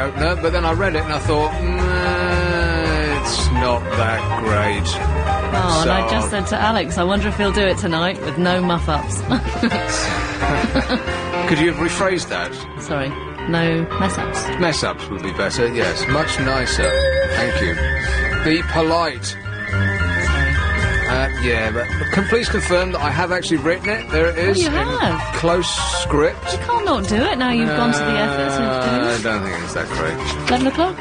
eye-opener, but then I read it and I thought, it's not that great. Oh, and I just said to Alex, I wonder if he'll do it tonight with no muff-ups. Could you have rephrased that? Sorry, no mess-ups. Mess-ups would be better, yes. Much nicer. Thank you. Be polite. Yeah, but please confirm that I have actually written it. There it is. Oh, you have? Close script. You can't not do it now you've gone to the efforts of doing it. I don't think it's that great. 11 o'clock?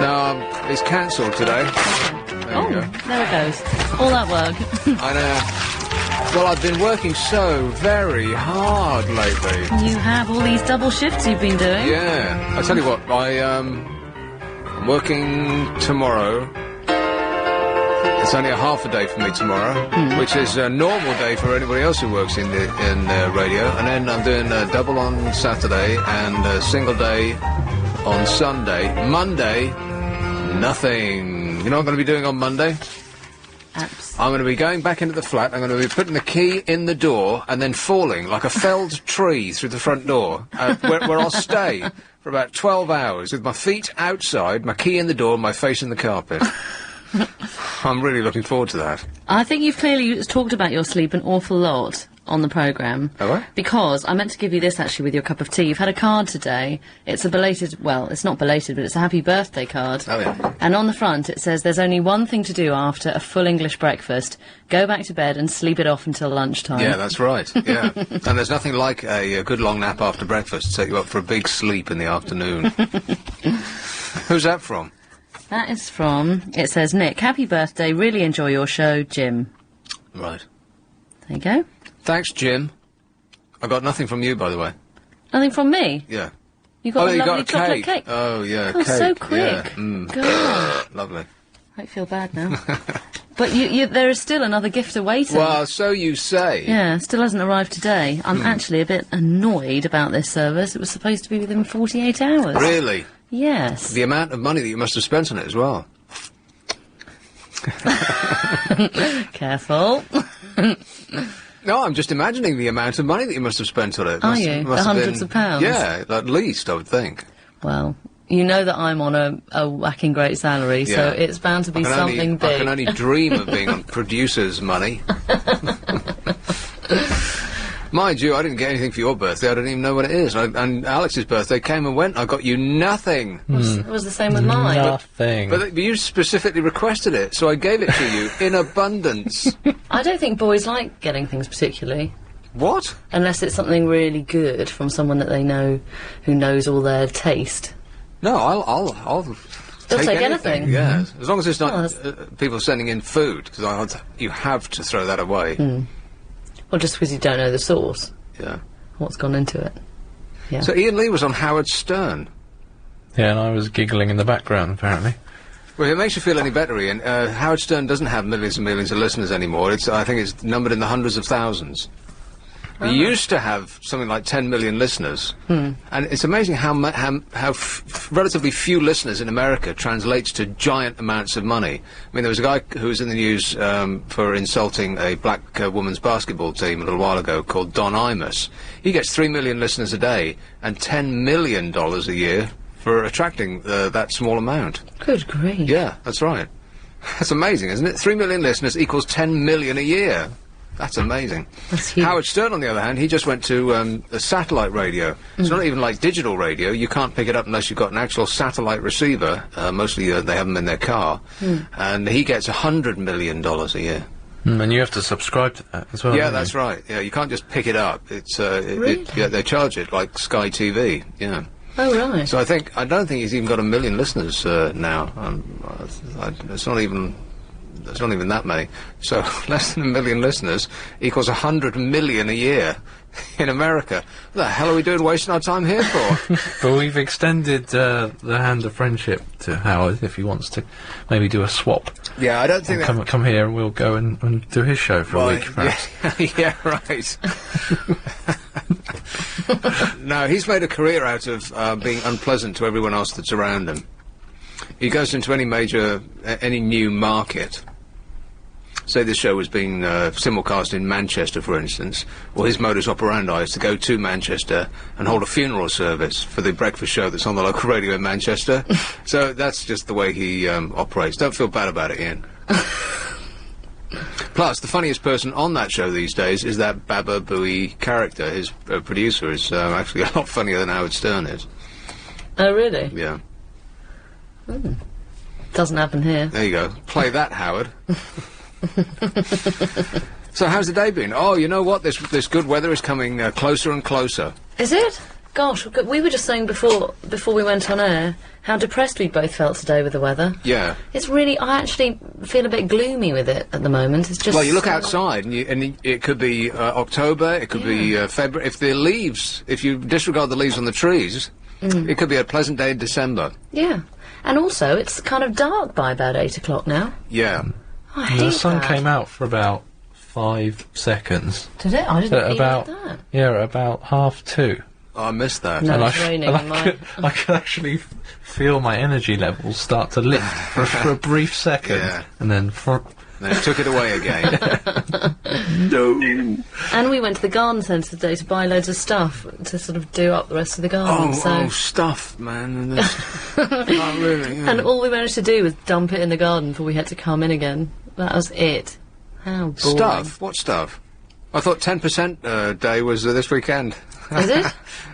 No, it's cancelled today. Okay. There it goes. All that work. I know. Well, I've been working so very hard lately. You have all these double shifts you've been doing. Yeah. I tell you what, I'm working tomorrow. It's only a half a day for me tomorrow, which is a normal day for anybody else who works in radio. And then I'm doing a double on Saturday and a single day on Sunday. Monday, nothing. You know what I'm going to be doing on Monday? I'm going to be going back into the flat. I'm going to be putting the key in the door and then falling like a felled tree through the front door, where I'll stay for about 12 hours with my feet outside, my key in the door, and my face in the carpet. I'm really looking forward to that. I think you've clearly talked about your sleep an awful lot on the programme. Oh, what? Because I meant to give you this, actually, with your cup of tea. You've had a card today. It's a belated... Well, it's not belated, but it's a happy birthday card. Oh, yeah. And on the front, it says, there's only one thing to do after a full English breakfast. Go back to bed and sleep it off until lunchtime. Yeah, that's right. Yeah. And there's nothing like a good long nap after breakfast to set you up for a big sleep in the afternoon. Who's that from? That is from... It says, Nick, happy birthday. Really enjoy your show, Jim. Right. There you go. Thanks, Jim. I got nothing from you, by the way. Nothing from me? Yeah. You got a you lovely got a chocolate cake. Oh, yeah, cake. So quick. Yeah. God. Lovely. I feel bad now. But there is still another gift awaiting. Well, so you say. Yeah, still hasn't arrived today. I'm actually a bit annoyed about this service. It was supposed to be within 48 hours. Really? Yes. The amount of money that you must have spent on it as well. Careful. No, I'm just imagining the amount of money that you must have spent on it. Are you? The hundreds of pounds? Yeah, at least, I would think. Well, you know that I'm on a whacking great salary, so it's bound to be something big. I can only dream of being on producer's money. Mind you, I didn't get anything for your birthday. I don't even know what it is. And Alex's birthday came and went. I got you nothing. It was the same with mine. Nothing. But you specifically requested it, so I gave it to you in abundance. I don't think boys like getting things particularly. What? Unless it's something really good from someone that they know, who knows all their taste. No, I'll take anything. Yeah, as long as it's not people sending in food, because you have to throw that away. Well, just because you don't know the source. Yeah. What's gone into it. Yeah. So Ian Lee was on Howard Stern. Yeah, and I was giggling in the background, apparently. Well, if it makes you feel any better, Ian, Howard Stern doesn't have millions and millions of listeners ananymore. I think it's numbered in the hundreds of thousands. He used to have something like 10 million listeners, and it's amazing how relatively few listeners in America translates to giant amounts of money. I mean, there was a guy who was in the news for insulting a black women's basketball team a little while ago called Don Imus. He gets 3 million listeners a day and $10 million a year for attracting that small amount. Good grief. Yeah, that's right. That's amazing, isn't it? 3 million listeners equals 10 million a year. That's amazing. That's huge. Howard Stern, on the other hand, he just went to a satellite radio. It's not even like digital radio. You can't pick it up unless you've got an actual satellite receiver. Mostly they have them in their car. And he gets $100 million a year. And you have to subscribe to that as well. Yeah, that's right. Yeah, you can't just pick it up. It's really? They charge it like Sky TV. Yeah. Oh, right. So I don't think he's even got 1 million listeners now. It's not even that many. So less than 1 million listeners equals 100 million a year in America. What the hell are we doing wasting our time here for? But we've extended the hand of friendship to Howard if he wants to maybe do a swap. Yeah, I don't think come here and we'll go and do his show for a week, perhaps. Yeah, right. No, he's made a career out of being unpleasant to everyone else that's around him. He goes into any new market, say this show was being simulcast in Manchester, for instance, well, his modus operandi is to go to Manchester and hold a funeral service for the breakfast show that's on the local radio in Manchester. So that's just the way he operates. Don't feel bad about it, Ian. Plus, the funniest person on that show these days is that Baba Booey character. His producer is actually a lot funnier than Howard Stern is. Oh, really? Yeah. Doesn't happen here. There you go. Play that, Howard. So how's the day been? Oh, you know what? This good weather is coming closer and closer. Is it? Gosh, we were just saying before we went on air how depressed we both felt today with the weather. Yeah. It's really, I actually feel a bit gloomy with it at the moment. It's just... Well, you look outside and it could be October, it could be February. If you disregard the leaves on the trees, it could be a pleasant day in December. Yeah. And also, it's kind of dark by about 8 o'clock now. Yeah. I hate The sun that. came out for about 5 seconds. Did it? I didn't feel About like that. yeah, at about 2:30. Oh, I missed that. No, And it's raining in my... I could actually feel my energy levels start to lift for a brief second, Yeah. and then Then it took it away again. No. And we went to the garden centre today to buy loads of stuff to sort of do up the rest of the garden. Oh, stuff, man. And not really. Yeah. And all we managed to do was dump it in the garden before we had to come in again. That was it. How boring. Stuff? What stuff? I thought 10% day was this weekend. Is it?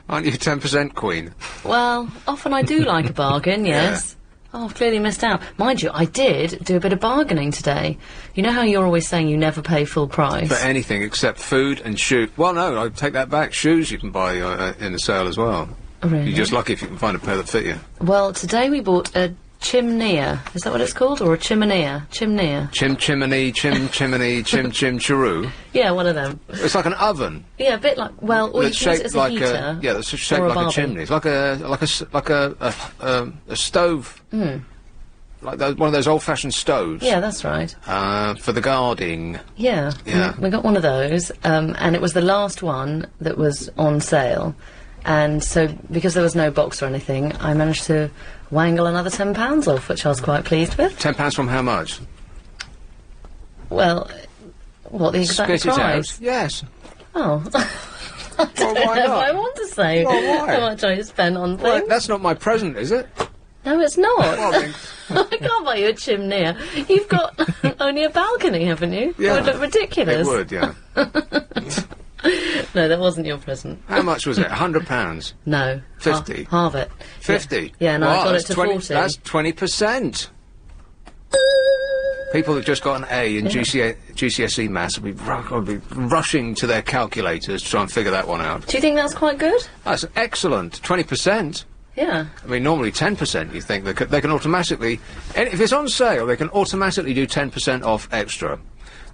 Aren't you 10% queen? Well, often I do like a bargain, yes. Oh, I've clearly missed out. Mind you, I did do a bit of bargaining today. You know how you're always saying you never pay full price? For anything except food and shoes. Well, no, I take that back. Shoes you can buy in the sale as well. Really? You're just lucky if you can find a pair that fit you. Well, today we bought a chimney. Is that what it's called? Or a chimney? Chimney. Chimney, chim chiroo. Yeah, one of them. It's like an oven. Yeah, a bit like, well, or you That's can use it shaped as a like heater. yeah, that's shaped or a like a barbie. chimney. It's like a stove. Like one of those old-fashioned stoves. Yeah, that's right. For the gardening. Yeah. Yeah. We got one of those, and it was the last one that was on sale. And so, because there was no box or anything, I managed to wangle another £10 off, which I was quite pleased with. £10 from how much? Well, what, the exact Spit it price? out. Yes. Oh. I don't why know if not? I want to say Well, why? how much I spent on Well, things. that's not my present, is it? No, it's not. Well, then, I can't buy you a chimney. You've got only a balcony, haven't you? Yeah. It would look ridiculous. it would, yeah. No, that wasn't your present. How much was it? £100? No. 50? Halve it. 50? Yeah, no, I Wow, got it that's to 20, 40. That's 20%. People that just got an A in GCSE maths will be rushing to their calculators to try and figure that one out. Do you think that's quite good? That's excellent. 20%. Yeah. I mean, normally 10%, you think. They can automatically... And if it's on sale, they can automatically do 10% off extra,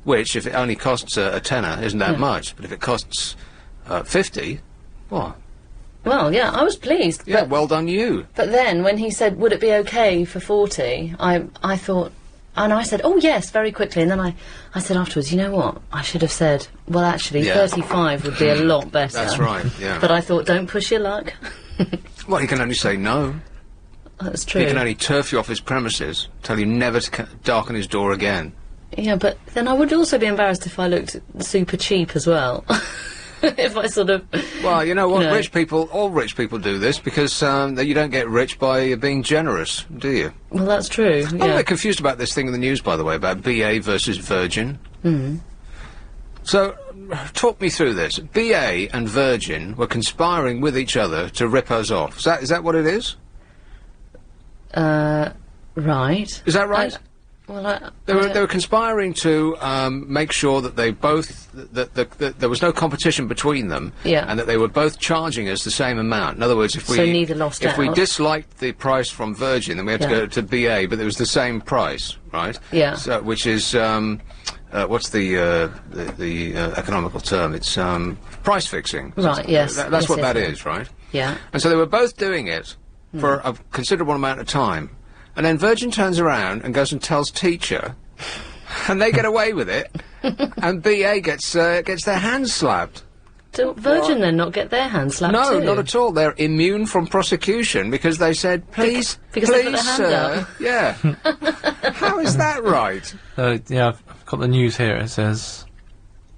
which, if it only costs a tenner, isn't that much. But if it costs 50, what? Well, yeah, I was pleased. Yeah, but, well done you. but then, when he said, would it be okay for 40, I thought... And I said, oh, yes, very quickly. And then I said afterwards, you know what? I should have said, well, actually, Yeah. 35 would be a lot better. That's right, yeah. But I thought, don't push your luck. Well, he can only say no. That's true. He can only turf you off his premises, tell you never to darken his door again. Yeah, but then I would also be embarrassed if I looked super cheap as well. If I sort of... Well, you know what? You know. Rich people, all rich people do this because you don't get rich by being generous, do you? Well, that's true, I'm a yeah. bit confused about this thing in the news, by the way, about BA versus Virgin. So, talk me through this. BA and Virgin were conspiring with each other to rip us off. Is that what it is? Right. Is that right? They were conspiring to make sure that they both that there was no competition between them, Yeah. and that they were both charging us the same amount. In other words, if we So neither lost if we out. disliked the price from Virgin, then we had to Yeah. go to BA, but it was the same price, right? Yeah. So, which is what's the economical term? It's price fixing. Right, yes. That's Yes, what yes, that yes. is, right? Yeah. And so they were both doing it for a considerable amount of time. And then Virgin turns around and goes and tells Teacher, and they get away with it, and BA gets their hands slapped. Do Virgin then not get their hands slapped No, too? not at all. They're immune from prosecution because they said, please, because they please, put their hand sir. up. Yeah. How is that right? yeah, I've got the news here. It says,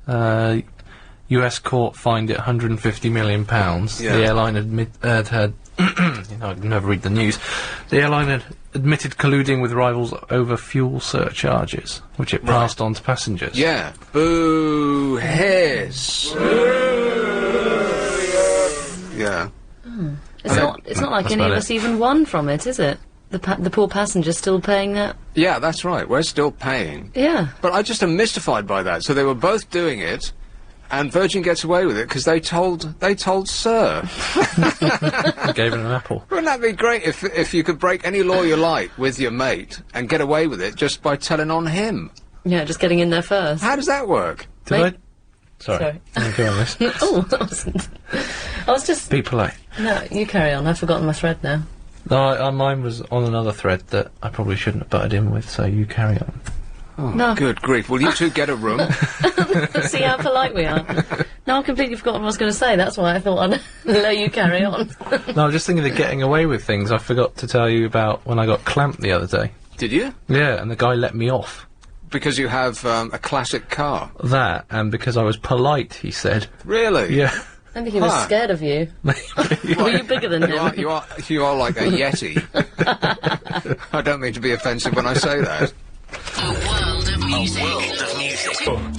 U.S. court fined it £150 million. Yeah. The airline had I never read the news. The airline had admitted colluding with rivals over fuel surcharges, which it passed on to passengers. Yeah. Boo hiss. Yeah. It's not like any of us even won from it, is it? The poor passenger's still paying that. Yeah, that's right. We're still paying. Yeah. But I just am mystified by that. So they were both doing it, and Virgin gets away with it because they told Sir. Gave him an apple. Wouldn't that be great if you could break any law you like with your mate and get away with it just by telling on him? Yeah, just getting in there first. How does that work? Did I? Sorry. Go on, Liz. Oh, that wasn't... I was just... Be polite. No, you carry on. I've forgotten my thread now. No, mine was on another thread that I probably shouldn't have butted in with, so you carry on. Oh, no. Good grief. Will you two get a room? See how polite we are. No, I've completely forgotten what I was going to say. That's why I thought I'd let you carry on. No, I'm just thinking of getting away with things. I forgot to tell you about when I got clamped the other day. Did you? Yeah, and the guy let me off. Because you have a classic car. That, and because I was polite, he said. Really? Yeah. I think he was scared of you. Were you bigger than him? You are like a yeti. I don't mean to be offensive when I say that. A world of music.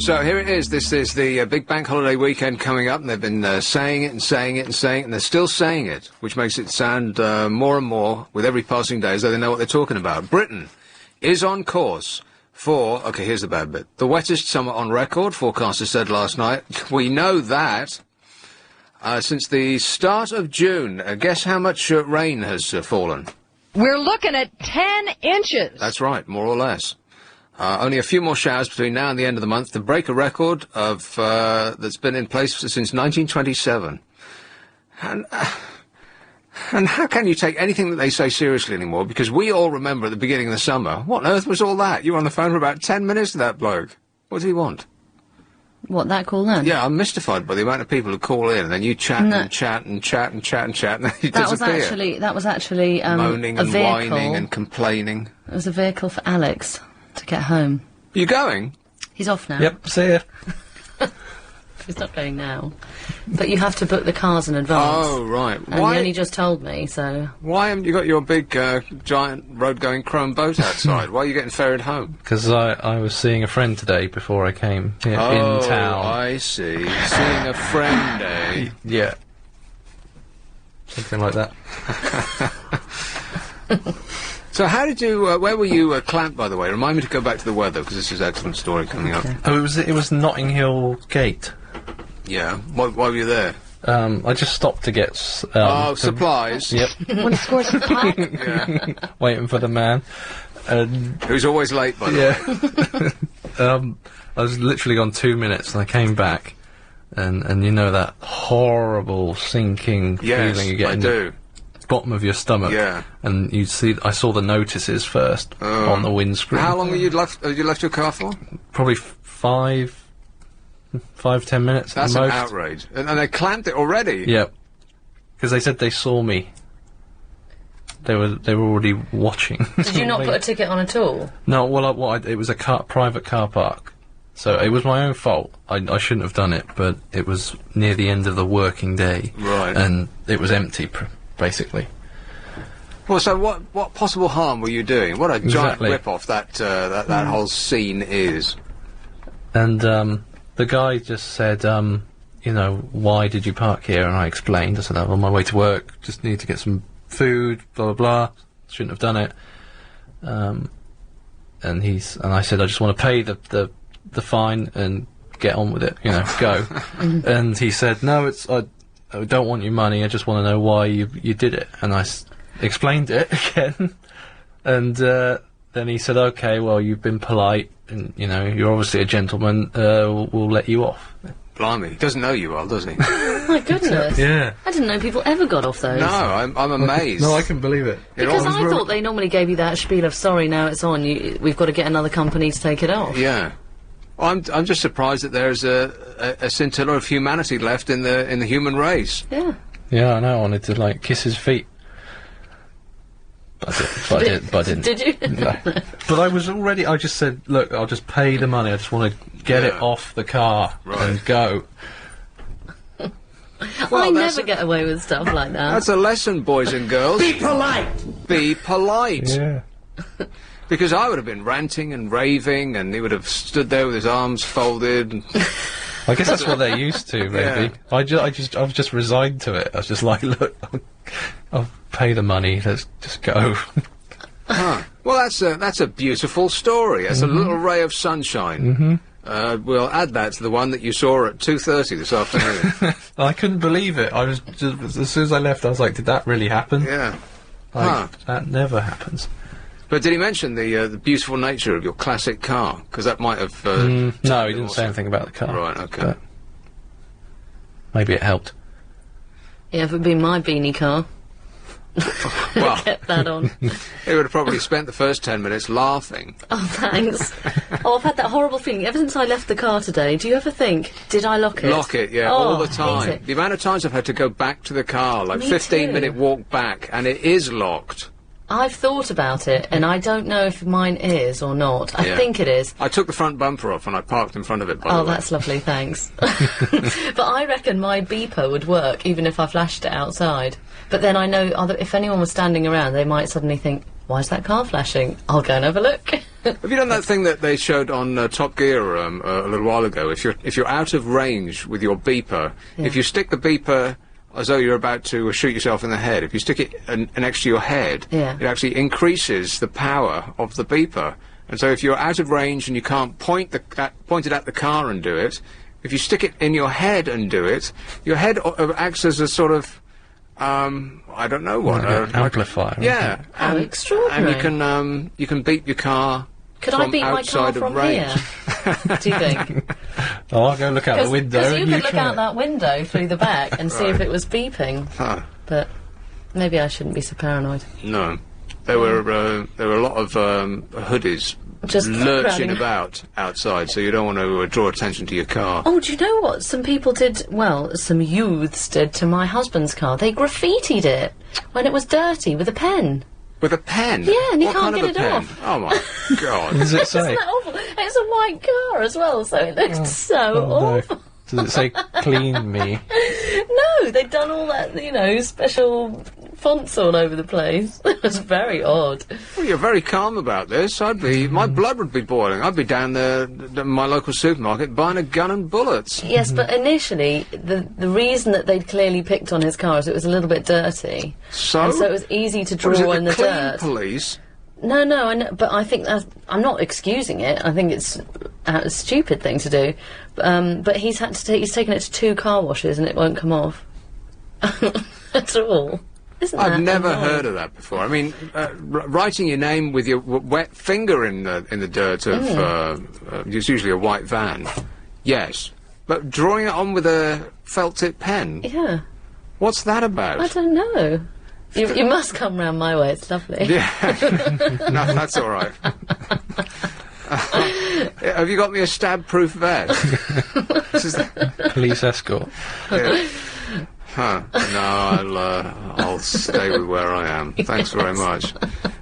So here it is. This is the big bank holiday weekend coming up, and they've been saying it and saying it and saying it, and they're still saying it, which makes it sound more and more with every passing day as though they know what they're talking about. Britain is on course for, okay, here's the bad bit, the wettest summer on record, forecasters said last night. We know that. Since the start of June, guess how much rain has fallen? We're looking at 10 inches. That's right, more or less. Only a few more showers between now and the end of the month to break a record of that's been in place since 1927. And how can you take anything that they say seriously anymore? Because we all remember at the beginning of the summer, what on earth was all that? You were on the phone for about 10 minutes to that bloke. What did he want? What, that call then? Yeah, I'm mystified by the amount of people who call in, and then you chat and chat and chat and chat and chat, and then you disappear. That was actually moaning a and vehicle. whining and complaining. It was a vehicle for Alex to get home. You going? He's off now. Yep, see ya. He's not going now. But you have to book the cars in advance. Oh, right. And you only just told me, so... Why haven't you got your big, giant, road-going chrome boat outside? Why are you getting ferried home? Because I was seeing a friend today before I came here in town. Oh, I see. Seeing a friend, eh? Yeah. Something like that. So how did you, where were you clamped, by the way? Remind me to go back to the weather, because this is an excellent story coming up. Oh, it was Notting Hill Gate. Yeah. Why were you there? I just stopped to get... supplies. Yep. Want to score some pop? Yeah. Waiting for the man. Who's always late, by the way. I was literally gone 2 minutes, and I came back, and you know that horrible sinking feeling you get in the bottom of your stomach. Yeah. And I saw the notices first on the windscreen. How long had you left your car for? Probably 5-10 minutes. That's at an most. outrage. And they clamped it already? Yep. Because they said they saw me. They were already watching. Did you not put a ticket on at all? No, well, it was a private car park. So it was my own fault. I shouldn't have done it, but it was near the end of the working day. Right. And it was empty, basically. Well, so what possible harm were you doing? What a giant rip-off that whole scene is. And the guy just said, why did you park here? And I explained. I said, I'm on my way to work, just need to get some food, blah, blah, blah. Shouldn't have done it. And I said, I just want to pay the fine and get on with it, go. And he said, no, I don't want your money, I just want to know why you did it. And I explained it again. And then he said, okay, well, you've been polite, and, you're obviously a gentleman, we'll let you off. Blimey, he doesn't know you well, does he? Oh my goodness. Yeah. I didn't know people ever got off those. No, I'm amazed. No, I can believe it. Because I thought they normally gave you that spiel of, sorry, now it's on, we've got to get another company to take it off. Yeah. Well, I'm just surprised that there's a scintilla of humanity left in the human race. Yeah. Yeah, I know, I wanted to, kiss his feet. But But I didn't. Did you? No. But I just said, look, I'll just pay the money. I just want to get it off the car and go. I never get away with stuff like that. That's a lesson, boys and girls. Be polite! Be polite. Yeah. Because I would have been ranting and raving, and he would have stood there with his arms folded. And I guess that's what they're used to, maybe. Yeah. I was just resigned to it. I was just like, look, I'll pay the money. Let's just go. Huh. Well, that's a beautiful story. That's a little ray of sunshine. We'll add that to the one that you saw at 2:30 this afternoon. I couldn't believe it. I was just, as soon as I left, I was like, did that really happen? Yeah. That never happens. But did he mention the beautiful nature of your classic car? Because that might have... no, he didn't say anything about the car. Right, okay. But maybe it helped. Yeah, if it'd been my beanie car. Well, Kept that on. he would have probably spent the first 10 minutes laughing. Oh, thanks. Oh, I've had that horrible feeling ever since I left the car today. Do you ever think, did I lock it? Lock it, yeah, Oh, all the I hate time. it. The amount of times I've had to go back to the car, like Me 15-minute too. walk back, and it is locked. I've thought about it, and I don't know if mine is or not. I Yeah. think it is. I took the front bumper off and I parked in front of it, by the Oh, way. that's lovely, thanks. But I reckon my beeper would work even if I flashed it outside. But then I know if anyone was standing around, they might suddenly think, why is that car flashing? I'll go and have a look. Have you done that thing that they showed on Top Gear a little while ago? If you're out of range with your beeper, if you stick the beeper as though you're about to shoot yourself in the head, if you stick it next to your head, Yeah. it actually increases the power of the beeper. And so if you're out of range and you can't point it at the car and do it, if you stick it in your head and do it, your head acts as a sort of I don't know what. Like an amplifier. Yeah. How and extraordinary. you can beep your car Could I from beat my car outside from of range. here? Do you think? Oh, I'll go look out the window. Because you and could look try out it. that window through the back and see if it was beeping. Huh. But maybe I shouldn't be so paranoid. No. There were a lot of hoodies Just lurching crowding. about outside, so you don't want to draw attention to your car. Oh, do you know what some people did? Well, some youths did to my husband's car. They graffitied it when it was dirty with a pen. With a pen? Yeah, and you What can't kind of get a it pen? off. Oh my god. Does it Isn't say? that awful? It's a white car as well, so it looked so Oh, awful. no. Does it say clean me? No, they'd done all that, special fonts all over the place. It was very odd. Well, you're very calm about this. My blood would be boiling. I'd be down there at my local supermarket buying a gun and bullets. Yes, but initially, the reason that they'd clearly picked on his car is it was a little bit dirty. So? And so it was easy to What is it, draw in the clean dirt. police? No, I know, but I think I'm not excusing it. I think it's a stupid thing to do. But he's taken it to 2 car washes and it won't come off at all. Isn't that I've never annoying? heard of that before. I mean, writing your name with your wet finger in the dirt of it's usually a white van. Yes, but drawing it on with a felt tip pen. Yeah, What's that about? I don't know. You must come round my way. It's lovely. Yeah, no, that's all right. Have you got me a stab-proof vest? This is Police escort. yeah. Huh. No, I'll stay with where I am. Thanks very much.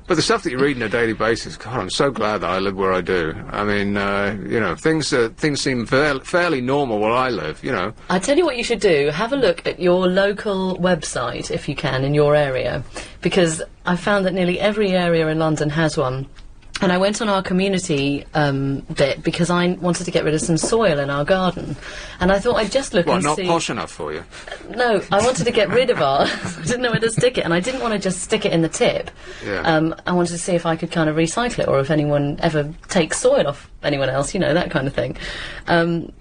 But the stuff that you read on a daily basis, God, I'm so glad that I live where I do. I mean, things seem fairly normal where I live, I tell you what you should do. Have a look at your local website, if you can, in your area. Because I found that nearly every area in London has one. And I went on our community bit because I wanted to get rid of some soil in our garden. And I thought I'd just look What, and not see... posh enough for you? No, I wanted to get rid of ours. I didn't know where to stick it, and I didn't want to just stick it in the tip. Yeah. I wanted to see if I could kind of recycle it, or if anyone ever takes soil off anyone else, that kind of thing.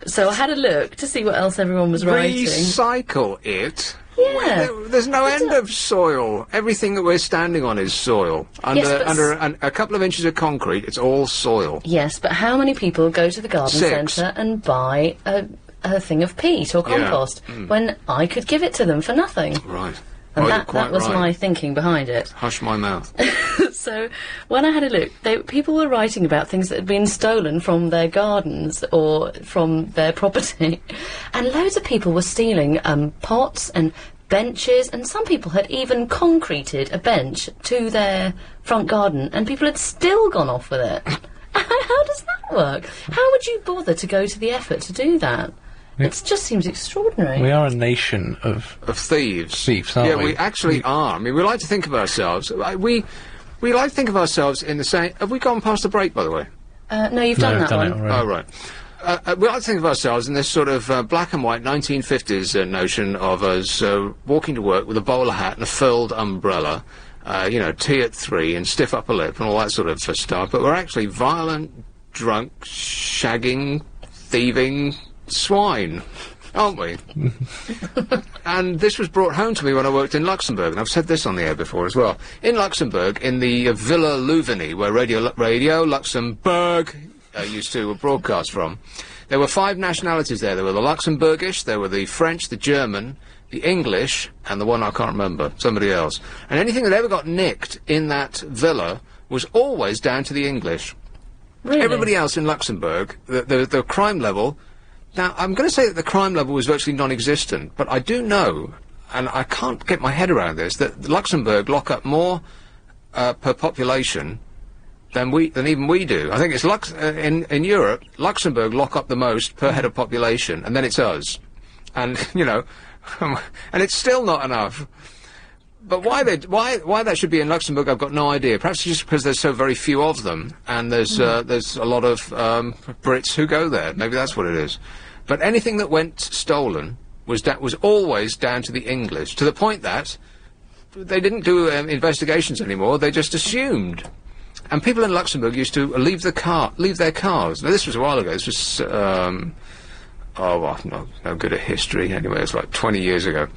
So I had a look to see what else everyone was writing. Recycle it? Yeah. There's no end of soil. Everything that we're standing on is soil. Yes, Under but a couple of inches of concrete, it's all soil. Yes, but how many people go to the garden 6. centre and buy a thing of peat or Yeah. compost when I could give it to them for nothing? Right. And you're that quite was right. my thinking behind it. Hush my mouth. So when I had a look, people were writing about things that had been stolen from their gardens or from their property, and loads of people were stealing pots and benches, and some people had even concreted a bench to their front garden, and people had still gone off with it. How does that work? How would you bother to go to the effort to do that? It just seems extraordinary. We are a nation of thieves. Thieves, aren't we? Yeah, we actually are. I mean, we like to think of ourselves. We like to think of ourselves in the same. Have we gone past the break, by the way? No, you've done that one. Oh, right. We like to think of ourselves in this sort of black and white 1950s notion of us walking to work with a bowler hat and a furled umbrella, tea at 3 and stiff upper lip and all that sort of stuff. But we're actually violent, drunk, shagging, thieving swine, aren't we? And this was brought home to me when I worked in Luxembourg, and I've said this on the air before as well. In Luxembourg, in the Villa Louvigny, where Radio Luxembourg used to broadcast from, there were 5 nationalities there. There were the Luxembourgish, there were the French, the German, the English, and the one I can't remember, somebody else. And anything that ever got nicked in that villa was always down to the English. Really? Everybody else in Luxembourg, the crime level... Now, I'm going to say that the crime level was virtually non-existent, but I do know, and I can't get my head around this, that Luxembourg lock up more per population than even we do. I think it's in Europe, Luxembourg lock up the most per head of population, and then it's us. And, and it's still not enough. But why that should be in Luxembourg, I've got no idea. Perhaps just because there's so very few of them, and there's a lot of Brits who go there. Maybe that's what it is. But anything that went stolen was always down to the English, to the point that they didn't do investigations anymore. They just assumed. And people in Luxembourg used to leave their cars. Now, this was a while ago. This was I'm no good at history. Anyway, it's like 20 years ago.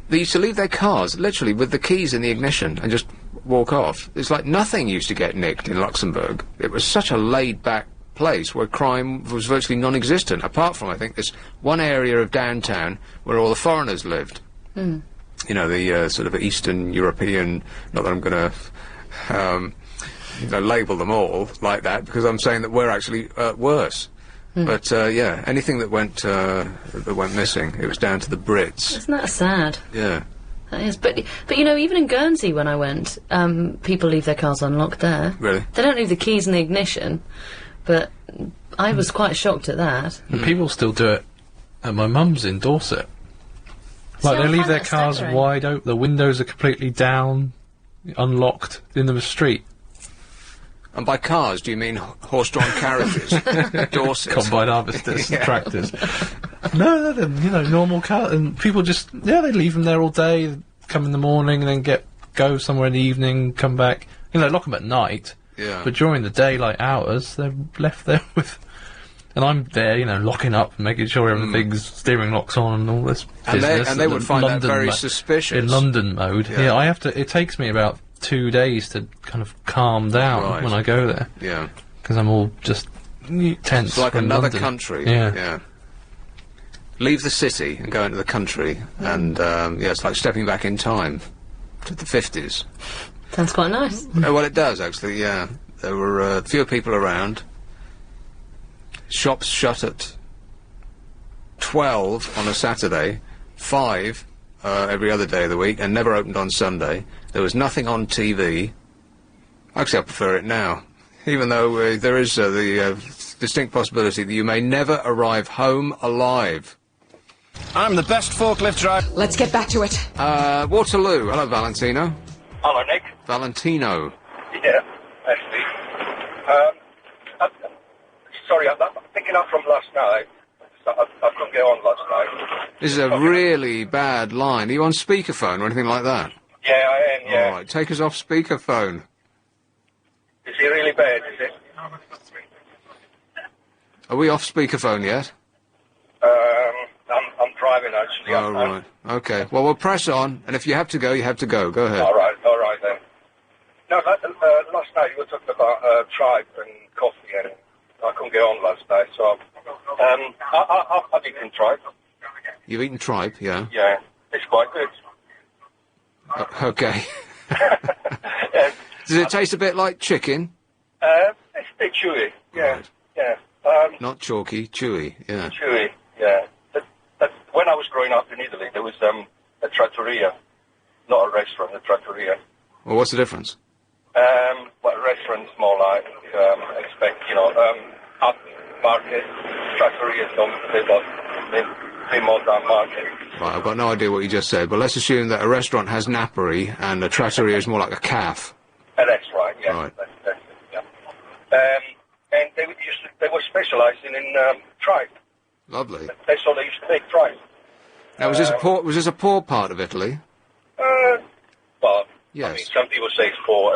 They used to leave their cars, literally, with the keys in the ignition and just walk off. It's like nothing used to get nicked in Luxembourg. It was such a laid-back place where crime was virtually non-existent, apart from, I think, this one area of downtown where all the foreigners lived. The sort of Eastern European, not that I'm going to label them all like that, because I'm saying that we're actually worse. But anything that went missing, it was down to the Brits. Isn't that sad? Yeah. That is, but even in Guernsey when I went, people leave their cars unlocked there. Really? They don't leave the keys in the ignition, but I was quite shocked at that. And people still do it at my mum's in Dorset. Like, they leave their cars wide open, the windows are completely down, unlocked, in the street. And by cars, do you mean horse-drawn carriages? Dorset. Combine harvesters, tractors. No, normal car, and people just, they leave them there all day, come in the morning, and then go somewhere in the evening, come back. Lock them at night. Yeah. But during the daylight hours, they're left there with... And I'm there, locking up, making sure everything's steering locks on and all this business. And they would find that very suspicious. In London mode. Yeah, I have to... It takes me about 2 days to kind of calm down when I go there. Yeah. Because I'm all just tense. It's like another London. country. Yeah. Leave the city and go into the country, and it's like stepping back in time to the 50s. Sounds quite nice. Well, it does actually. Yeah, there were fewer people around. Shops shut at 12 on a Saturday, 5 every other day of the week, and never opened on Sunday. There was nothing on TV. Actually, I prefer it now, even though there is the distinct possibility that you may never arrive home alive. I'm the best forklift driver. Let's get back to it. Waterloo. Hello, Valentino. Hello, Nick. Valentino. Yeah, that's me. Sorry, I'm picking up from last night. I couldn't get on last night. This is a really bad line. Are you on speakerphone or anything like that? Yeah, I am, yeah. All right, take us off speakerphone. Is it really bad, is it? Are we off speakerphone yet? I'm driving, actually. Oh, right. Okay. Well, we'll press on, and if you have to go, you have to go. Go ahead. All right then. No, last night you were talking about tripe and coffee, and I couldn't get on last night, so I've eaten tripe. You've eaten tripe, yeah? Yeah, it's quite good. Okay. Does it taste a bit like chicken? It's a bit chewy, yeah. Right. Yeah. Not chalky, chewy, yeah. Chewy, yeah. But when I was growing up in Italy, there was a trattoria, not a restaurant, a trattoria. Well, what's the difference? Well, a restaurant's more like, expect, upmarket, trattoria's gone the modern market. Right, I've got no idea what you just said, but let's assume that a restaurant has nappary and a trattoria is more like a calf. That's right, yeah. Right. That's it, yeah. And they were specialising in tripe. Lovely. That's all they used to make, tripe. Now, was this a poor part of Italy? Well, Yes. I mean, some people say it's for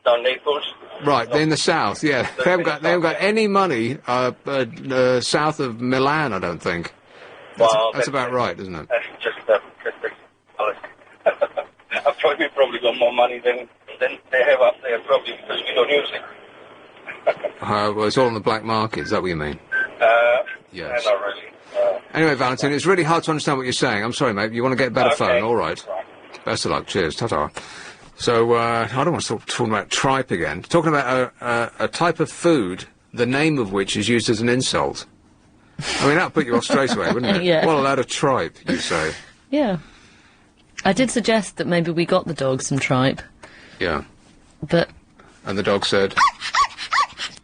down Naples. Right, they're in the south, yeah. They haven't got any money south of Milan, I don't think. That's about right, isn't it? That's just I've probably got more money than they have up there, probably because we don't use it. Well, it's all on the black market, is that what you mean? Yes. Not really. Anyway, Valentin, it's really hard to understand what you're saying. I'm sorry, mate. You want to get a better Okay. phone? All right. Best of luck. Cheers. Ta-ta. So, I don't want to start talking about tripe again. Talking about a type of food, the name of which is used as an insult. I mean, that would put you off straight away, wouldn't it? Yeah. What a load of tripe, you say. Yeah. I did suggest that maybe we got the dog some tripe, Yeah. but And the dog said,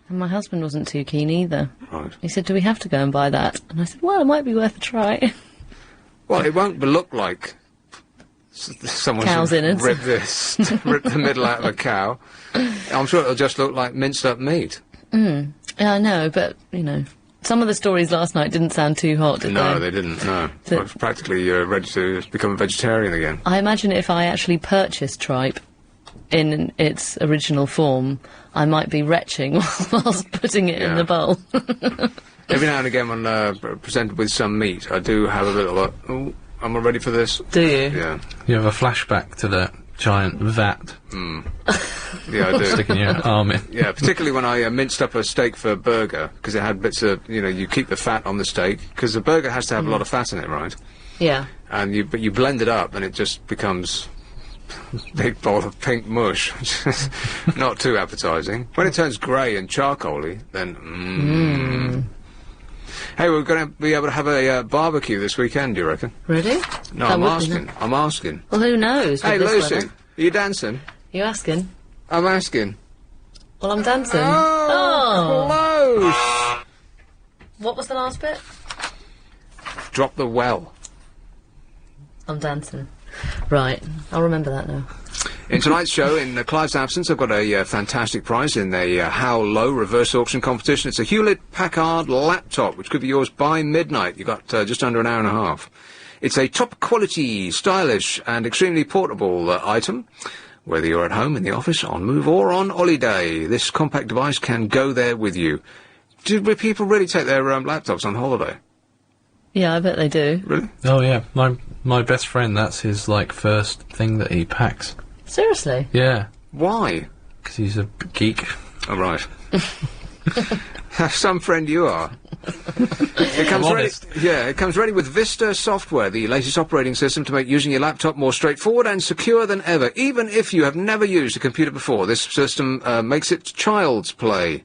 my husband wasn't too keen either. right. He said, do we have to go and buy that? And I said, well, it might be worth a try. Well, it won't look like someone's Cow's innards. ripped the middle out of a cow. I'm sure it'll just look like minced up meat. Yeah, I know, but, some of the stories last night didn't sound too hot, did No, they? they didn't, no. So- I was practically ready to become a vegetarian again. I imagine if I actually purchased tripe in its original form, I might be retching whilst putting it in Yeah. the bowl. Every now and again when presented with some meat, I do have a little like, oh, am I ready for this? Do you? Yeah. You have a flashback to that giant vat Yeah, I do. sticking your arm in. Yeah, particularly when I minced up a steak for a burger, because it had bits of, you keep the fat on the steak, because the burger has to have a lot of fat in it, right? Yeah. And but you blend it up and it just becomes a big bowl of pink mush, which is not too appetising. When it turns grey and charcoaly, then Hey, we're going to be able to have a barbecue this weekend, do you reckon? Really? No, That I'm would be asking. nice. I'm asking. Well, who knows? Hey, with this Lucy, weather? are you dancing? You asking? I'm asking. Well, I'm dancing. Close! What was the last bit? Drop the well. I'm dancing. Right. I'll remember that now. In tonight's show, in Clive's absence, I've got a fantastic prize in a How Low reverse auction competition. It's a Hewlett-Packard laptop, which could be yours by midnight. You've got just under an hour and a half. It's a top-quality, stylish, and extremely portable item. Whether you're at home, in the office, on move, or on holiday, this compact device can go there with you. Do people really take their laptops on holiday? Yeah, I bet they do. Really? Oh yeah, my best friend, that's his first thing that he packs. Seriously? Yeah, Why? because he's a geek. Oh, right. Some friend you are. It comes I'm ready. honest. Yeah, it comes ready with Vista software, the latest operating system to make using your laptop more straightforward and secure than ever. Even if you have never used a computer before, this system makes it child's play.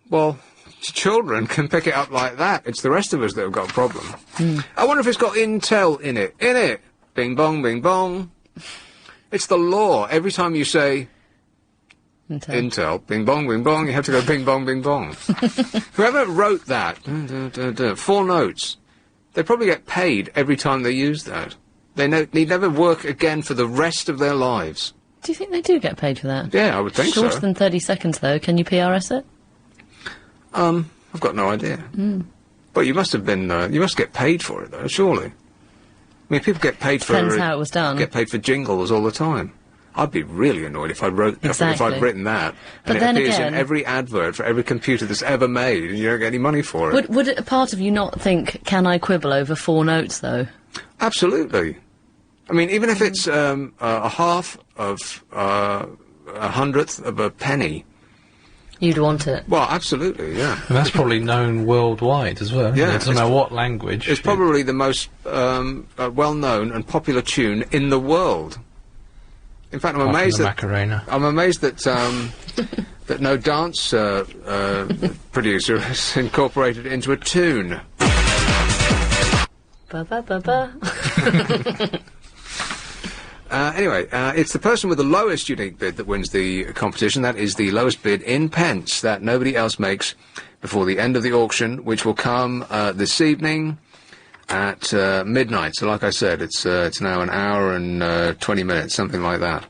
Well, children can pick it up like that. It's the rest of us that have got a problem. I wonder if it's got Intel in it. In it. Bing bong, bing bong. It's the law. Every time you say Intel, bing bong, you have to go bing bong, bing bong. Whoever wrote that, 4 notes, they probably get paid every time they use that. They never work again for the rest of their lives. Do you think they do get paid for that? Yeah, I would think Shorter so. than 30 seconds, though. Can you PRS it? I've got no idea. But you must have been, you must get paid for it, though, surely. I mean, people get paid for... Depends how it was done. Get paid for jingles all the time. I'd be really annoyed if I wrote... If Exactly. I'd written that, But and it then appears again- in every advert for every computer that's ever made, and you don't get any money for it. Would a part of you not think, can I quibble over 4 notes, though? Absolutely. I mean, even if it's a half of a hundredth of a penny. You'd want it. Well, absolutely, yeah. And that's probably known worldwide as well. Yeah, It doesn't it's- matter what language. It's probably the most well-known and popular tune in the world. In fact, I'm apart from amazed the that Macarena. I'm amazed that that no dance producer has incorporated it into a tune. Ba ba ba ba. Anyway, it's the person with the lowest unique bid that wins the competition. That is the lowest bid in pence that nobody else makes before the end of the auction, which will come this evening at midnight. So, like I said, it's now an hour and 20 minutes, something like that.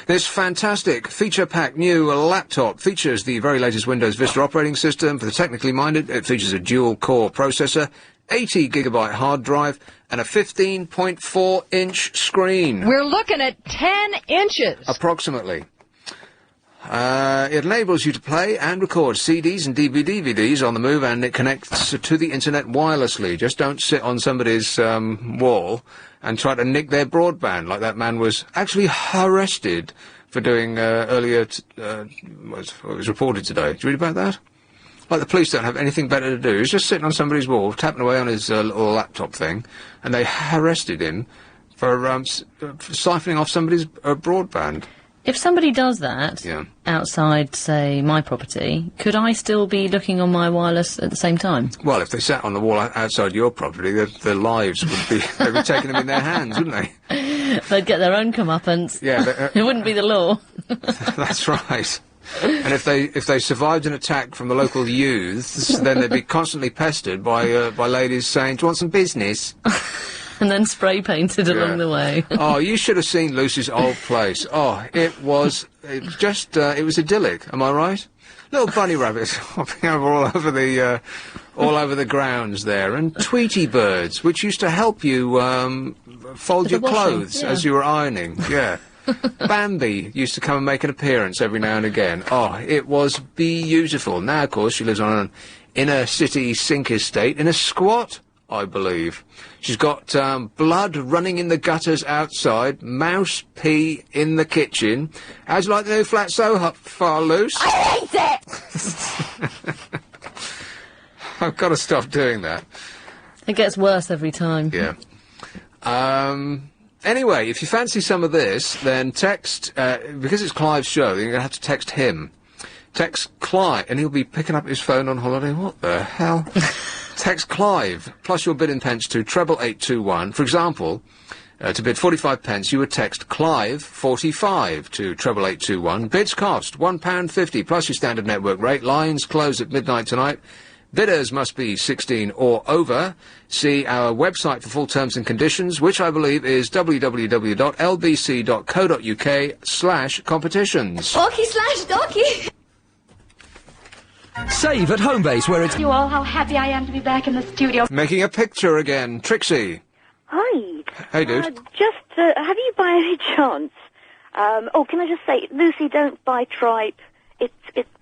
This fantastic feature-packed new laptop features the very latest Windows Vista operating system. For the technically minded, it features a dual-core processor, 80GB hard drive, and a 15.4-inch screen. We're looking at 10 inches. Approximately. It enables you to play and record CDs and DVDs on the move, and it connects to the internet wirelessly. Just don't sit on somebody's wall and try to nick their broadband, like that man was actually arrested for doing earlier. It was reported today. Did you read about that? Like the police don't have anything better to do. He's just sitting on somebody's wall, tapping away on his little laptop thing, and they arrested him for siphoning off somebody's broadband. If somebody does that outside, say, my property, could I still be looking on my wireless at the same time? Well, if they sat on the wall outside your property, their lives would be... they'd be taking them in their hands, wouldn't they? They'd get their own comeuppance. Yeah. It wouldn't be the law. That's right. And if they survived an attack from the local youths, then they'd be constantly pestered by ladies saying, "Do you want some business?" And then spray painted along the way. Oh, you should have seen Lucy's old place. Oh, it was idyllic. Am I right? Little bunny rabbits hopping over all over the grounds there, and Tweety birds, which used to help you fold your clothes as you were ironing. Yeah. Bambi used to come and make an appearance every now and again. Oh, it was beautiful. Now, of course, she lives on an inner-city sink estate in a squat, I believe. She's got blood running in the gutters outside, mouse pee in the kitchen. How'd you like the new flat so far, Luce? I hate it! I've got to stop doing that. It gets worse every time. Yeah. Anyway, if you fancy some of this, then text, because it's Clive's show, you're going to have to text him. Text Clive, and he'll be picking up his phone on holiday. What the hell? Text Clive, plus your bid in pence to 88821. For example, to bid 45 pence, you would text Clive 45 to 88821. Bids cost £1.50 plus your standard network rate. Lines close at midnight tonight. Bidders must be 16 or over. See our website for full terms and conditions, which I believe is www.lbc.co.uk/competitions. Orky/Dorky. Save at Homebase, where it's... You all, how happy I am to be back in the studio. Making a picture again. Trixie. Hi. Hey, dude. Have you by any chance... can I just say, Lucy, don't buy tripe. It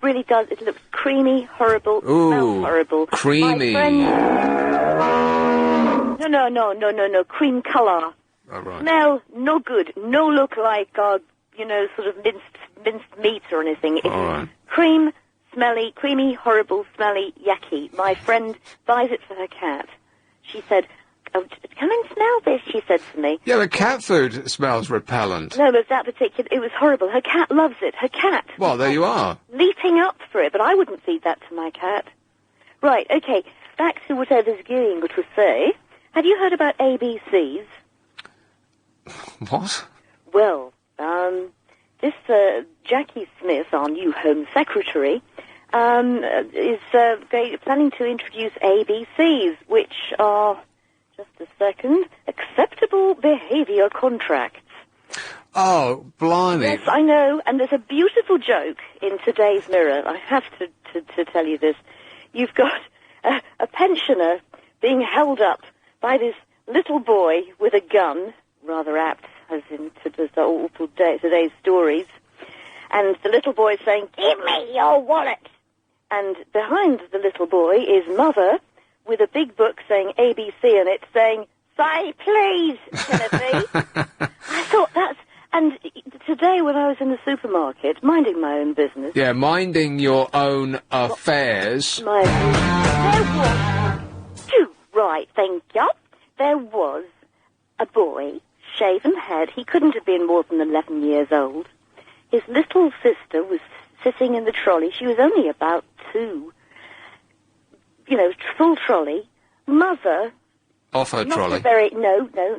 really does. It looks creamy, horrible, smells horrible. Creamy. My friend... No, cream colour. Oh, right. Smell, no good. No look like, sort of minced meat or anything. It's right. Cream... smelly, creamy, horrible, smelly, yucky. My friend buys it for her cat. She said, "Oh, come and smell this," she said to me. Yeah, but cat food smells repellent. No, but that particular, it was horrible. Her cat loves it. Her cat. Well, there you are. Leaping up for it, but I wouldn't feed that to my cat. Right, okay, back to what I was going to say. Have you heard about ABCs? What? Well, this, Jackie Smith, our new Home Secretary, is planning to introduce ABCs, which are, just a second, acceptable behaviour contracts. Oh, blimey. Yes, I know, and there's a beautiful joke in today's Mirror. I have to tell you this. You've got a pensioner being held up by this little boy with a gun, rather apt, as in today's stories. And the little boy is saying, "Give me your wallet." And behind the little boy is Mother with a big book saying ABC, and it's saying, "Say please, Timothy." I thought that's... And today when I was in the supermarket, minding my own business... Yeah, minding your own affairs. Right, thank you. There was a boy, shaven head. He couldn't have been more than 11 years old. His little sister was sitting in the trolley. She was only about 2. Full trolley. Mother Off her not trolley.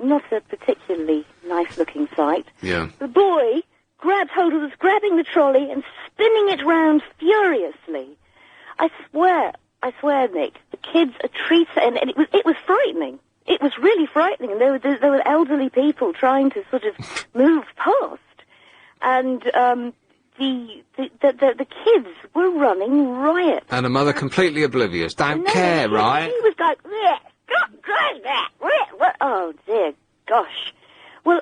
not a particularly nice-looking sight. Yeah. The boy grabbed hold of us, grabbing the trolley and spinning it round furiously. I swear, Nick, the kids are treated, and it was frightening. It was really frightening, and there were elderly people trying to sort of move past, and the kids were running riot. And a mother completely oblivious. Don't care, right? He was like, yeah, God, that. Oh dear, gosh. Well,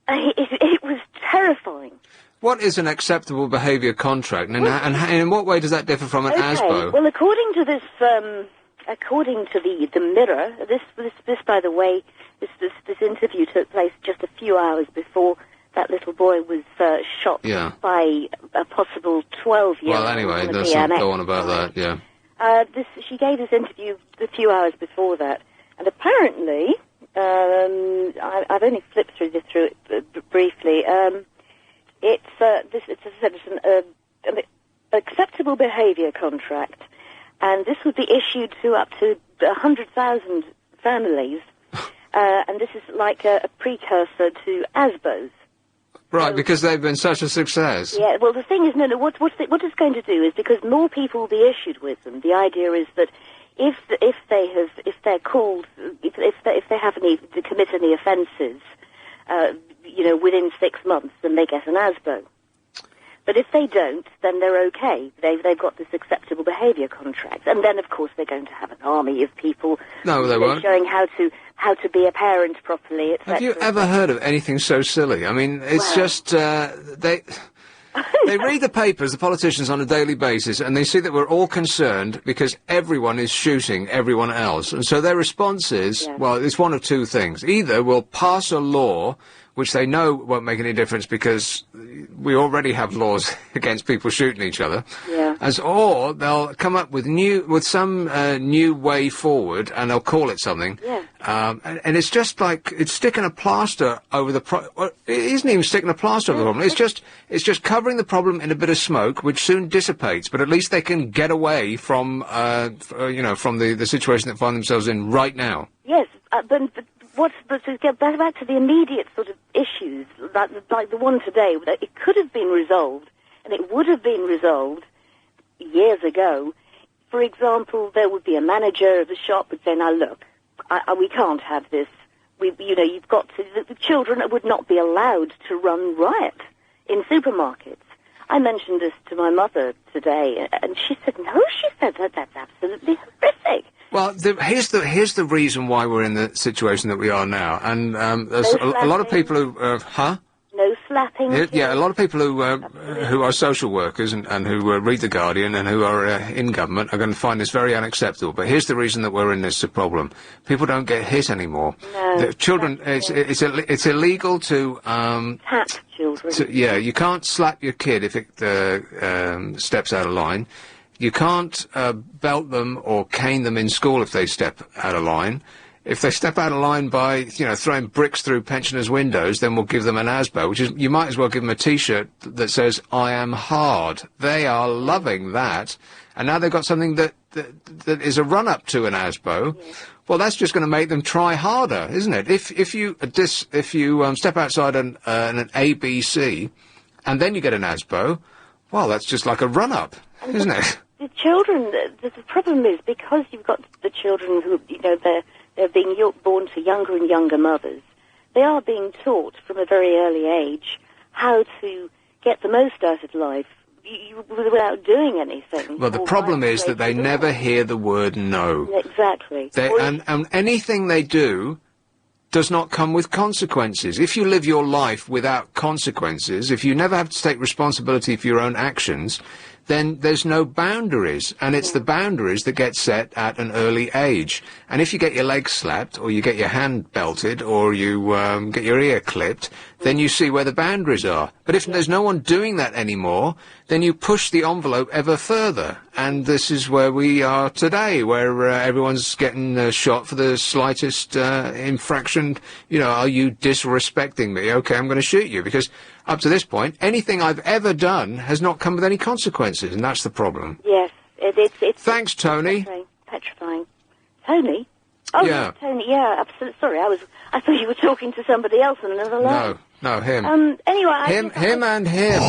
it was terrifying. What is an acceptable behaviour contract, and in what way does that differ from an ASBO? Well, according to this, according to the Mirror, this by the way, this interview took place just a few hours before that little boy was shot by a possible 12-year-old. Well, anyway, let's not go on about that. Yeah. She gave this interview a few hours before that, and apparently, I've only flipped through it briefly. It's an acceptable behaviour contract, and this would be issued to up to 100,000 families, and this is like a precursor to ASBOs. Right, because they've been such a success. Yeah, well, the thing is, what it's going to do is, because more people will be issued with them, the idea is that if they're called, if they have to commit any offences, within 6 months, then they get an ASBO. But if they don't, then they're okay. They've got this acceptable behaviour contract, and then of course they're going to have an army of people. No, they won't. Showing how to be a parent properly, etc. Have you ever heard of anything so silly? I mean, it's just they read the papers, the politicians, on a daily basis, and they see that we're all concerned because everyone is shooting everyone else, and so their response is, well, it's one of two things: either we'll pass a law which they know won't make any difference because we already have laws against people shooting each other. Yeah. Or they'll come up with some new way forward, and they'll call it something. Yeah. And it's just like it's sticking a plaster over the it isn't even sticking a plaster over the problem. It's just covering the problem in a bit of smoke, which soon dissipates. But at least they can get away from from the situation that they find themselves in right now. Yes, but to get back to the immediate sort of issues, like the one today, it could have been resolved, and it would have been resolved years ago. For example, there would be a manager of the shop would say, "Now look, we can't have this. You've got to. The children would not be allowed to run riot in supermarkets." I mentioned this to my mother today, and she said, "No," she said, "that's absolutely horrific." Well, here's the reason why we're in the situation that we are now, and there's a lot of people who, No slapping. Yeah, a lot of people who are social workers and who read The Guardian and who are in government are going to find this very unacceptable. But here's the reason that we're in this problem: people don't get hit anymore. No, the children, it's illegal to tap children. You can't slap your kid if it steps out of line. You can't belt them or cane them in school if they step out of line. If they step out of line by, throwing bricks through pensioners' windows, then we'll give them an ASBO, which is, you might as well give them a T-shirt that says, "I am hard." They are loving that. And now they've got something that is a run-up to an ASBO. Yes. Well, that's just going to make them try harder, isn't it? If you step outside an ABC, and then you get an ASBO, well, that's just like a run-up, isn't it? The children, the problem is, because you've got the children who, they're being born to younger and younger mothers, they are being taught from a very early age how to get the most out of life without doing anything. Well, the problem is that they never hear the word no. Exactly. And anything they do does not come with consequences. If you live your life without consequences, if you never have to take responsibility for your own actions, then there's no boundaries, and it's the boundaries that get set at an early age. And if you get your leg slapped, or you get your hand belted, or you get your ear clipped, then you see where the boundaries are. But if there's no one doing that anymore, then you push the envelope ever further. And this is where we are today, where everyone's getting shot for the slightest infraction. Are you disrespecting me? Okay, I'm going to shoot you, because up to this point, anything I've ever done has not come with any consequences, and that's the problem. Yes, it's Thanks, Tony. Petrifying. Tony? Oh, Yeah. yes, Tony, yeah, absolutely. Sorry, I thought you were talking to somebody else on another line. No, him. Anyway, Him and him.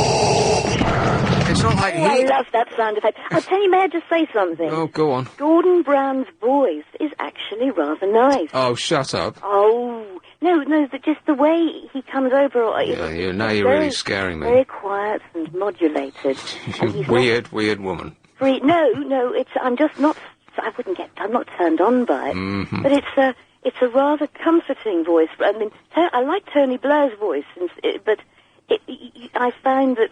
It's not like I love that sound effect. Oh, Tony, may I just say something? Oh, go on. Gordon Brown's voice is actually rather nice. Oh, shut up. Oh, no, just the way he comes over. Yeah, now you're really scaring me. Very quiet and modulated. And he's weird woman. No, I'm just not. I'm not turned on by it. Mm-hmm. But it's a rather comforting voice. I mean, I like Tony Blair's voice, but I find that.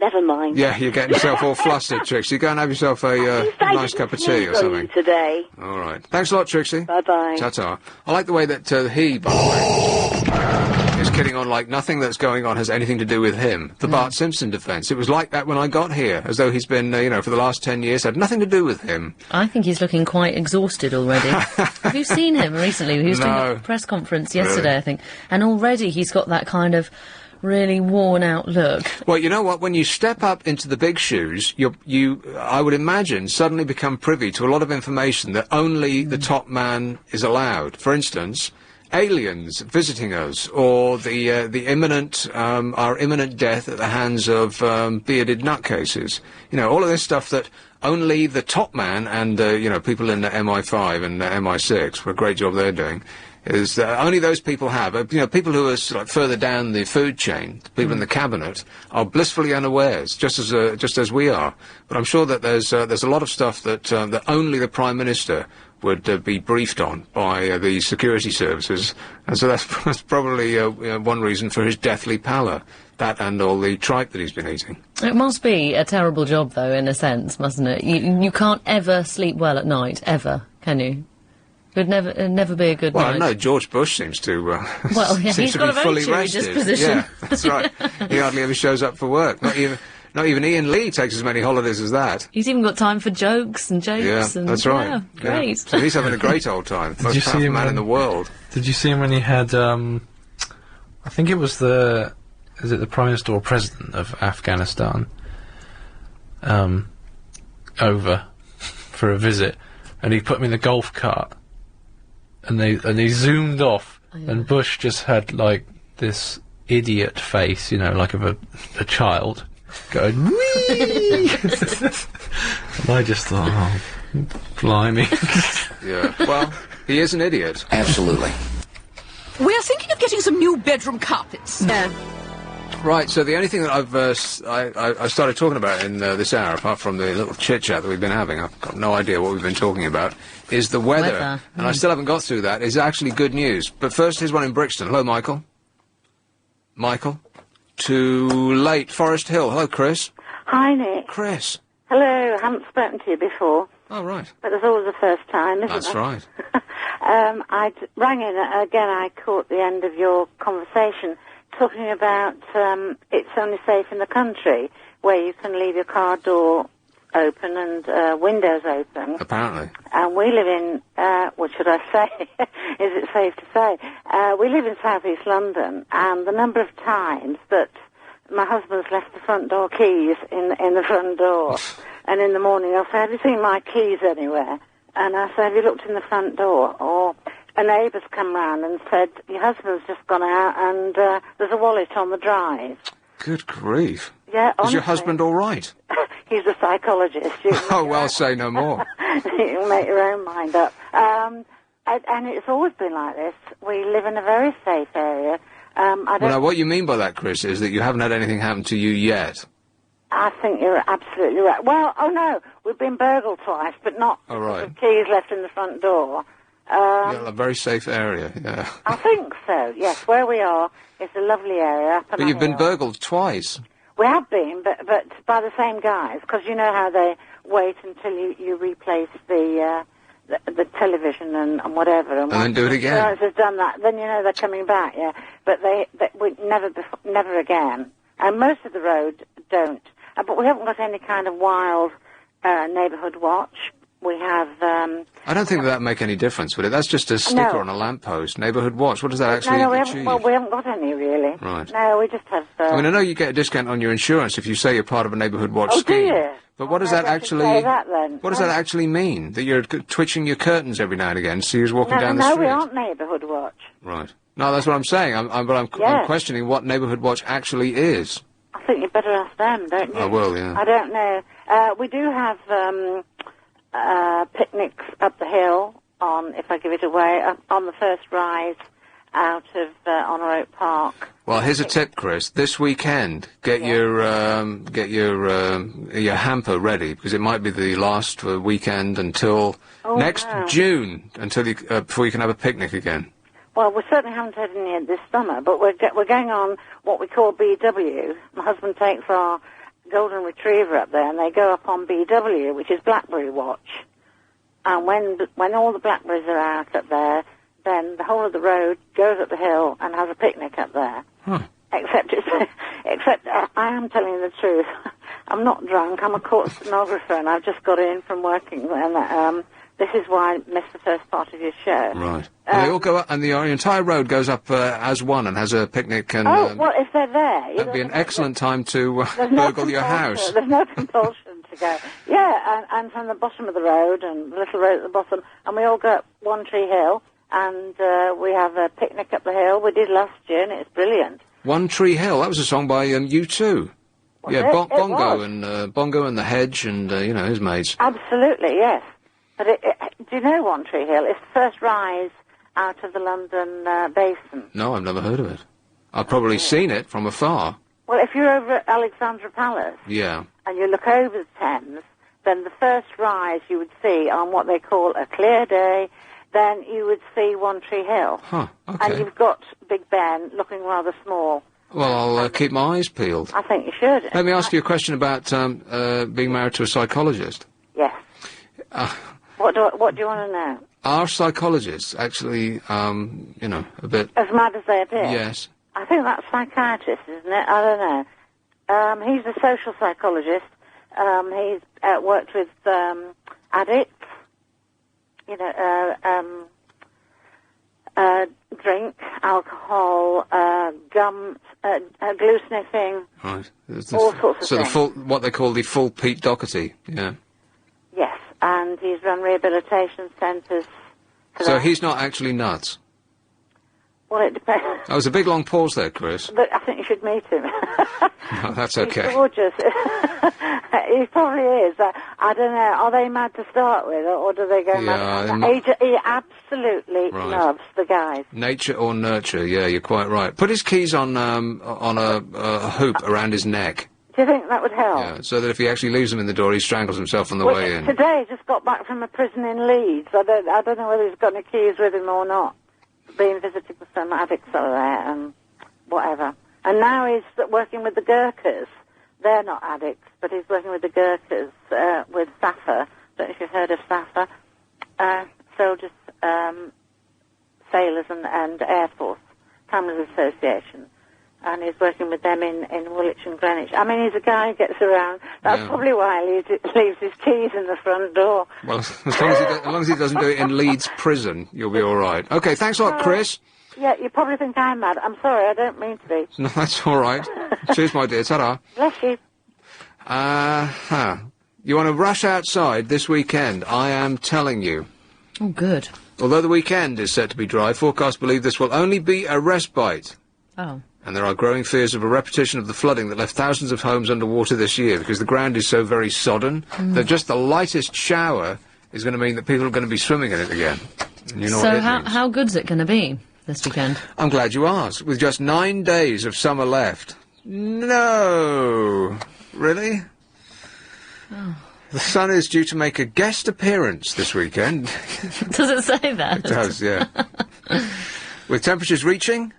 Never mind. Yeah, you're getting yourself all flustered, Trixie. Go and have yourself a nice cup of tea or something. Today. All right. Thanks a lot, Trixie. Bye-bye. Ta-ta. I like the way that he, by the way, is kidding on like nothing that's going on has anything to do with him. The Bart Simpson defence. It was like that when I got here, as though he's been, for the last 10 years, had nothing to do with him. I think he's looking quite exhausted already. Have you seen him recently? He was doing a press conference yesterday, Really? I think. And already he's got that kind of really worn-out look. Well, you know what? When you step up into the big shoes, you, I would imagine, suddenly become privy to a lot of information that only the top man is allowed. For instance, aliens visiting us, or the imminent, our imminent death at the hands of bearded nutcases. All of this stuff that only the top man and people in the MI5 and MI6, for a great job they're doing, is only those people have. People who are like further down the food chain, people in the cabinet, are blissfully unawares, just as we are. But I'm sure that there's a lot of stuff that only the Prime Minister would be briefed on by the security services, and so that's probably one reason for his deathly pallor. That and all the tripe that he's been eating. It must be a terrible job, though, in a sense, mustn't it? You can't ever sleep well at night, ever, can you? It'd never be a good night. Well, no, George Bush seems to. Well, yeah, seems he's to got be a very fully cheery rested. disposition. Yeah, that's right. He hardly ever shows up for work. Not even Ian Lee takes as many holidays as that. He's even got time for jokes and japes. Yeah, and, that's right. Yeah, great. Yeah. So he's having a great old time. Most powerful man in the world. Did you see him when he had? I think it was the Prime Minister or President of Afghanistan over for a visit, and he put him in the golf cart. And they zoomed off, and Bush just had like this idiot face, like of a child, going whee. And I just thought, oh, blimey. Yeah. Well, he is an idiot. Absolutely. We're thinking of getting some new bedroom carpets. Right, so the only thing that I started talking about in this hour, apart from the little chit-chat that we've been having, I've got no idea what we've been talking about, is the weather. And I still haven't got through that. It's actually good news. But first, here's one in Brixton. Hello, Michael. Michael? Too late. Forest Hill. Hello, Chris. Hi, Nick. Chris. Hello, I haven't spoken to you before. Oh, right. But there's always a first time, isn't That's there? right. I rang in, again, I caught the end of your conversation, talking about it's only safe in the country where you can leave your car door open and windows open. Apparently. And we live in, what should I say? Is it safe to say? We live in South East London, and the number of times that my husband's left the front door keys in the front door, and in the morning I'll say, have you seen my keys anywhere? And I say, have you looked in the front door? Or a neighbour's come round and said, your husband's just gone out and there's a wallet on the drive. Good grief. Yeah, honestly. Is your husband all right? He's a psychologist. Oh, well, say no more. You'll make your own mind up. And it's always been like this. We live in a very safe area. Well, now, what you mean by that, Chris, is that you haven't had anything happen to you yet. I think you're absolutely right. Well, oh no, we've been burgled twice, but not with keys left in the front door. Yeah, a very safe area, yeah. I think so, yes. Where we are is a lovely area. Up But you've been burgled twice. We have been, but by the same guys, because you know how they wait until you replace the television and whatever. And then do it again. Once they've done that, then you know they're coming back, yeah. But they never again. And most of the road don't. But we haven't got any kind of wild neighbourhood watch. We have. I don't think that'd make any difference, would it? That's just a sticker on a lamppost. Neighbourhood watch. What does that actually achieve? We haven't got any really. Right. No, we just have. I mean, I know you get a discount on your insurance if you say you're part of a neighbourhood watch scheme. Do you? But what does that actually? Say that, then. What does that actually mean? That you're twitching your curtains every now and again to see who's walking down the No, street? we aren't neighbourhood watch. Right. No, that's what I'm saying. I'm questioning what neighbourhood watch actually is. I think you better ask them, don't you? I will, yeah. I don't know. We do have picnics up the hill on, if I give it away, on the first rise out of Honor Oak Park. Well, here's a tip, Chris. This weekend, get your hamper ready, because it might be the last weekend until next June, until you before you can have a picnic again. Well, we certainly haven't had any this summer, but we're going on what we call BW. My husband takes our golden retriever up there, and they go up on BW, which is Blackberry Watch. And when all the blackberries are out up there, then the whole of the road goes up the hill and has a picnic up there. Huh. Except I am telling you the truth. I'm not drunk. I'm a court stenographer, and I've just got in from working, and this is why I missed the first part of your show. Right. And they all go up, and the entire road goes up as one and has a picnic. And well, if they're there, that'd be an excellent time to burgle your house. There's no compulsion to go. Yeah, and from the bottom of the road and the little road at the bottom, and we all go up One Tree Hill, and we have a picnic up the hill. We did last year, and it's brilliant. One Tree Hill. That was a song by U2. Yeah, Bongo and the Hedge and his mates. Absolutely, yes. But do you know One Tree Hill? It's the first rise out of the London basin. No, I've never heard of it. I've probably seen it from afar. Well, if you're over at Alexandra Palace, yeah, and you look over the Thames, then the first rise you would see on what they call a clear day, then you would see One Tree Hill. Huh, okay. And you've got Big Ben looking rather small. Well, I'll keep my eyes peeled. I think you should. Let me ask you a question about being married to a psychologist. Yes. What do you want to know? Are psychologists actually, a bit... As mad as they appear? Yes. I think that's psychiatrist, isn't it? I don't know. He's a social psychologist. He's worked with addicts, drink, alcohol, gum, glue sniffing, right. all sorts of things. So what they call the full Pete Doherty, yeah. Yes, and he's run rehabilitation centres. So he's not actually nuts? Well, it depends. That was a big long pause there, Chris. But I think you should meet him. No, that's okay. He's gorgeous. He probably is. I don't know. Are they mad to start with, or do they go mad? He absolutely loves the guys. Nature or nurture? Yeah, you're quite right. Put his keys on a hoop around his neck. Do you think that would help? Yeah, so that if he actually leaves them in the door, he strangles himself on the way in. Today, he just got back from a prison in Leeds. I don't know whether he's got any keys with him or not. Being visited with some addicts over there and whatever. And now he's working with the Gurkhas. They're not addicts, but he's working with the Gurkhas, with SAFA. Don't know if you've heard of SAFA. Soldiers, sailors and Air Force, Families Association. And he's working with them in Woolwich and Greenwich. I mean, he's a guy who gets around. That's probably why he leaves his keys in the front door. Well, as long as he doesn't do it in Leeds prison, you'll be all right. Okay, thanks a lot, Chris. Yeah, you probably think I'm mad. I'm sorry, I don't mean to be. No, that's all right. Cheers, my dear. Ta-da. Bless you. You want to rush outside this weekend? I am telling you. Oh, good. Although the weekend is set to be dry, forecasts believe this will only be a respite. Oh. And there are growing fears of a repetition of the flooding that left thousands of homes underwater this year because the ground is so very sodden that just the lightest shower is going to mean that people are going to be swimming in it again. And you know so what it means. How good's it going to be this weekend? I'm glad you asked. With just 9 days of summer left. No. Really? Oh. The sun is due to make a guest appearance this weekend. Does it say that? It does, yeah. With temperatures reaching...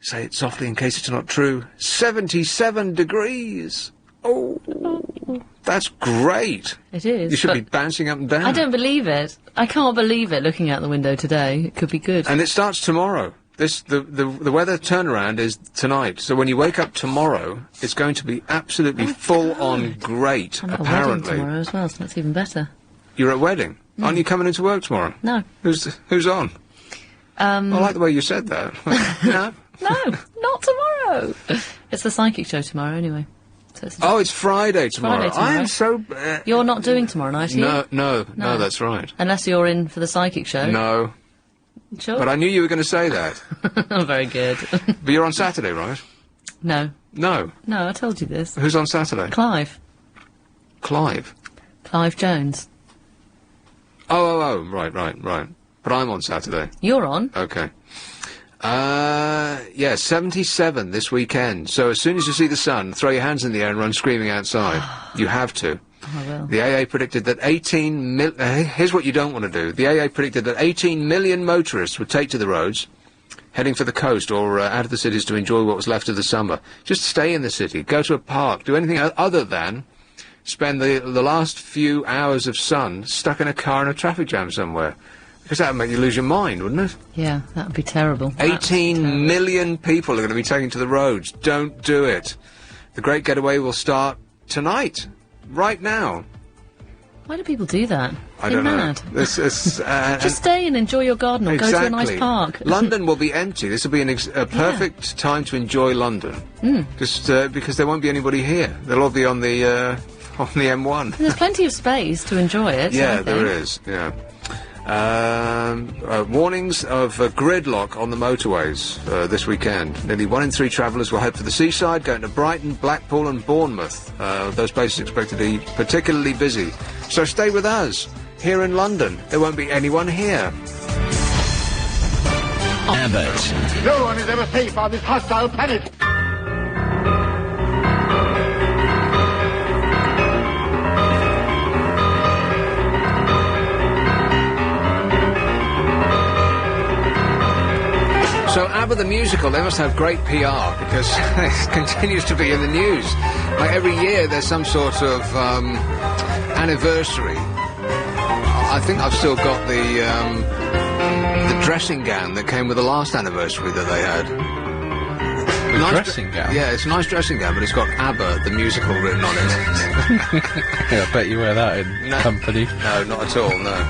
Say it softly in case it's not true. 77 degrees. Oh, that's great. It is. You should be bouncing up and down. I don't believe it. I can't believe it looking out the window today. It could be good. And it starts tomorrow. The weather turnaround is tonight. So when you wake up tomorrow, it's going to be absolutely full on great, I'm apparently. tomorrow as well, so that's even better. You're at a wedding. Aren't you coming into work tomorrow? No. Who's on? I like the way you said that. No? No, not tomorrow. It's the psychic show tomorrow, anyway. So it's Friday tomorrow. I am so... You're not doing tomorrow night, are you? No, that's right. Unless you're in for the psychic show. No. Sure. But I knew you were going to say that. Very good. But you're on Saturday, right? No. No? No, I told you this. Who's on Saturday? Clive. Clive? Clive Jones. Oh, right. But I'm on Saturday. You're on? Okay. 77 this weekend. So as soon as you see the sun, throw your hands in the air and run screaming outside. You have to. I will. The AA predicted that here's what you don't want to do. The AA predicted that 18 million motorists would take to the roads, heading for the coast or out of the cities to enjoy what was left of the summer. Just stay in the city, go to a park, do anything other than spend the last few hours of sun stuck in a car in a traffic jam somewhere. Because that would make you lose your mind, wouldn't it? Yeah, that would be terrible. 18 million people are going to be taken to the roads. Don't do it. The Great Getaway will start tonight. Right now. Why do people do that? I don't know. Just stay and enjoy your garden or go to a nice park. London will be empty. This will be a perfect time to enjoy London. Just because there won't be anybody here. They'll all be on the M1. There's plenty of space to enjoy it. Yeah, there is. Yeah. Warnings of gridlock on the motorways this weekend. Nearly 1 in 3 travellers will head for the seaside, going to Brighton, Blackpool and Bournemouth. Those places are expected to be particularly busy. So stay with us. Here in London, there won't be anyone here. Abbott. No one is ever safe on this hostile planet. So Abbott the musical, they must have great PR because it continues to be in the news. Like every year there's some sort of anniversary. I think I've still got the dressing gown that came with the last anniversary that they had. Dressing gown? Yeah, it's a nice dressing gown, but it's got Abbott the musical written on it. Yeah, I bet you wear that in company. No, not at all, no.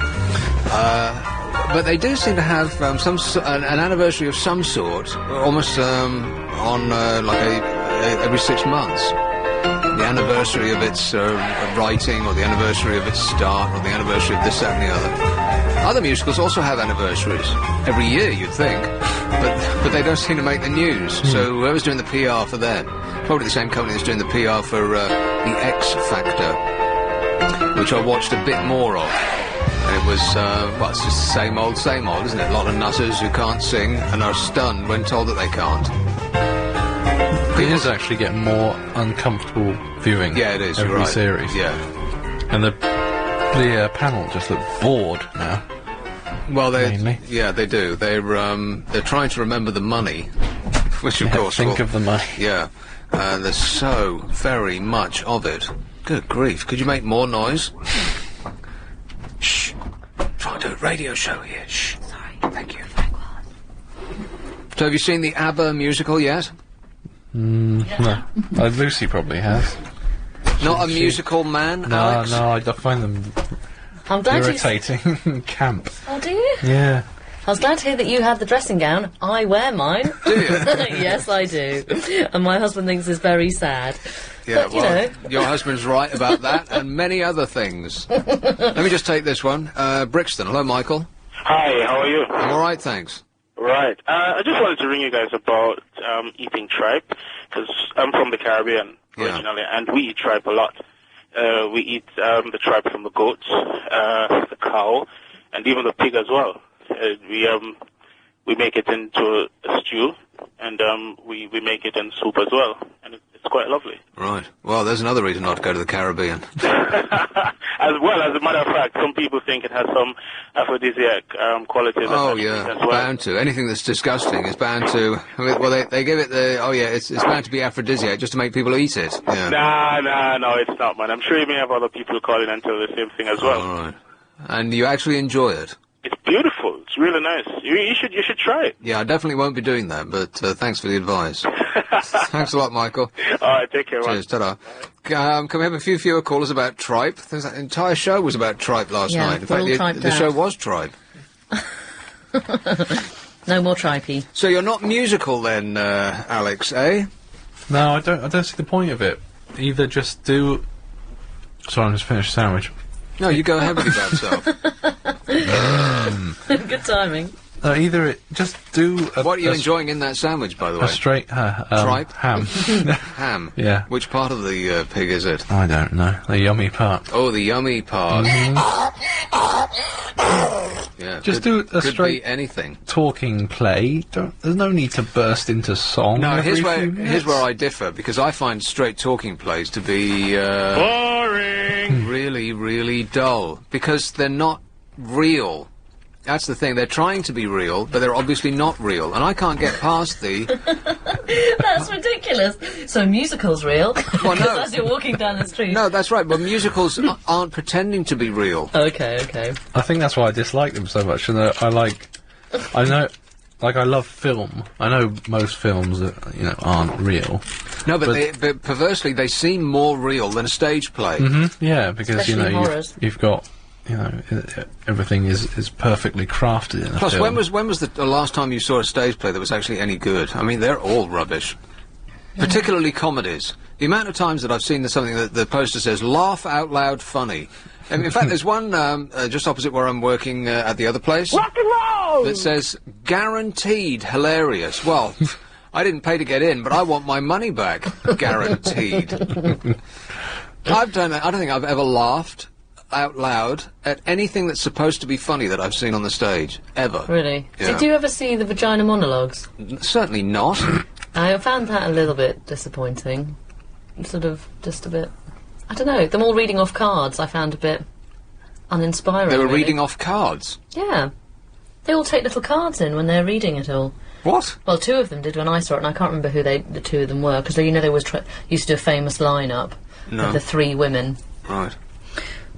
But they do seem to have an anniversary of some sort, almost on every 6 months. The anniversary of its writing, or the anniversary of its start, or the anniversary of this, that, and the other. Other musicals also have anniversaries every year, you'd think, but they don't seem to make the news. So whoever's doing the PR for them, probably the same company that's doing the PR for the X Factor, which I watched a bit more of. And it was, it's just the same old, isn't it? A lot of nutters who can't sing and are stunned when told that they can't. It is actually getting more uncomfortable viewing. Yeah, it is. Every series. Yeah. And the panel just look bored now. Well, mainly. Yeah, they do. They're trying to remember the money, which of course. Think of the money. Yeah. There's so very much of it. Good grief! Could you make more noise? Shh. Trying to do a radio show here. Shh. Sorry. Thank you. So have you seen the ABBA musical yet? No. Lucy probably has. Not a musical man, Alex? No, I find them irritating. Camp. Oh, do you? Yeah. I was glad to hear that you had the dressing gown. I wear mine. Do you? Yes, I do. And my husband thinks it's very sad. Yeah, but, you know. Your husband's right about that and many other things. Let me just take this one. Brixton. Hello, Michael. Hi, how are you? I'm all right, thanks. Right. I just wanted to ring you guys about eating tripe, because I'm from the Caribbean originally, and we eat tripe a lot. We eat the tripe from the goats, the cow, and even the pig as well. We make it into a stew, and we make it in soup as well, and it's quite lovely. Right. Well, there's another reason not to go to the Caribbean. As a matter of fact, some people think it has some aphrodisiac qualities. Oh, yeah, as well. Bound to. Anything that's disgusting is bound to... well, they give it the... Oh, yeah, it's bound to be aphrodisiac just to make people eat it. Yeah. No, it's not, man. I'm sure you may have other people calling and tell the same thing as well. All right. And you actually enjoy it? It's beautiful. wonderful. It's really nice. You should try it. Yeah, I definitely won't be doing that, but thanks for the advice. Thanks a lot, Michael. All right, take care. Cheers, ta-da. Can we have a few fewer callers about tripe? The entire show was about tripe last night. In fact, the show was tripe. No more tripey. So you're not musical then, Alex, eh? No, I don't see the point of it. Either just do... Sorry, I just finished a sandwich. No, you go ahead with your bad self. Good timing. Either just do... What are you enjoying in that sandwich, by the way? A straight... tripe? Ham. Ham? Yeah. Which part of the pig is it? I don't know. The yummy part. Oh, the yummy part. Yeah. Just do a straight be anything. Talking play. There's no need to burst into song. No, here's where I differ, because I find straight talking plays to be boring. Really, really dull, because they're not real. That's the thing. They're trying to be real, but they're obviously not real, and I can't get past the... That's ridiculous. So musicals real? Well, no. As you're walking down the street. No, that's right, but musicals aren't pretending to be real. Okay. I think that's why I dislike them so much, and I love film. I know most films that, aren't real. No, but perversely, they seem more real than a stage play. Yeah, because, especially you've got... everything is perfectly crafted in a Plus, film. when was the last time you saw a stage play that was actually any good? I mean, they're all rubbish. Particularly comedies. The amount of times that I've seen something that the poster says, laugh out loud funny. In fact, there's one just opposite where I'm working at the other place. Rock and roll! That says, guaranteed hilarious. Well, I didn't pay to get in, but I want my money back. Guaranteed. I don't think I've ever laughed out loud at anything that's supposed to be funny that I've seen on the stage, ever. Really? Yeah. Did you ever see the vagina monologues? Certainly not. I found that a little bit disappointing. Sort of, just a bit... I don't know, them all reading off cards I found a bit uninspiring. They were really. reading off cards? Yeah. They all take little cards in when they're reading it all. What? Well, two of them did when I saw it, and I can't remember who the two of them were, because they always used to do a famous lineup of the three women. Right.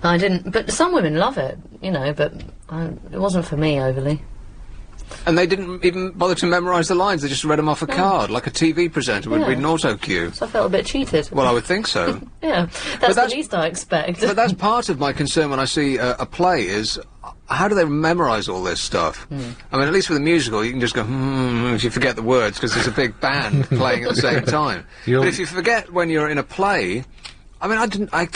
I didn't, but some women love it, but it wasn't for me overly. And they didn't even bother to memorise the lines, they just read them off a card, like a TV presenter would read an auto cue. So I felt a bit cheated. Well, I would think so. Yeah, that's the least I expect. But that's part of my concern when I see a play is, how do they memorise all this stuff? I mean, at least with a musical, you can just go, if you forget the words, because there's a big band playing at the same time. But if you forget when you're in a play... I mean, I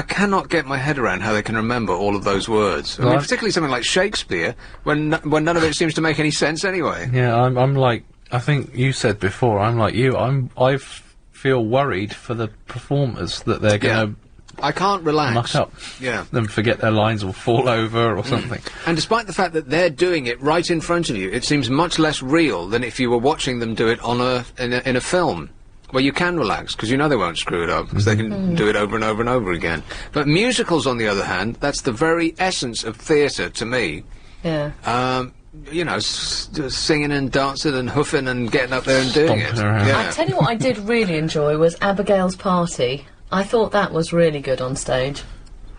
cannot get my head around how they can remember all of those words. I mean, particularly something like Shakespeare, when none of it seems to make any sense anyway. Yeah, I'm like, I think you said before, I'm like you, I feel worried for the performers that they're going to... I can't relax. Muck up. Yeah. Then forget their lines or fall over or something. And despite the fact that they're doing it right in front of you, it seems much less real than if you were watching them do it in a film. Well, you can relax, because you know they won't screw it up, because they can do it over and over and over again. But musicals, on the other hand, that's the very essence of theatre to me. Yeah. Singing and dancing and hoofing and getting up there and doing it. Yeah. I tell you what I did really enjoy was Abigail's Party. I thought that was really good on stage.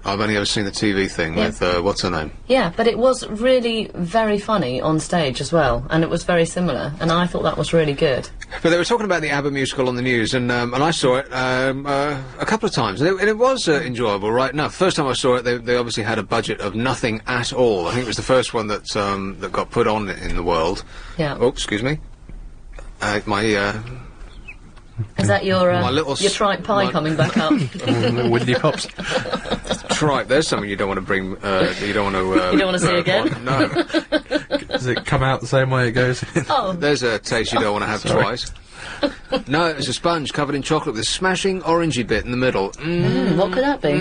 I've only ever seen the TV thing with, what's her name? Yeah, but it was really very funny on stage as well, and it was very similar, and I thought that was really good. But they were talking about the Abbot musical on the news, and I saw it a couple of times, and it was enjoyable, right enough. First time I saw it, they obviously had a budget of nothing at all. I think it was the first one that got put on in the world. Yeah. Oh, excuse me. Is that your tripe pie coming back up? Windy pops. Tripe, there's something you don't want to bring, you don't want to... you don't want to see again? No. Does it come out the same way it goes in? Oh. There's a taste you don't want to have twice. No, it was a sponge covered in chocolate with a smashing orangey bit in the middle. What could that be?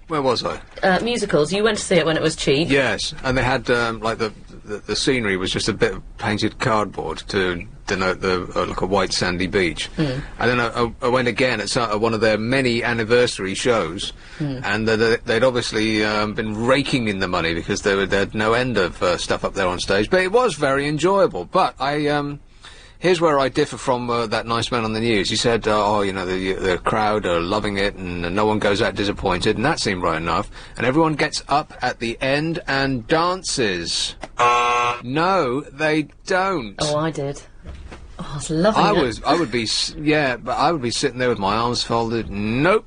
Where was I? Musicals. You went to see it when it was cheap. Yes, and they had, like, the scenery was just a bit of painted cardboard to denote like a white sandy beach. And then I went again at one of their many anniversary shows, and they'd obviously been raking in the money because they had no end of stuff up there on stage. But it was very enjoyable. But here's where I differ from that nice man on the news. He said, the crowd are loving it and no one goes out disappointed, and that seemed right enough. And everyone gets up at the end and dances. No, they don't. Oh, I did. Oh, I was loving it. I would be sitting there with my arms folded. Nope.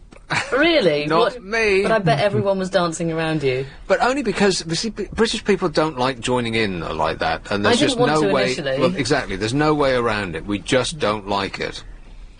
Really? Not me. But I bet everyone was dancing around you. But only because, you see, British people don't like joining in like that, and there's just no way. Initially. Well, exactly. There's no way around it. We just don't like it.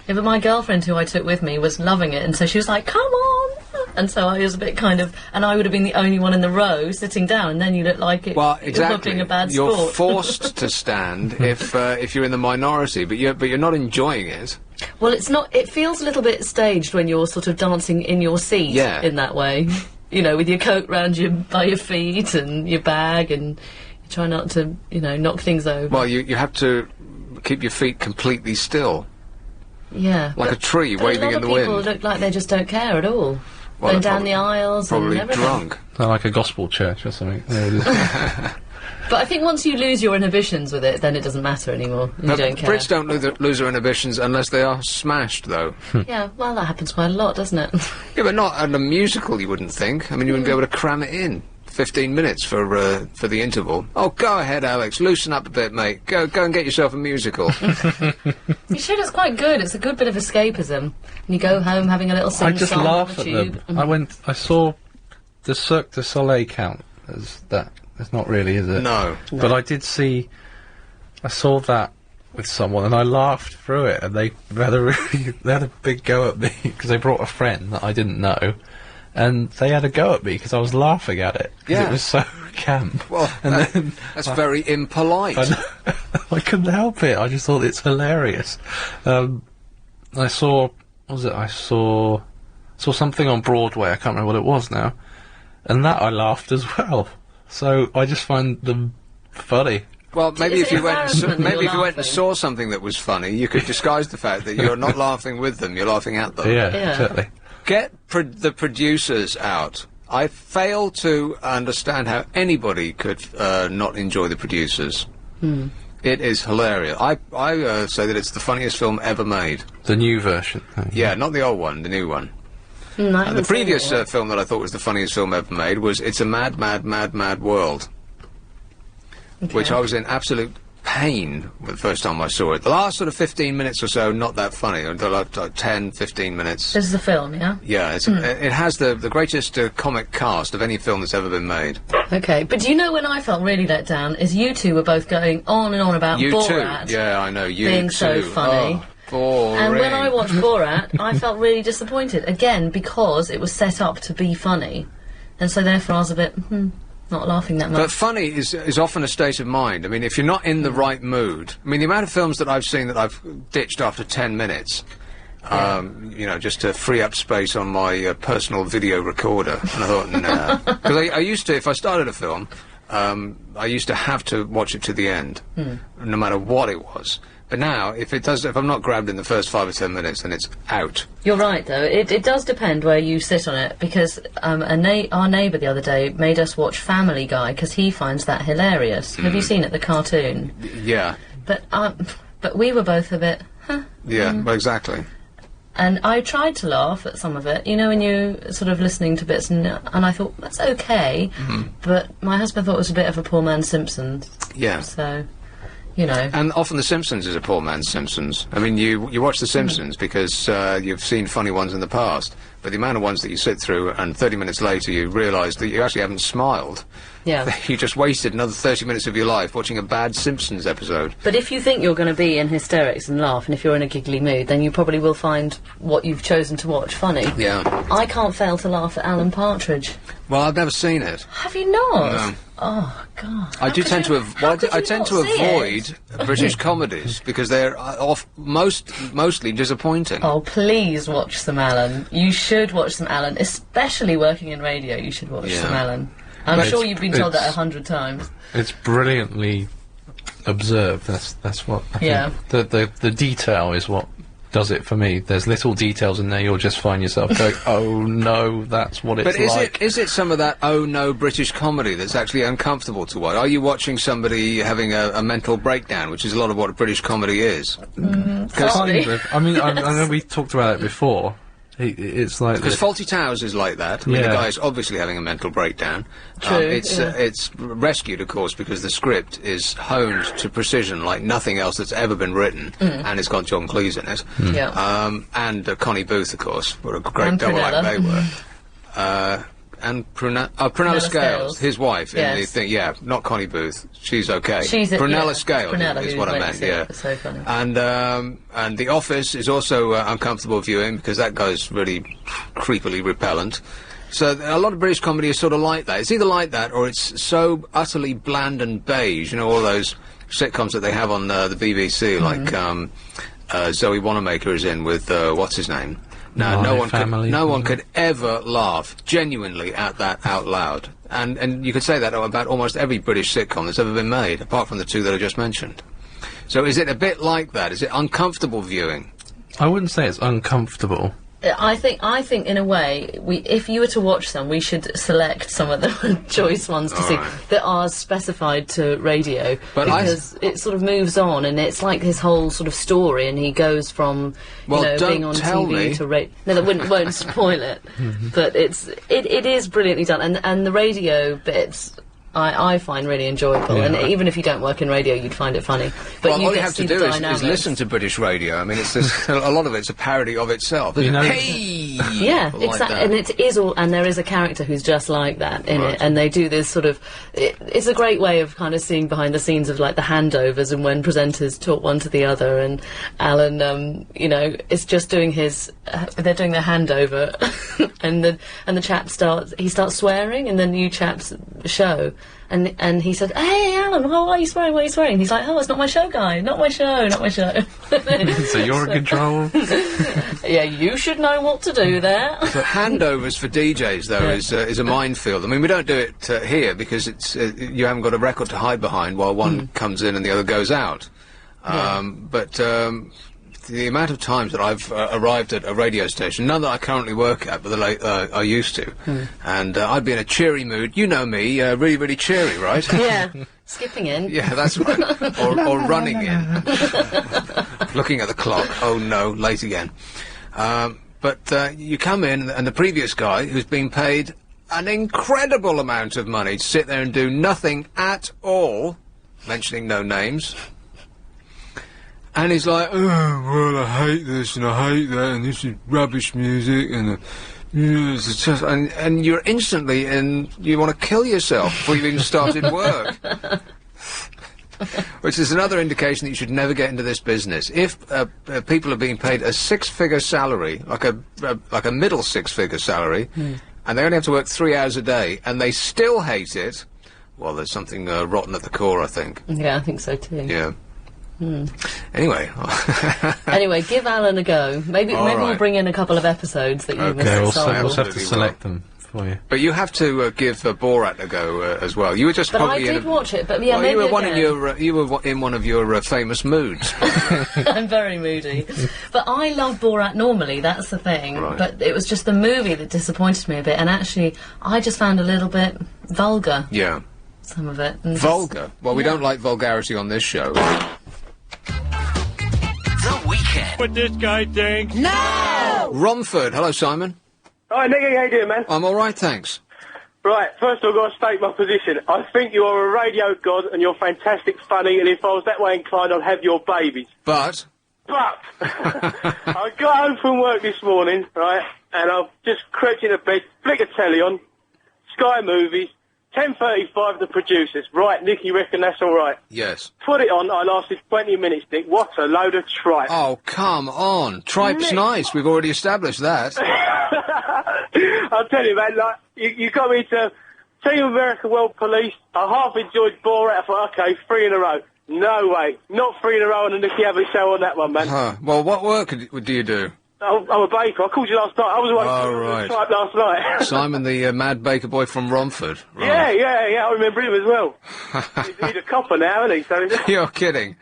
Yeah, but my girlfriend, who I took with me, was loving it, and so she was like, "Come on!" And so I was a bit kind of, and I would have been the only one in the row sitting down, and then you look like it. Well, exactly. You're being a bad You're sport. forced to stand if you're in the minority, but you're not enjoying it. Well, it's not. It feels a little bit staged when you're sort of dancing in your seat in that way. You know, with your coat round by your feet and your bag, and you try not to, knock things over. Well, you have to keep your feet completely still. Yeah. Like a tree waving in the wind. A lot of people look like they just don't care at all. Well, going down the aisles probably and everything. drunk. They're like a gospel church or something. There it is. But I think once you lose your inhibitions with it, then it doesn't matter anymore. You don't care. Brits don't lose their inhibitions unless they are smashed, though. Yeah, well, that happens quite a lot, doesn't it? Yeah, but not at a musical, you wouldn't think. I mean, you wouldn't be able to cram it in. 15 minutes for the interval. Oh, go ahead, Alex. Loosen up a bit, mate. Go and get yourself a musical. You should. It's quite good. It's a good bit of escapism. And you go home having a little sing-song. I just laugh at tube. them. I saw the Cirque du Soleil count as that. It's not really, is it? No. But I did see. I saw that with someone, and I laughed through it. And they had a big go at me because they brought a friend that I didn't know. And they had a go at me because I was laughing at it. Yeah. It was so camp. Well, that's very impolite. I couldn't help it. I just thought it's hilarious. I saw something on Broadway. I can't remember what it was now. And that I laughed as well. So I just find them funny. Well, maybe if you went and saw something that was funny, you could disguise the fact that you're not laughing with them, you're laughing at them. Yeah. Exactly. Get the producers out. I fail to understand how anybody could not enjoy the producers. It is hilarious. I say that it's the funniest film ever made. The new version. Yeah, not the old one, the new one. The previous film that I thought was the funniest film ever made was It's a Mad, Mad, Mad, Mad World, which I was in absolute pain the first time I saw it. The last sort of 15 minutes or so, not that funny. The last 10, 15 minutes. This is the film, yeah? Yeah, it has the greatest comic cast of any film that's ever been made. Okay, but do you know when I felt really let down is you two were both going on and on about Borat. Yeah, I know, you being too. so funny. Oh, boring. And when I watched Borat, I felt really disappointed, again, because it was set up to be funny. And so therefore I was a bit, not laughing that much. But funny is often a state of mind. I mean, if you're not in the right mood... I mean, the amount of films that I've seen that I've ditched after 10 minutes, just to free up space on my personal video recorder. And I thought, nah. Because I used to, if I started a film, I used to have to watch it to the end, no matter what it was. But now, if I'm not grabbed in the first 5 or 10 minutes, then it's out. You're right, though. It does depend where you sit on it, because our neighbour the other day made us watch Family Guy, because he finds that hilarious. Have you seen it, the cartoon? Yeah. But we were both a bit, Yeah, well, exactly. And I tried to laugh at some of it, when you're sort of listening to bits, and I thought, that's okay, but my husband thought it was a bit of a poor man's Simpsons. Yeah. So... And often The Simpsons is a poor man's Simpsons. I mean, you watch The Simpsons because you've seen funny ones in the past, but the amount of ones that you sit through and 30 minutes later you realise that you actually haven't smiled. Yeah. You just wasted another 30 minutes of your life watching a bad Simpsons episode. But if you think you're going to be in hysterics and laugh, and if you're in a giggly mood, then you probably will find what you've chosen to watch funny. Yeah. I can't fail to laugh at Alan Partridge. Well, I've never seen it. Have you not? No. Oh, God. I tend to avoid British comedies because they're mostly disappointing. Oh, please watch some Alan. You should watch some Alan, especially working in radio. You should watch some Alan. I'm sure you've been told that 100 times. It's brilliantly observed. That's what I think. The detail is what does it for me. There's little details in there you'll just find yourself going, oh no, that's what it's like. But is it some of that oh no British comedy that's actually uncomfortable to watch? Are you watching somebody having a mental breakdown, which is a lot of what British comedy is? Kind of. I mean, I know we talked about it before. It's like... Because Fawlty Towers is like that. I mean, the guy's obviously having a mental breakdown. True, it's rescued, of course, because the script is honed to precision like nothing else that's ever been written, and it's got John Cleese in it. And Connie Booth, of course. What a great double act they were. And Prunella Scales, his wife, in the thing. Yeah, not Connie Booth. She's okay. Prunella Scales is what I meant. Yeah, so funny. And The Office is also uncomfortable viewing because that guy's really creepily repellent. So a lot of British comedy is sort of like that. It's either like that or it's so utterly bland and beige. You know, all those sitcoms that they have on the BBC, like Zoe Wanamaker is in with what's his name. No, no one could ever laugh genuinely at that out loud, and you could say that about almost every British sitcom that's ever been made, apart from the two that I just mentioned. So, is it a bit like that? Is it uncomfortable viewing? I wouldn't say it's uncomfortable. I think in a way, if you were to watch them, we should select some of the choice ones to see that are specified to radio, because it sort of moves on, and it's like his whole sort of story, and he goes from being on TV to radio. No, that won't spoil it, but it is brilliantly done, and the radio bits I find really enjoyable, and even if you don't work in radio, you'd find it funny. But all you have to do is listen to British radio. I mean, it's a lot of it's a parody of itself. Isn't it? Hey, exactly, and it is all, and there is a character who's just like that in it, and they do this sort of. It's a great way of kind of seeing behind the scenes of like the handovers and when presenters talk one to the other, and Alan, is just doing his. They're doing their handover, and the chap starts swearing, and then the new chap's show. And he said, "Hey, Alan, why are you swearing? Why are you swearing?" He's like, "Oh, it's not my show, guy. Not my show. Not my show." So you're in control. Yeah, you should know what to do there. But handovers for DJs, though, is a minefield. I mean, we don't do it here because it's you haven't got a record to hide behind while one comes in and the other goes out. But the amount of times that I've arrived at a radio station, none that I currently work at, but I used to, and I'd be in a cheery mood. You know me, really, really cheery, right? Yeah, skipping in. Yeah, that's right. or running in, looking at the clock. Oh no, late again. But you come in, and the previous guy, who's been paid an incredible amount of money to sit there and do nothing at all, mentioning no names. And he's like, oh, well, I hate this and I hate that, and this is rubbish music, and it's just, and you're instantly you want to kill yourself before you've even started work. Which is another indication that you should never get into this business. If people are being paid a six-figure salary, like a middle six-figure salary, and they only have to work 3 hours a day, and they still hate it, well, there's something rotten at the core, I think. Yeah, I think so too. Yeah. Anyway. Anyway, give Alan a go. Maybe we'll bring in a couple of episodes that you missed. We'll have to select them for you. But you have to give Borat a go as well. You were just probably I did watch it, but yeah, maybe you were in one of your famous moods. I'm very moody, but I love Borat normally. That's the thing. Right. But it was just the movie that disappointed me a bit, and actually, I just found a little bit vulgar. Yeah. Some of it. Vulgar? Well, we don't like vulgarity on this show. The Weekend. What this guy thinks. No! Romford. Hello, Simon. Hi, Nicky. How you doing, man? I'm all right, thanks. Right, first of all, I've got to state my position. I think you are a radio god and you're fantastic funny, and if I was that way inclined, I'd have your babies. But I got home from work this morning, right, and I've just crept into bed, flick a telly on, Sky Movies, 10:35, the producers. Right, Nick, you reckon that's all right? Yes. Put it on. I lasted 20 minutes, Nick. What a load of tripe. Oh, come on. Tripe's nice. We've already established that. I'll tell you, man, like, you got me to Team America World Police. I half enjoyed Borat. I thought, okay, 3 in a row. No way. Not 3 in a row on the Nicky Abbott show on that one, man. Well, what work do you do? I'm a baker. I called you last night. I was right. Tripe last night. Simon, the mad baker boy from Romford. Right. Yeah, I remember him as well. he's a copper now, isn't he? So You're kidding.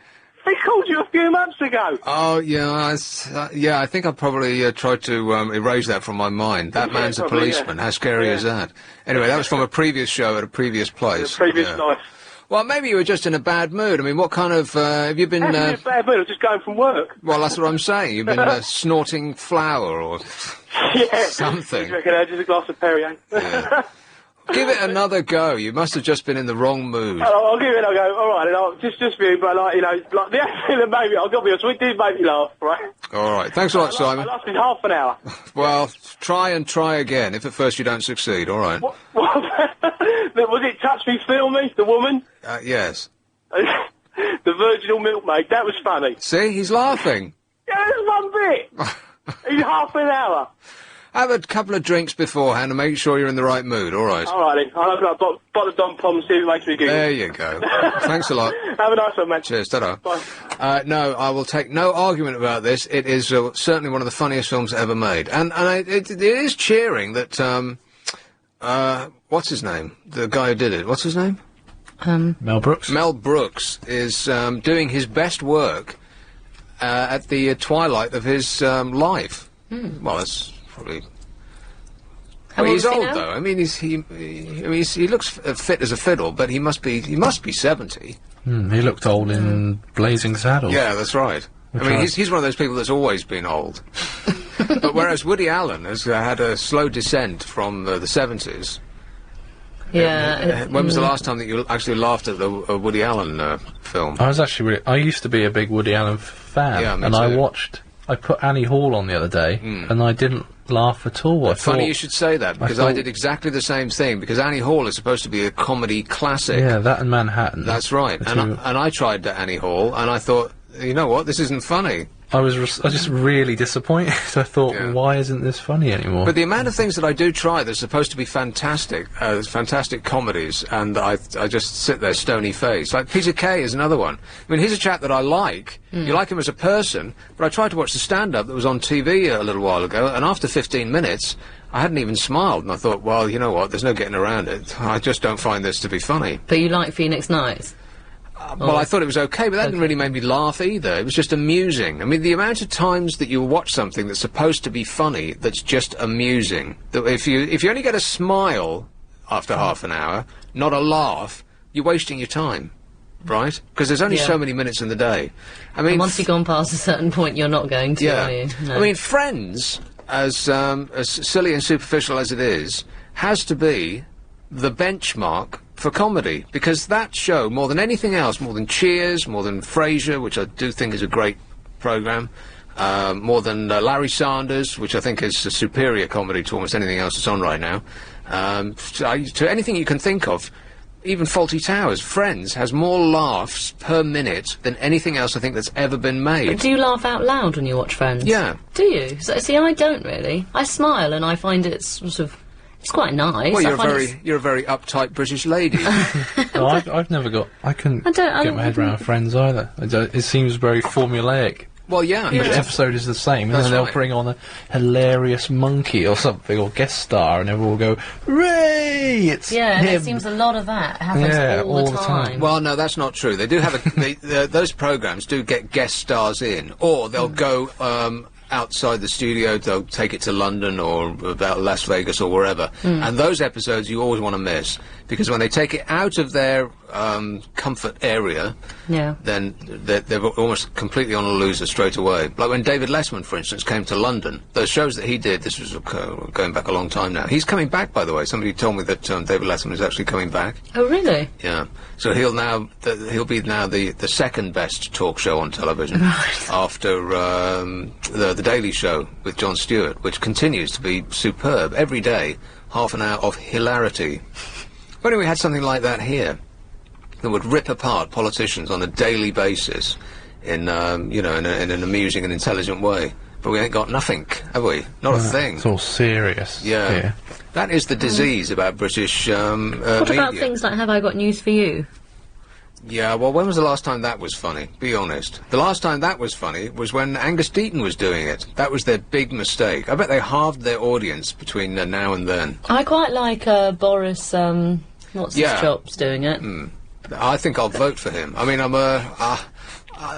He called you a few months ago. Oh, yeah, I think I probably tried to erase that from my mind. That man's a policeman. How scary is that? Anyway, that was from a previous show at a previous place. Previous life. Well, maybe you were just in a bad mood. I mean, what kind of, have you been... in a bad mood, I was just going from work. Well, that's what I'm saying. You've been snorting flour or something. I reckon I just a glass of Perrier. Yeah. Give it another go. You must have just been in the wrong mood. I'll give it a go. All right, and I'll just for you, but like the acting that made me, I've got to be honest, it did make me laugh, right? All right, thanks a lot, Simon. It lasted half an hour. Well, try again. If at first you don't succeed, all right. What was it? Touch Me, Feel Me, the woman. Yes. The virginal milkmaid. That was funny. See, he's laughing. Yeah, there's one bit. In half an hour. Have a couple of drinks beforehand and make sure you're in the right mood, all right? All right, then. I'll open up a bottle of Dom Pom and see if it makes me giggle. There you go. Thanks a lot. Have a nice one, man. Cheers, ta-da. Bye. No, I will take no argument about this. It is certainly one of the funniest films ever made. And it is cheering that, what's his name? The guy who did it. What's his name? Mel Brooks. Mel Brooks is doing his best work at the twilight of his life. Well, that's probably... How he's old is he old now? though. I mean, he looks fit as a fiddle, but he must be 70. He looked old in Blazing Saddles. Yeah, that's right. I mean, he's one of those people that's always been old. But whereas Woody Allen has had a slow descent from the 70s. Yeah. When was the last time that you actually laughed at a Woody Allen film? I was actually I used to be a big Woody Allen fan, Yeah, me and too. I put Annie Hall on the other day, and I didn't laugh at all. Funny you should say that, because I did exactly the same thing, because Annie Hall is supposed to be a comedy classic. Yeah, that and Manhattan. That's right. And I tried Annie Hall, and I thought, you know what, this isn't funny. I was just really disappointed. I thought, why isn't this funny anymore? But the amount of things that I do try that's supposed to be fantastic, fantastic comedies, and I just sit there stony faced. Like Peter Kay is another one. I mean, he's a chap that I like. You like him as a person, but I tried to watch the stand-up that was on TV a little while ago, and after 15 minutes, I hadn't even smiled, and I thought, well, you know what, there's no getting around it. I just don't find this to be funny. But you like Phoenix Nights? Well, I thought it was okay, but that didn't really make me laugh either. It was just amusing. I mean, the amount of times that you watch something that's supposed to be funny that's just amusing. That if you only get a smile after half an hour, not a laugh, you're wasting your time, right? Because there's only so many minutes in the day. I mean, and once you've gone past a certain point, you're not going to, are you? No. I mean, Friends, as silly and superficial as it is, has to be the benchmark for comedy, because that show, more than anything else, more than Cheers, more than Frasier, which I do think is a great programme, more than Larry Sanders, which I think is a superior comedy to almost anything else that's on right now, to anything you can think of, even Fawlty Towers, Friends has more laughs per minute than anything else I think that's ever been made. But do you laugh out loud when you watch Friends? Yeah. Do you? So, see, I don't really. I smile and I find it sort of... It's quite nice. Well, you're a very uptight British lady. No, I've never got... I couldn't get my head around Friends either. It seems very formulaic. Well, yeah. Each episode is the same, and then they'll bring on a hilarious monkey or something, or guest star, and everyone will go, "Ray!" It's and him. it seems a lot of that happens all the time. Well, no, that's not true. They do have those programmes do get guest stars in, or they'll go outside the studio, they'll take it to London or about Las Vegas or wherever. And those episodes you always want to miss, because when they take it out of their comfort area, then they're almost completely on a loser straight away. Like when David Letterman, for instance, came to London, those shows that he did, this was going back a long time now. He's coming back, by the way. Somebody told me that David Letterman is actually coming back. Oh, really? Yeah. So he'll be now the second best talk show on television after the Daily Show with Jon Stewart, which continues to be superb every day. Half an hour of hilarity. If only we had something like that here, that would rip apart politicians on a daily basis in an amusing and intelligent way. But we ain't got nothing, have we? Not a thing. It's all serious. Yeah. Yeah. That is the disease about British What media. about things like Have I Got News for You? Yeah, well, when was the last time that was funny? Be honest. The last time that was funny was when Angus Deaton was doing it. That was their big mistake. I bet they halved their audience between now and then. I quite like Boris, what's his chops doing it. I think I'll vote for him. I mean,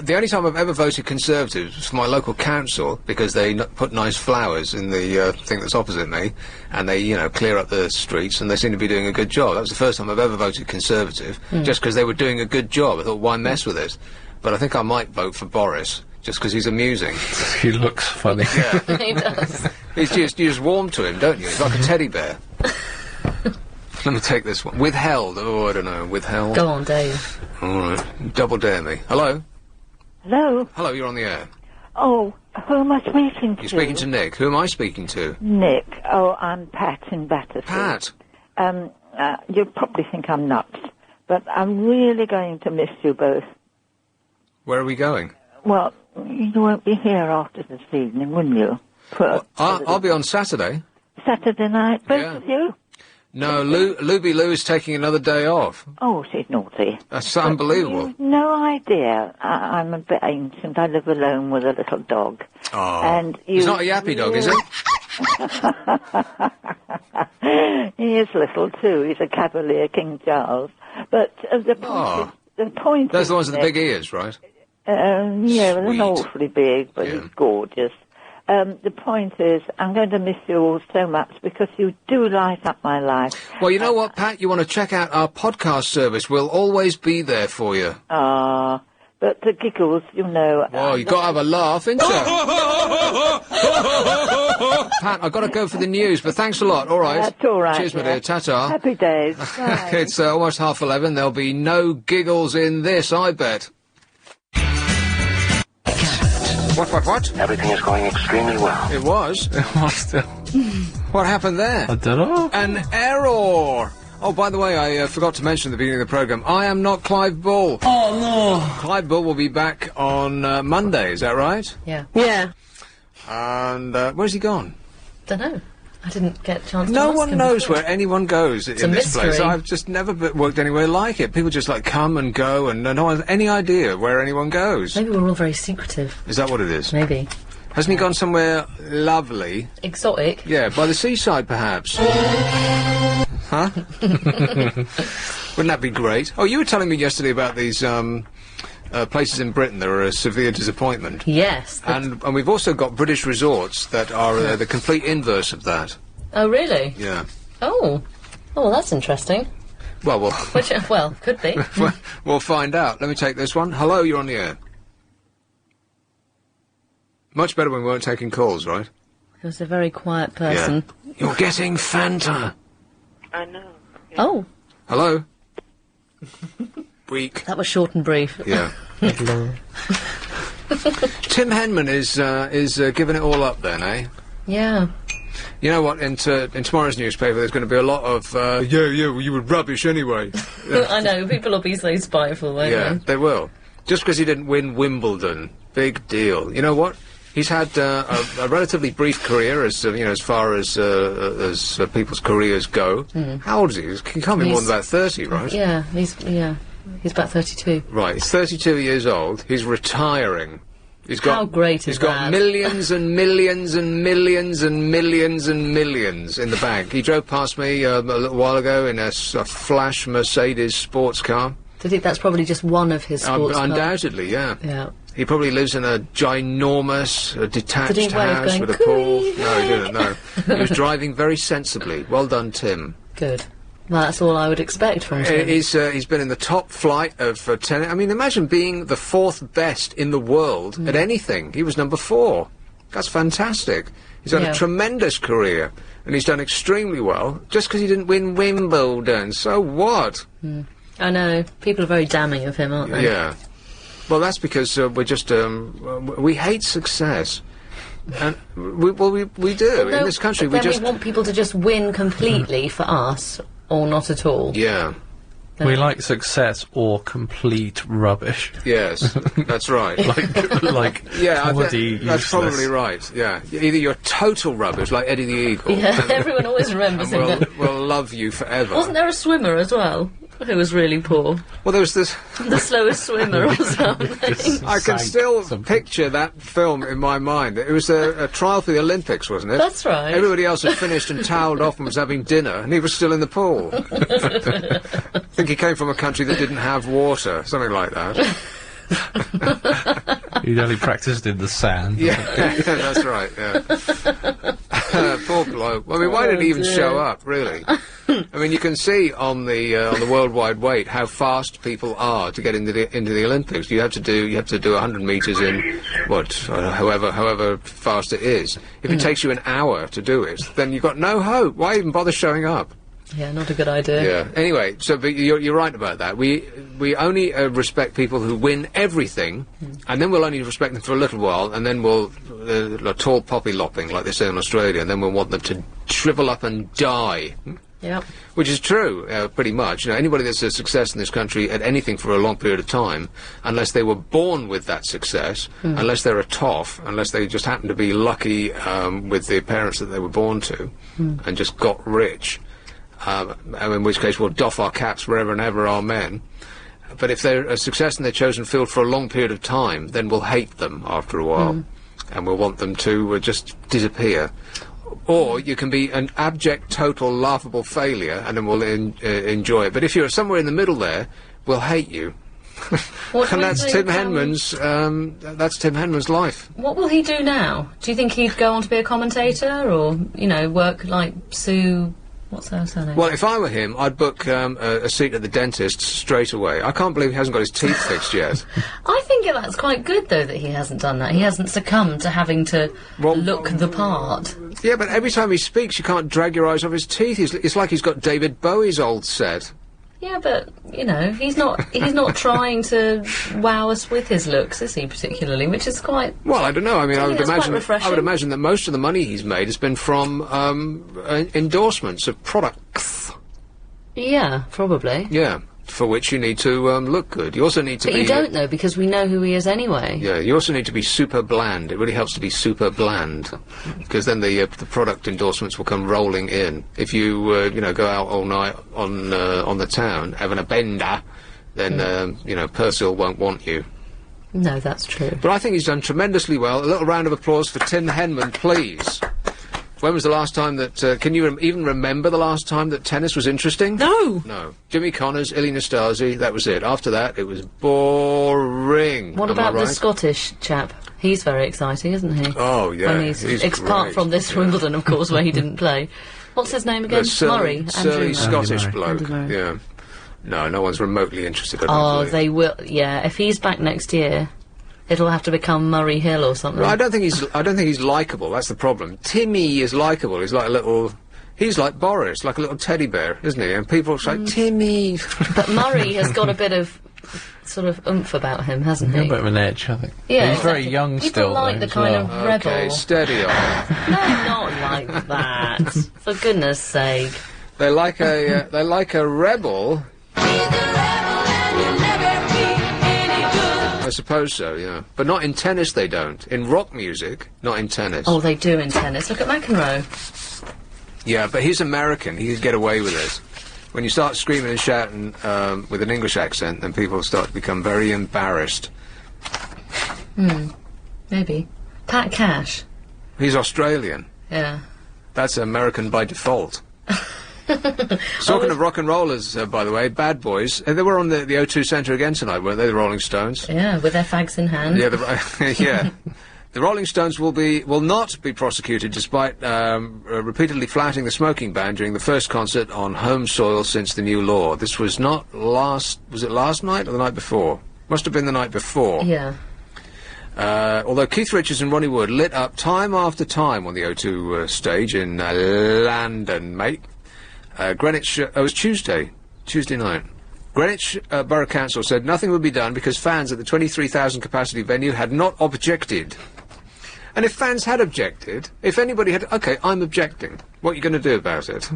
The only time I've ever voted Conservative was for my local council, because they put nice flowers in the thing that's opposite me, and they, you know, clear up the streets, and they seem to be doing a good job. That was the first time I've ever voted Conservative, just because they were doing a good job. I thought, why mess with it? But I think I might vote for Boris, just because he's amusing. He looks funny. Yeah. He does. You just warm to him, don't you? He's like a teddy bear. Let me take this one. Withheld. Oh, I don't know. Withheld. Go on, Dave. All right. Double dare me. Hello? Hello? Hello, you're on the air. Oh, who am I speaking to? You're speaking to Nick. Who am I speaking to? Nick. Oh, I'm Pat in Battersea. Pat? You probably think I'm nuts, but I'm really going to miss you both. Where are we going? Well, you won't be here after this evening, will you? I'll be on Saturday. Saturday night, both of you? No, Luby Lou is taking another day off. Oh, she's naughty. That's unbelievable. You've no idea. I'm a bit ancient. I live alone with a little dog. Oh. And He's not a yappy dog, is he? He is little, too. He's a Cavalier King Charles. But the point Those is... are the ones with the big ears, right? Yeah, well, they're awfully big, but he's gorgeous. The point is, I'm going to miss you all so much because you do light up my life. Well, you know what, Pat? You want to check out our podcast service. We'll always be there for you. But the giggles, you know... Well, you got to have a laugh, ain't you? Pat, I've got to go for the news, but thanks a lot, all right? That's all right. Cheers, my dear. Ta-ta. Happy days. Bye. It's almost 11:30. There'll be no giggles in this, I bet. What? Everything is going extremely well. It was? It was still. What happened there? I don't know. An error! Oh, by the way, I forgot to mention at the beginning of the programme, I am not Clive Bull. Oh, no. Clive Bull will be back on Monday, is that right? Yeah. Yeah. And where's he gone? Dunno. I didn't get a chance to No ask one him knows before. where anyone goes in this place. mystery. I've just never worked anywhere like it. People just, like, come and go, and no one has any idea where anyone goes. Maybe we're all very secretive. Is that what it is? Maybe. Hasn't he gone somewhere lovely? Exotic? Yeah, by the seaside, perhaps. Huh? Wouldn't that be great? Oh, you were telling me yesterday about these places in Britain that are a severe disappointment. Yes. And we've also got British resorts that are the complete inverse of that. Oh, really? Yeah. Oh. Oh, well, that's interesting. Well, Well, could be. We'll find out. Let me take this one. Hello, you're on the air. Much better when we weren't taking calls, right? He was a very quiet person. Yeah. You're getting Fanta. I know. Oh. Hello? Weak. That was short and brief. Yeah. Tim Henman is giving it all up then, eh? Yeah. You know what, in tomorrow's newspaper there's going to be a lot of, well, you were rubbish anyway. I know, people will be so spiteful, won't Yeah, they? they will. Just because he didn't win Wimbledon. Big deal. You know what? He's had a relatively brief career, as as far as people's careers go. How old is he? He can't be more than about 30, right? Yeah, he's about 32. Right, he's 32 years old. He's retiring. He's got, How great is He's got that? millions and millions and millions and millions and millions in the bank. He drove past me a little while ago in a flash Mercedes sports car. Do you think that's probably just one of his sports cars? Undoubtedly, yeah. Yeah. He probably lives in a ginormous, detached Did he wave house going, with a pool. "Cooey"? No, he didn't, no. He was driving very sensibly. Well done, Tim. Good. Well, that's all I would expect from him. He's been in the top flight of tennis. I mean, imagine being the 4th best in the world at anything. He was number 4. That's fantastic. He's had a tremendous career, and he's done extremely well, just because he didn't win Wimbledon. So what? I know. People are very damning of him, aren't they? Yeah. Well, that's because we're just, we hate success. And we do. In this country, we want people to just win completely for us, or not at all. Yeah. We like success or complete rubbish. Yes, that's right. like comedy that's probably right, yeah. Either you're total rubbish, like Eddie the Eagle. Yeah, everyone always remembers him. We'll love you forever. Wasn't there a swimmer as well? Who was really poor. Well, there was this... the slowest swimmer or something. I can still picture that film in my mind. It was a trial for the Olympics, wasn't it? That's right. Everybody else had finished and towelled off and was having dinner, and he was still in the pool. I think he came from a country that didn't have water, something like that. He'd only practiced in the sand. Yeah, that's right, yeah. Poor bloke. I mean, why did he even show up, really? I mean, you can see on the worldwide weight how fast people are to get into the Olympics. You have to do 100 meters in however fast it is. If it takes you an hour to do it, then you've got no hope. Why even bother showing up? Yeah, not a good idea. Yeah. Anyway, but you're right about that. We only respect people who win everything, and then we'll only respect them for a little while, and then we'll tall poppy lopping, like they say in Australia, and then we'll want them to shrivel up and die. Yeah. Which is true, pretty much. You know, anybody that's a success in this country at anything for a long period of time, unless they were born with that success, unless they're a toff, unless they just happen to be lucky with the parents that they were born to, and just got rich. In which case we'll doff our caps wherever and ever, amen. But if they're a success in their chosen field for a long period of time, then we'll hate them after a while, and we'll want them to just disappear. Or you can be an abject, total, laughable failure, and then we'll enjoy it. But if you're somewhere in the middle there, we'll hate you. And that's Tim Henman's. That's Tim Henman's life. What will he do now? Do you think he'd go on to be a commentator, or work like Sue? What's her surname? Well, if I were him, I'd book a seat at the dentist straight away. I can't believe he hasn't got his teeth fixed yet. I think that's quite good, though, that he hasn't done that. He hasn't succumbed to having to look the part. Yeah, but every time he speaks, you can't drag your eyes off his teeth. It's like he's got David Bowie's old set. Yeah, but, he's not trying to wow us with his looks, is he, particularly, which is quite... Well, I don't know. I mean, I would imagine that most of the money he's made has been from endorsements of products. Yeah, probably. Yeah, for which you need to look good. You also need to But you don't know, because we know who he is anyway. Yeah, you also need to be super bland. It really helps to be super bland, because then the product endorsements will come rolling in. If you go out all night on the town having a bender, then Persil won't want you. No, that's true. But I think he's done tremendously well. A little round of applause for Tim Henman, please. When was the last time that... can you even remember the last time that tennis was interesting? No. No. Jimmy Connors, Illy Nastasi, that was it. After that, it was boring. What about the Scottish chap? He's very exciting, isn't he? Oh, yeah. He's apart from this Wimbledon, of course, where he didn't play. What's his name again? Murray. Surly Scottish bloke. Yeah. No one's remotely interested, I don't believe. They will. Yeah, if he's back next year... It'll have to become Murray Hill or something. Well, I don't think he's likeable. That's the problem. Timmy is likeable. He's like a little. He's like Boris, like a little teddy bear, isn't he? And people say Timmy. But Murray has got a bit of sort of oomph about him, hasn't he? A bit of an edge, I think. Yeah, he's very young people still. Like the kind of rebel. Okay, steady on. No, not like that. For goodness' sake. They like a rebel. I suppose so, yeah. But not in tennis, they don't. In rock music, not in tennis. Oh, they do in tennis. Look at McEnroe. Yeah, but he's American. He could get away with it. When you start screaming and shouting with an English accent, then people start to become very embarrassed. Maybe. Pat Cash. He's Australian. Yeah. That's American by default. Talking of rock and rollers, by the way, Bad Boys, they were on the O2 Centre again tonight, weren't they, the Rolling Stones? Yeah, with their fags in hand. Yeah, yeah. The Rolling Stones will not be prosecuted despite repeatedly flouting the smoking ban during the first concert on home soil since the new law. This was not was it last night or the night before? Must have been the night before. Yeah. Although Keith Richards and Ronnie Wood lit up time after time on the O2 stage in London, mate. Greenwich, it was Tuesday night. Greenwich Borough Council said nothing would be done because fans at the 23,000 capacity venue had not objected. And if fans had objected, if anybody had, okay, I'm objecting, what are you going to do about it?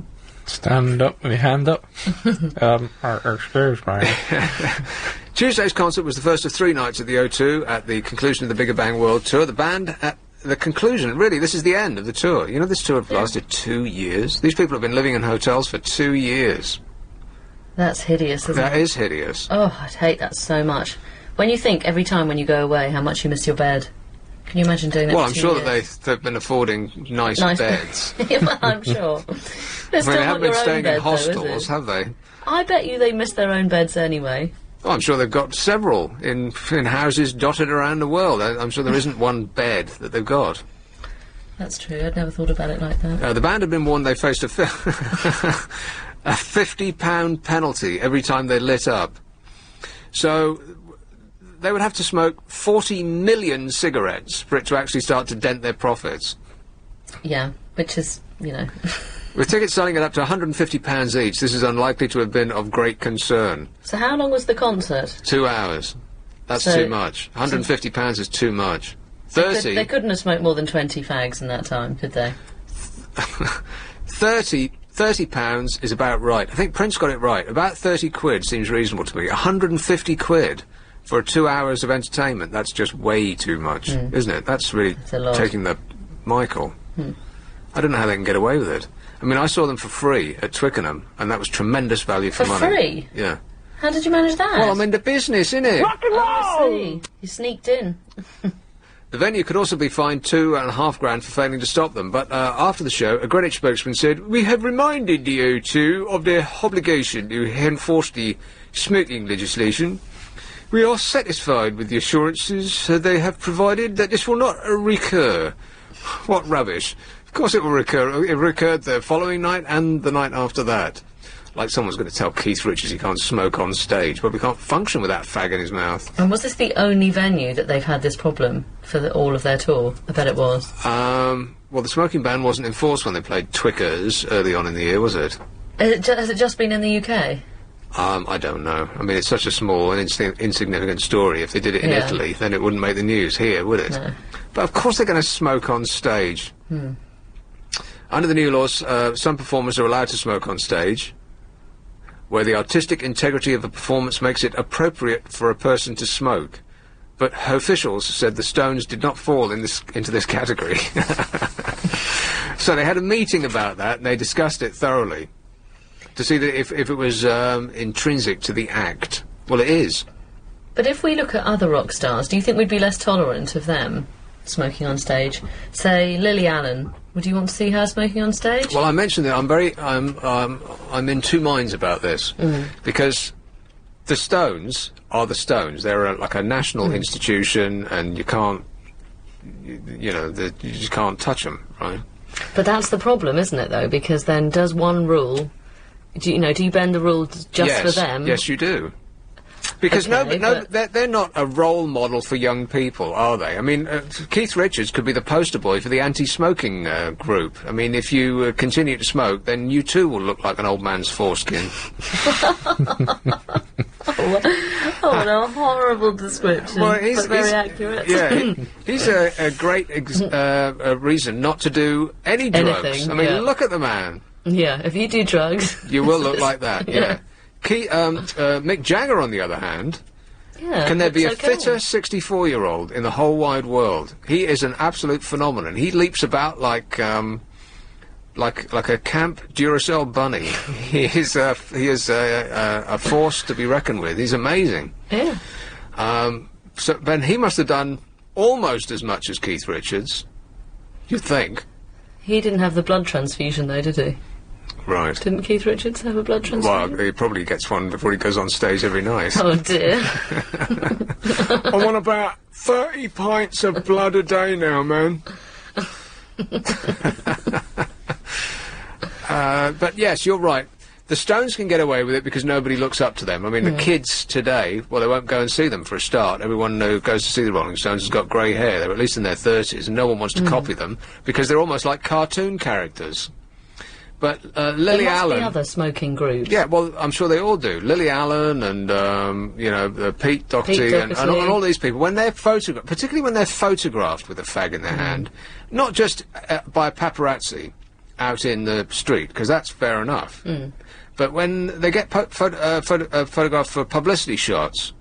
Stand up with your hand up. Excuse me. Tuesday's concert was the first of 3 nights at the O2 at the conclusion of the Bigger Bang World Tour. The band at the conclusion, really, this is the end of the tour. You know, this tour lasted 2 years. These people have been living in hotels for 2 years. That's hideous, isn't it? That is hideous. Oh, I'd hate that so much. When you think, every time when you go away, how much you miss your bed. Can you imagine doing that Well, for I'm 2 sure years? that they've been affording nice beds. Yeah, well, I'm sure. They haven't been staying in hostels, have they? I bet you they miss their own beds anyway. Oh, I'm sure they've got several in houses dotted around the world. I'm sure there isn't one bed that they've got. That's true. I'd never thought about it like that. The band had been warned they faced a £50 penalty every time they lit up. So they would have to smoke 40 million cigarettes for it to actually start to dent their profits. Yeah, which is, you know... With tickets selling at up to £150 each, this is unlikely to have been of great concern. So how long was the concert? 2 hours. That's too much. £150 is too much. 30... They couldn't have smoked more than 20 fags in that time, could they? £30 is about right. I think Prince got it right. About 30 quid seems reasonable to me. 150 quid for 2 hours of entertainment, that's just way too much, isn't it? That's really taking the Michael. I don't know how they can get away with it. I mean, I saw them for free at Twickenham, and that was tremendous value for money. For free? Yeah. How did you manage that? Well, I'm in the business, innit? Rock and roll! Oh, I see. You sneaked in. The venue could also be fined £2.5 grand for failing to stop them, but after the show, a Greenwich spokesman said, "We have reminded the O2 of their obligation to enforce the smoking legislation. We are satisfied with the assurances they have provided that this will not recur." What rubbish. Of course it will recur. It recurred the following night and the night after that. Like someone's going to tell Keith Richards he can't smoke on stage. Well, we can't function with that fag in his mouth. And was this the only venue that they've had this problem for all of their tour? I bet it was. Well, the smoking ban wasn't enforced when they played Twickers early on in the year, was it? Has it just been in the UK? I don't know. I mean, it's such a small and insignificant story. If they did it in Italy, then it wouldn't make the news here, would it? No. But of course they're going to smoke on stage. Under the new laws, some performers are allowed to smoke on stage, where the artistic integrity of a performance makes it appropriate for a person to smoke. But officials said the Stones did not fall into this category. So they had a meeting about that, and they discussed it thoroughly, to see that if it was intrinsic to the act. Well, it is. But if we look at other rock stars, do you think we'd be less tolerant of them smoking on stage? Say, Lily Allen. Would you want to see her smoking on stage? Well, I mentioned that I'm in two minds about this, because the Stones are the Stones. They're like a national institution, and you can't, you just can't touch them, right? But that's the problem, isn't it, though? Because then does one rule, do you bend the rules just for them? Yes, you do. Because they're not a role model for young people, are they? I mean, Keith Richards could be the poster boy for the anti-smoking group. I mean, if you continue to smoke, then you too will look like an old man's foreskin. What a horrible description, but very accurate. Yeah, he's a great reason not to do any drugs. Anything, I mean, look at the man. Yeah, if you do drugs... You will look like that, yeah. Mick Jagger, on the other hand, can there be a fitter 64-year-old in the whole wide world? He is an absolute phenomenon. He leaps about like a camp Duracell bunny. He is a force to be reckoned with. He's amazing. Yeah. But he must have done almost as much as Keith Richards. You'd think. He didn't have the blood transfusion, though, did he? Right. Didn't Keith Richards have a blood transfusion? Well, he probably gets one before he goes on stage every night. Oh, dear. I want about 30 pints of blood a day now, man. But yes, you're right. The Stones can get away with it because nobody looks up to them. I mean, the kids today, well, they won't go and see them for a start. Everyone who goes to see the Rolling Stones has got grey hair. They're at least in their 30s, and no one wants to copy them because they're almost like cartoon characters. But Lily Allen... There must be other smoking groups. Yeah, well, I'm sure they all do. Lily Allen and, Pete Doherty and all these people, when they're photographed, particularly when they're photographed with a fag in their hand, not just by a paparazzi out in the street, because that's fair enough, but when they get photographed for publicity shots,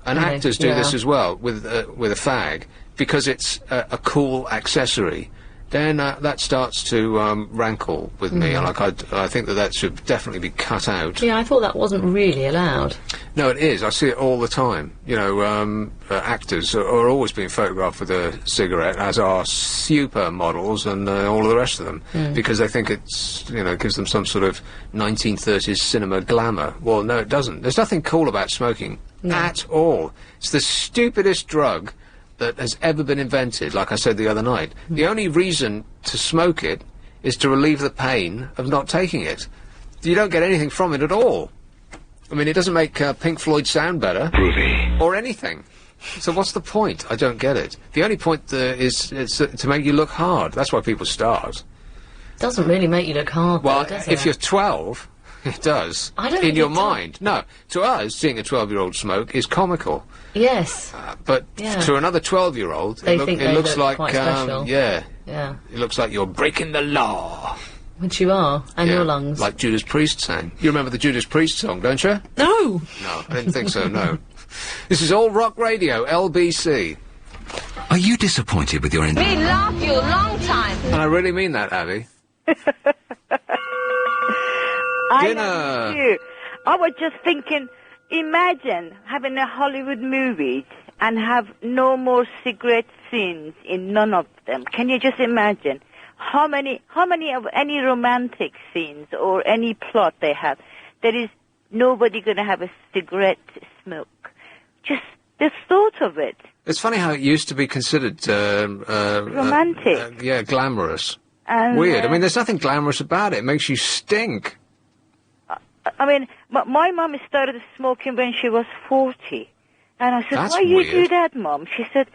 and actors do this as well, with a fag, because it's a cool accessory. then that starts to rankle with me. And I think that should definitely be cut out. Yeah, I thought that wasn't really allowed. No, it is. I see it all the time. You know, actors are always being photographed with a cigarette, as are supermodels and all of the rest of them, because they think it's, you know, gives them some sort of 1930s cinema glamour. Well, no, it doesn't. There's nothing cool about smoking at all. It's the stupidest drug that has ever been invented, like I said the other night. The only reason to smoke it is to relieve the pain of not taking it. You don't get anything from it at all. I mean, it doesn't make Pink Floyd sound better. Or anything. So what's the point? I don't get it. The only point is to make you look hard. That's why people start. Doesn't really make you look hard, well, though, does it? if you're 12, it does. I don't in think your it mind. No. To us, seeing a 12-year-old smoke is comical. Yes. But to another 12-year-old, they think they looks look like quite special. Yeah. Yeah. It looks like you're breaking the law. Which you are, and your lungs. Like Judas Priest sang. You remember the Judas Priest song, don't you? No. No, I didn't think so. No. This is All Rock Radio, LBC. Are you disappointed with your We love you long time. And I really mean that, Abby. I love you. I was just thinking, imagine having a Hollywood movie and have no more cigarette scenes in none of them. Can you just imagine how many of any romantic scenes or any plot they have, there is nobody going to have a cigarette smoke? Just the thought of it. It's funny how it used to be considered romantic. Yeah, glamorous. And, weird. I mean, there's nothing glamorous about it. It makes you stink. I mean, my mum started smoking when she was 40. And I said, That's why you weird. do that, Mum? She said,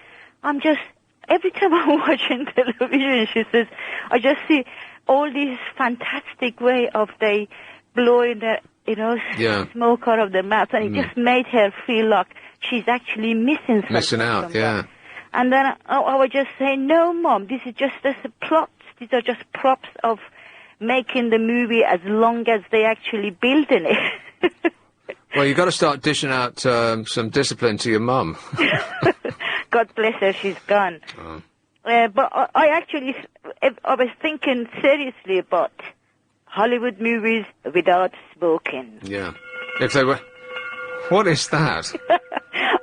every time I'm watching television, she says, I just see all these fantastic way of they blowing the, smoke out of their mouth. And it just made her feel like she's actually missing something. Missing out, yeah. And then I would just say, no, Mum, this is just a plot. These are just props of making the movie as long as they actually building it. Well, you've got to start dishing out some discipline to your mum. God bless her, she's gone. Oh. But I was thinking seriously about Hollywood movies without smoking. Yeah. If they were... What is that?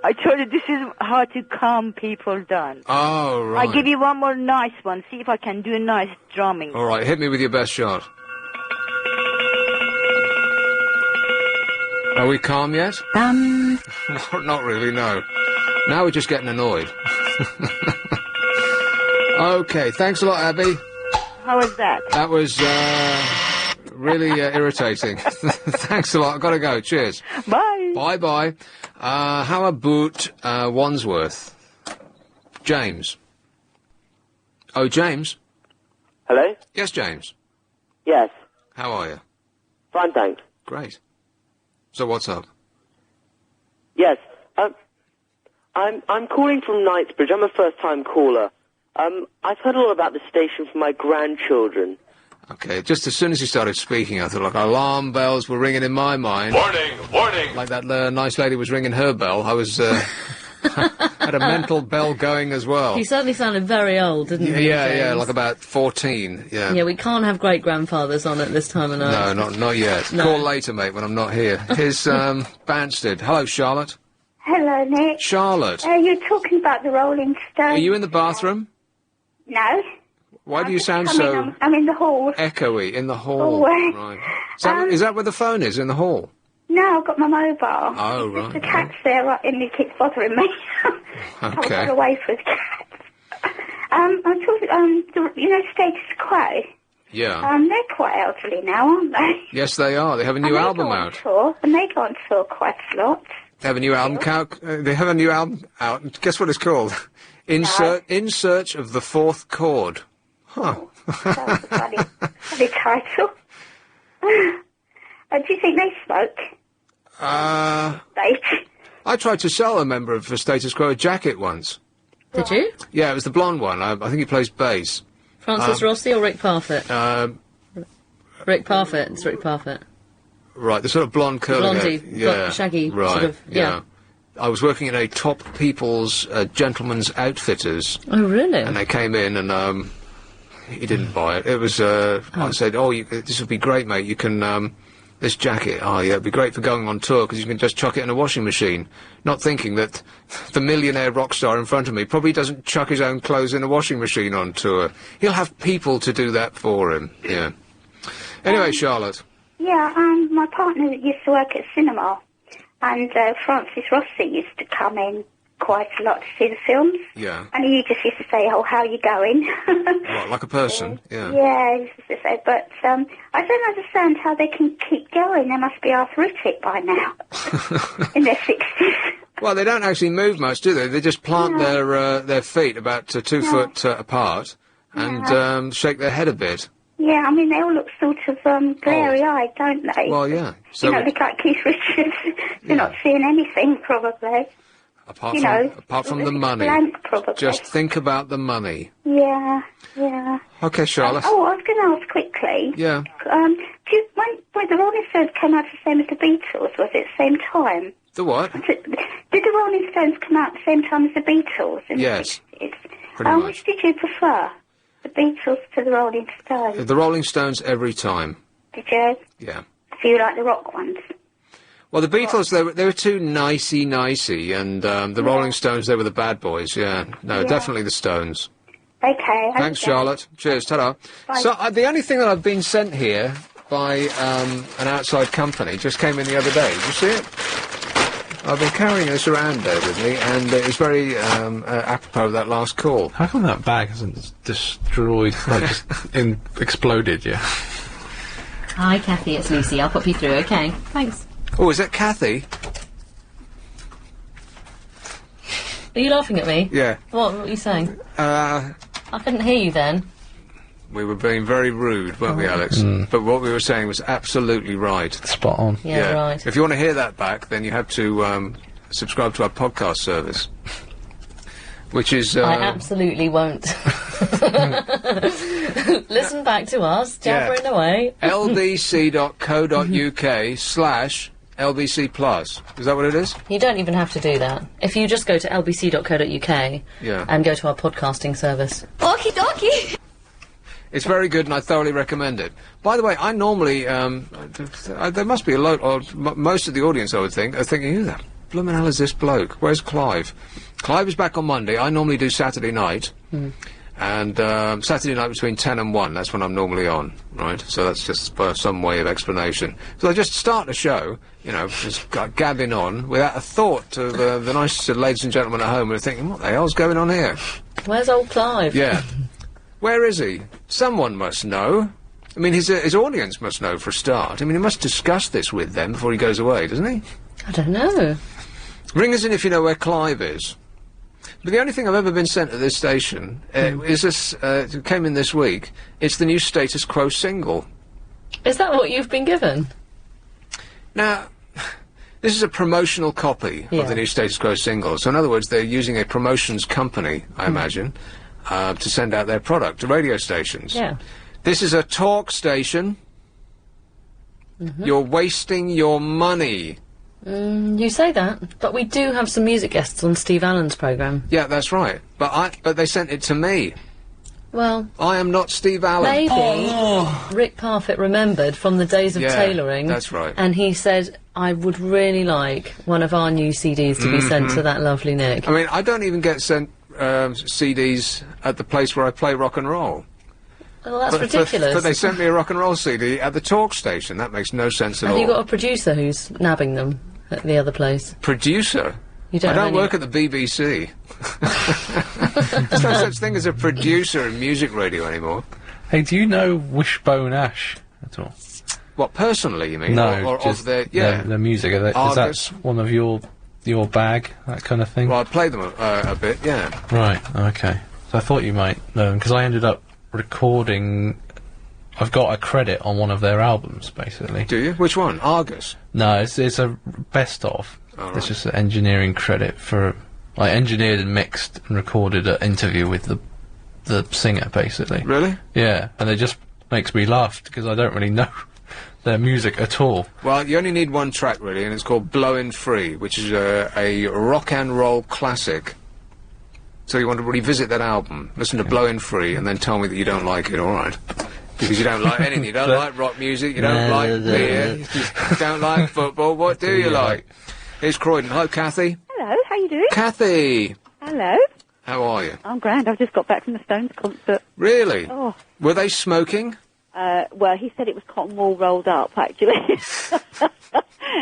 I told you this is how to calm people down. Oh, right. I'll give you one more nice one. See if I can do a nice drumming. All right, hit me with your best shot. Are we calm yet? No, not really, no. Now we're just getting annoyed. Okay, thanks a lot, Abby. How was that? That was, really irritating. Thanks a lot. I've got to go. Cheers. Bye. Bye-bye. How about Wandsworth? James. Oh, James? Hello? Yes, James. Yes. How are you? Fine, thanks. Great. So what's up? Yes. I'm calling from Knightsbridge. I'm a first-time caller. I've heard a lot about the station from my grandchildren. Okay, just as soon as you started speaking, I thought, like, alarm bells were ringing in my mind. Warning! Warning! Like that nice lady was ringing her bell. I was, had a mental bell going as well. He certainly sounded very old, didn't he? Yeah, like about 14, yeah. Yeah, we can't have great-grandfathers on at this time of night. No, not yet. No. Call later, mate, when I'm not here. Here's, Banstead. Hello, Charlotte. Hello, Nick. Charlotte. You're talking about the Rolling Stones. Are you in the bathroom? No. Why do you sound I'm so... I'm in the hall. Echoey, in the hall. Hallway. Right. Is that where the phone is, in the hall? No, I've got my mobile. Oh, right. The cat's there, right, and it keeps bothering me. I've Okay. got away for the cat. I'm talking, Status Quo. Yeah. They're quite elderly now, aren't they? Yes, they are. They have a new album out. Tour, and they go on tour quite a lot. They have a new album they have a new album out. Guess what it's called? In Search of the Fourth Chord. Huh. That's a funny title. Do you think they smoke? I tried to sell a member of the Status Quo a jacket once. Did you? Yeah, it was the blonde one. I think he plays bass. Francis Rossi or Rick Parfitt? Rick Parfitt. It's Rick Parfitt. Right, the sort of blonde curly Blondie, hair. Yeah, shaggy, right, sort of, yeah. I was working in a Top People's Gentlemen's Outfitters. Oh, really? And they came in and, he didn't buy it. It was, I said, this would be great, mate. You can, this jacket, it'd be great for going on tour, because you can just chuck it in a washing machine. Not thinking that the millionaire rock star in front of me probably doesn't chuck his own clothes in a washing machine on tour. He'll have people to do that for him, yeah. Anyway, Charlotte. Yeah, my partner used to work at cinema, and Francis Rossi used to come in quite a lot to see the films. Yeah. And he just used to say, "Oh, how are you going?" What, like a person? Yeah. Yeah, he used to say, but I don't understand how they can keep going. They must be arthritic by now, in their 60s. Well, they don't actually move much, do they? They just plant their feet about 2 foot apart and shake their head a bit. Yeah, I mean, they all look sort of glary-eyed, don't they? Well, yeah. So look like Keith Richards. They're not seeing anything, probably. Apart from the money. Blank, probably. Just think about the money. Yeah. Okay, Charlotte. I was going to ask quickly. Yeah. When the Rolling Stones came out the same as the Beatles, was it the same time? The what? Did the Rolling Stones come out the same time as the Beatles? Yes. Pretty much. Which did you prefer? The Beatles to the Rolling Stones? The Rolling Stones every time. Did you? Yeah. So you like the rock ones? Well, the Beatles, they were too nicey, and the Rolling Stones, they were the bad boys, yeah. No, definitely the Stones. Okay. Thanks, Charlotte. Cheers, ta-da. Bye. So, the only thing that I've been sent here by an outside company just came in the other day. Did you see it? I've been carrying this around there with me, and it's very apropos of that last call. How come that bag hasn't destroyed, like, just exploded yet? Hi, Kathy, it's Lucy. I'll pop you through, okay? Thanks. Oh, is that Kathy? Are you laughing at me? Yeah. What were you saying? I couldn't hear you then. We were being very rude, weren't we, Alex? But what we were saying was absolutely right. Spot on. Yeah, right. If you want to hear that back, then you have to subscribe to our podcast service, which is... I absolutely won't. Listen back to us, jabbering away. ldc.co.uk/LBC Plus. Is that what it is? You don't even have to do that. If you just go to lbc.co.uk and go to our podcasting service. Okie dokie. It's very good, and I thoroughly recommend it. By the way, I normally, there must be a lot, or most of the audience, I would think, are thinking, who the bloomin' hell is this bloke? Where's Clive? Clive is back on Monday. I normally do Saturday night. And Saturday night between 10 and 1, that's when I'm normally on, right? So that's just some way of explanation. So I just start a show, just gabbing on, without a thought to the nice ladies and gentlemen at home who are thinking, what the hell's going on here? Where's old Clive? Yeah. Where is he? Someone must know. I mean, his audience must know for a start. I mean, he must discuss this with them before he goes away, doesn't he? I don't know. Ring us in if you know where Clive is. But the only thing I've ever been sent at this station is this, it came in this week, it's the new Status Quo single. Is that what you've been given? Now, this is a promotional copy of the new Status Quo single. So in other words, they're using a promotions company, I imagine, to send out their product to radio stations. Yeah. This is a talk station. You're wasting your money. You say that, but we do have some music guests on Steve Allen's programme. Yeah, that's right. But they sent it to me. Well... I am not Steve Allen. Maybe Rick Parfitt remembered from the days of tailoring. That's right. And he said, I would really like one of our new CDs to be sent to that lovely Nick. I mean, I don't even get sent CDs at the place where I play rock and roll. Well, that's ridiculous. But they sent me a rock and roll CD at the talk station. That makes no sense at all. Have you got a producer who's nabbing them at the other place? Producer? You don't I don't work at the BBC. There's no such thing as a producer in music radio anymore. Hey, do you know Wishbone Ash at all? What, personally, you mean? No, or just of their music. Is that one of your bag, that kind of thing? Well, I play them a bit, yeah. Right, okay. So I thought you might know them, because I ended up recording... I've got a credit on one of their albums, basically. Do you? Which one? Argus? No, it's a best-of. Oh, it's just an engineering credit for... I engineered and mixed and recorded an interview with the singer, basically. Really? Yeah, and it just makes me laugh, because I don't really know their music at all. Well, you only need one track, really, and it's called Blowin' Free, which is a rock and roll classic. So you want to revisit that album, listen to Blowin' Free, and then tell me that you don't like it, alright? Because you don't like anything. You don't like rock music, you don't like beer, you don't like football. What do you like? Here's Croydon. Hello, Kathy. Hello, how you doing? Kathy! Hello. How are you? I'm grand. I've just got back from the Stones concert. Really? Oh. Were they smoking? Well, he said it was cotton wool rolled up, actually.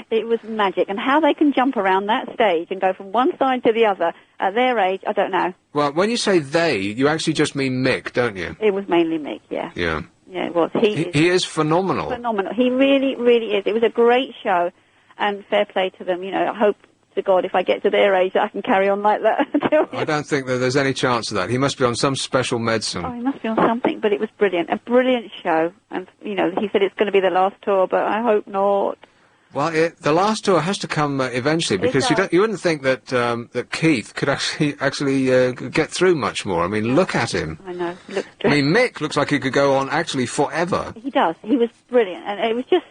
It was magic. And how they can jump around that stage and go from one side to the other at their age, I don't know. Well, when you say they, you actually just mean Mick, don't you? It was mainly Mick, yeah. Yeah. Yeah, it was. He is phenomenal. Phenomenal. He really, really is. It was a great show, and fair play to them. You know, I hope to God if I get to their age that I can carry on like that. I don't think that there's any chance of that. He must be on some special medicine. Oh, he must be on something, but it was brilliant. A brilliant show. And, you know, he said it's going to be the last tour, but I hope not. Well, the last tour has to come eventually, because you wouldn't think that that Keith could actually get through much more. I mean, look at him. I know. He looks I mean, Mick looks like he could go on actually forever. He does. He was brilliant, and it was just,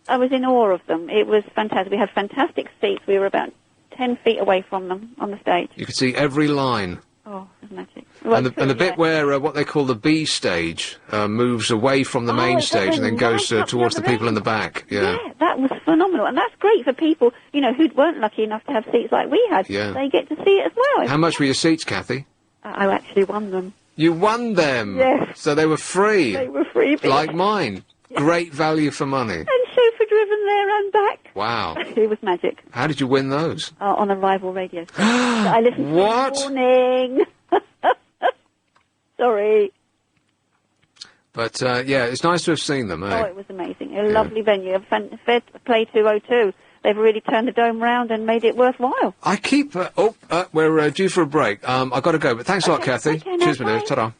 I was in awe of them. It was fantastic. We had fantastic seats. We were about 10 feet away from them on the stage. You could see every line. Oh, it was magic. And the bit where what they call the B stage moves away from the main stage and then goes towards the people in the back. Yeah, that was phenomenal, and that's great for people, you know, who weren't lucky enough to have seats like we had. Yeah. They get to see it as well. How much were your seats, Kathy? I actually won them. You won them? Yes. So they were free? They were free. Like mine. Yeah. Great value for money. And chauffeur-driven there and back. Wow. It was magic. How did you win those? On a rival radio station. I listened to What? in the morning. Sorry. But, yeah, it's nice to have seen them, eh? Oh, it was amazing. A lovely venue. Fair play to O2. They've really turned the dome round and made it worthwhile. I keep... we're due for a break. I've got to go, but thanks a lot, Kathy. Cheers, my dear. Ta-da.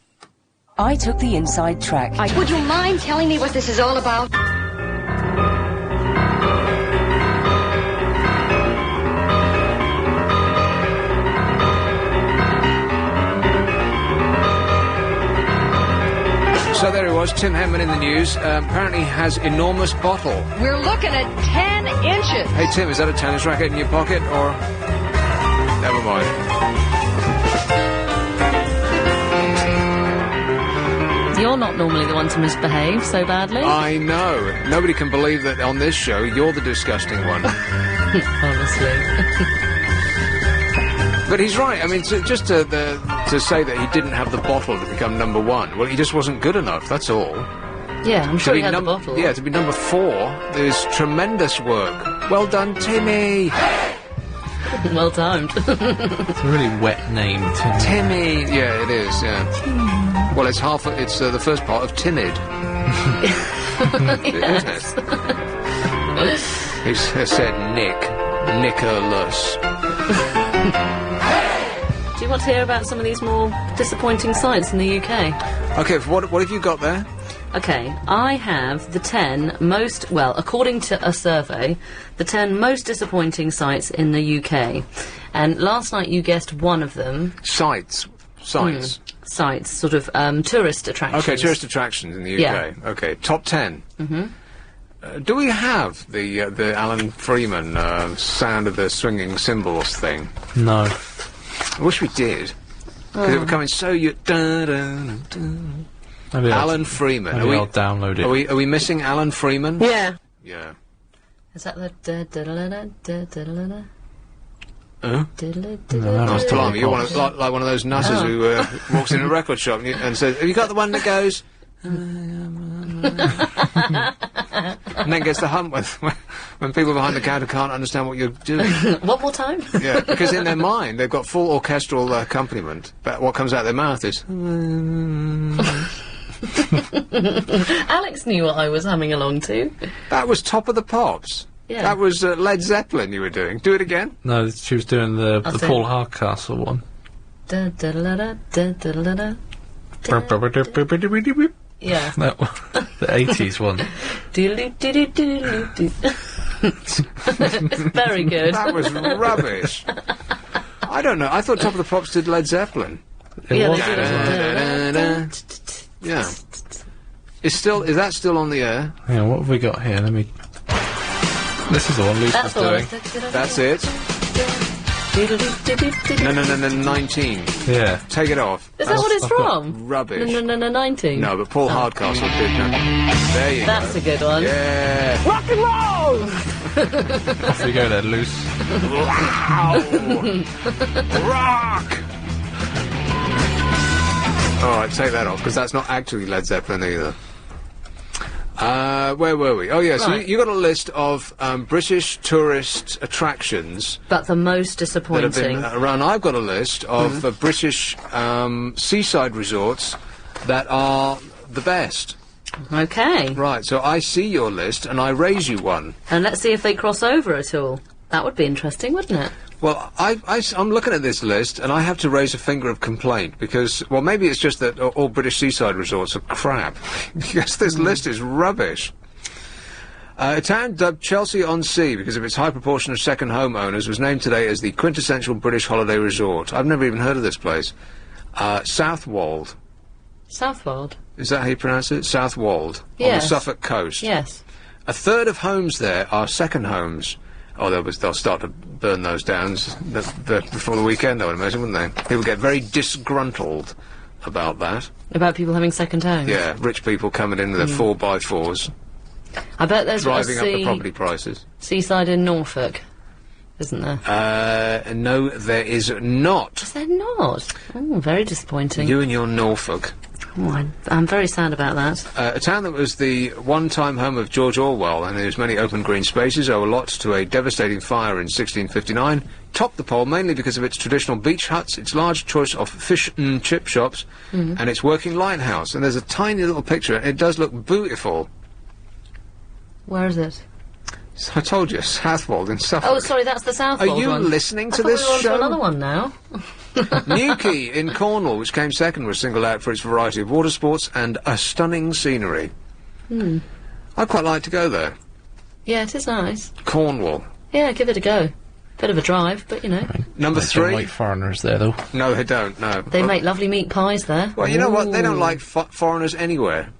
I took the inside track. Would you mind telling me what this is all about? So there he was, Tim Henman in the news. Apparently has enormous bottle. We're looking at 10 inches. Hey, Tim, is that a tennis racket in your pocket, or... Never mind. You're not normally the one to misbehave so badly. I know. Nobody can believe that on this show you're the disgusting one. Honestly. But he's right. I mean, just to say that he didn't have the bottle to become number one, well, he just wasn't good enough, that's all. Yeah, I'm sure he had the bottle. Yeah, to be number 4, there's tremendous work. Well done, Timmy! Well timed. It's a really wet name, Timmy. Timmy! Yeah, it is, yeah. Well, it's the first part of timid. Yes. Isn't it? He said Nicholas. Do you want to hear about some of these more disappointing sites in the UK? Okay, what have you got there? Okay, I have the 10 most, well, according to a survey, the 10 most disappointing sites in the UK. And last night you guessed one of them. Sites. Sites, sort of tourist attractions. Okay, tourist attractions in the UK. Yeah. Okay, top 10. Mm-hmm. Do we have the Alan Freeman sound of the swinging cymbals thing? No. I wish we did. Because it would come in so Alan Freeman. Maybe I'll download it. Are we missing Alan Freeman? Yeah. Yeah. Is that the Oh, blimey, you're like one of those nutters who walks in a record shop and says, "Have you got the one that goes?" and then gets the hump when people behind the counter can't understand what you're doing. One more time? Yeah, because in their mind they've got full orchestral accompaniment, but what comes out of their mouth is... Alex knew what I was humming along to. That was Top of the Pops. Yeah. That was Led Zeppelin you were doing. Do it again. No, she was doing the Paul Hardcastle one. Yeah. That one. The 80s one. Very good. That was rubbish. I don't know. I thought Top of the Pops did Led Zeppelin. Yeah, yeah. Is that still on the air? Yeah, what have we got here? Let me... This is the one Luke was doing. That's it. No, 19. Yeah. Take it off. Is that what it's from? Rubbish. No, 19. No, but Paul Hardcastle did that. There you That's a good one. Yeah. Rock and roll! Off you go there, loose. Wow! Rock! Alright, take that off, because that's not actually Led Zeppelin either. Where were we? Oh, yeah, so Right. you got a list of British tourist attractions But the most that have disappointing. been around. I've got a list of British seaside resorts that are the best. Okay. Right, so I see your list and I raise you one. And let's see if they cross over at all. That would be interesting, wouldn't it? Well, I'm looking at this list and I have to raise a finger of complaint because, well, maybe it's just that all British seaside resorts are crap. Because this list is rubbish. A town dubbed Chelsea-on-Sea because of its high proportion of second home owners was named today as the quintessential British holiday resort. I've never even heard of this place. Southwold. Southwold? Is that how you pronounce it? Southwold. On the Yes. Suffolk coast. Yes. A third of homes there are second homes. Oh, they'll start to burn those down before the weekend, I would imagine, wouldn't they? People get very disgruntled about that. About people having second homes? Yeah, rich people coming in with their 4x4s, I bet there's driving a up the property prices. seaside in Norfolk, isn't there? No, there is not. Is there not? Oh, very disappointing. You and your Norfolk. Oh, I'm very sad about that. A town that was the one-time home of George Orwell and whose many open green spaces owe a lot to a devastating fire in 1659, topped the poll mainly because of its traditional beach huts, its large choice of fish and chip shops, and its working lighthouse. And there's a tiny little picture. It does look beautiful. Where is it? I told you, Southwold in Suffolk. Oh, sorry, that's the Southwold Are you one. listening to I thought this we were on show? to another one now. Newquay in Cornwall, which came second, was singled out for its variety of water sports and a stunning scenery. I'd quite like to go there. Yeah, it is nice. Cornwall. Yeah, give it a go. Bit of a drive, but you know. Number They don't 3. like foreigners there, though. No, they don't, no. They make lovely meat pies there. Well, you know what? They don't Ooh. like foreigners anywhere.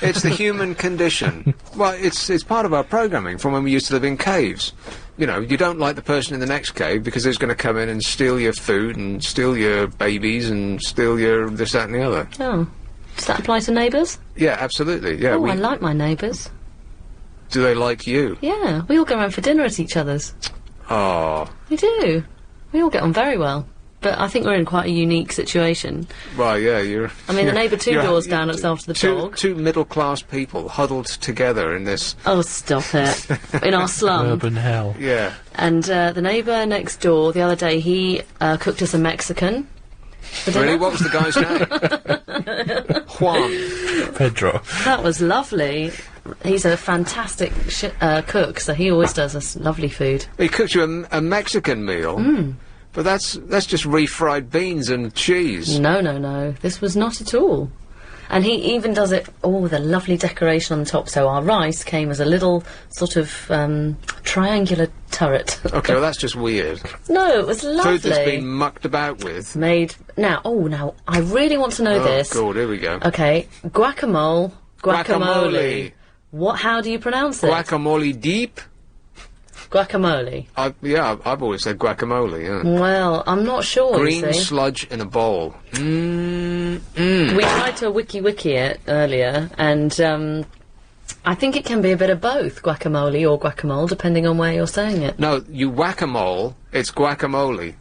It's the human condition. Well, it's part of our programming from when we used to live in caves. You know, you don't like the person in the next cave because they're going to come in and steal your food and steal your babies and steal your this, that and the other. Oh. Does that apply to neighbours? Yeah, absolutely. Yeah, Oh, I like my neighbours. Do they like you? Yeah, we all go around for dinner at each other's. Oh, We do. We all get on very well. But I think we're in quite a unique situation. well, yeah, you're... I mean, the neighbour 2 you're- doors down looks after the dog. Two middle-class people huddled together in this... Oh, stop it. In our slum. Urban hell. Yeah. And the neighbour next door, the other day, he cooked us a Mexican. for dinner. Really? What was the guy's name? Juan. Pedro. That was lovely. He's a fantastic cook, so he always does us lovely food. He cooked you a Mexican meal? But that's just refried beans and cheese. No. This was not at all. And he even does it all with a lovely decoration on the top. So our rice came as a little sort of triangular turret. Okay, well that's just weird. No, it was lovely. Food that's been mucked about with. Made now. I really want to know this. Oh God, here we go. Okay, guacamole. Guacamole. What? How do you pronounce it? Guacamole deep. Guacamole. I've always said guacamole. Yeah. Well, I'm not sure. Green you see. sludge in a bowl. We tried to wiki it earlier, and I think it can be a bit of both, guacamole or guacamole, depending on where you're saying it. No, you whack-a-mole, it's guacamole.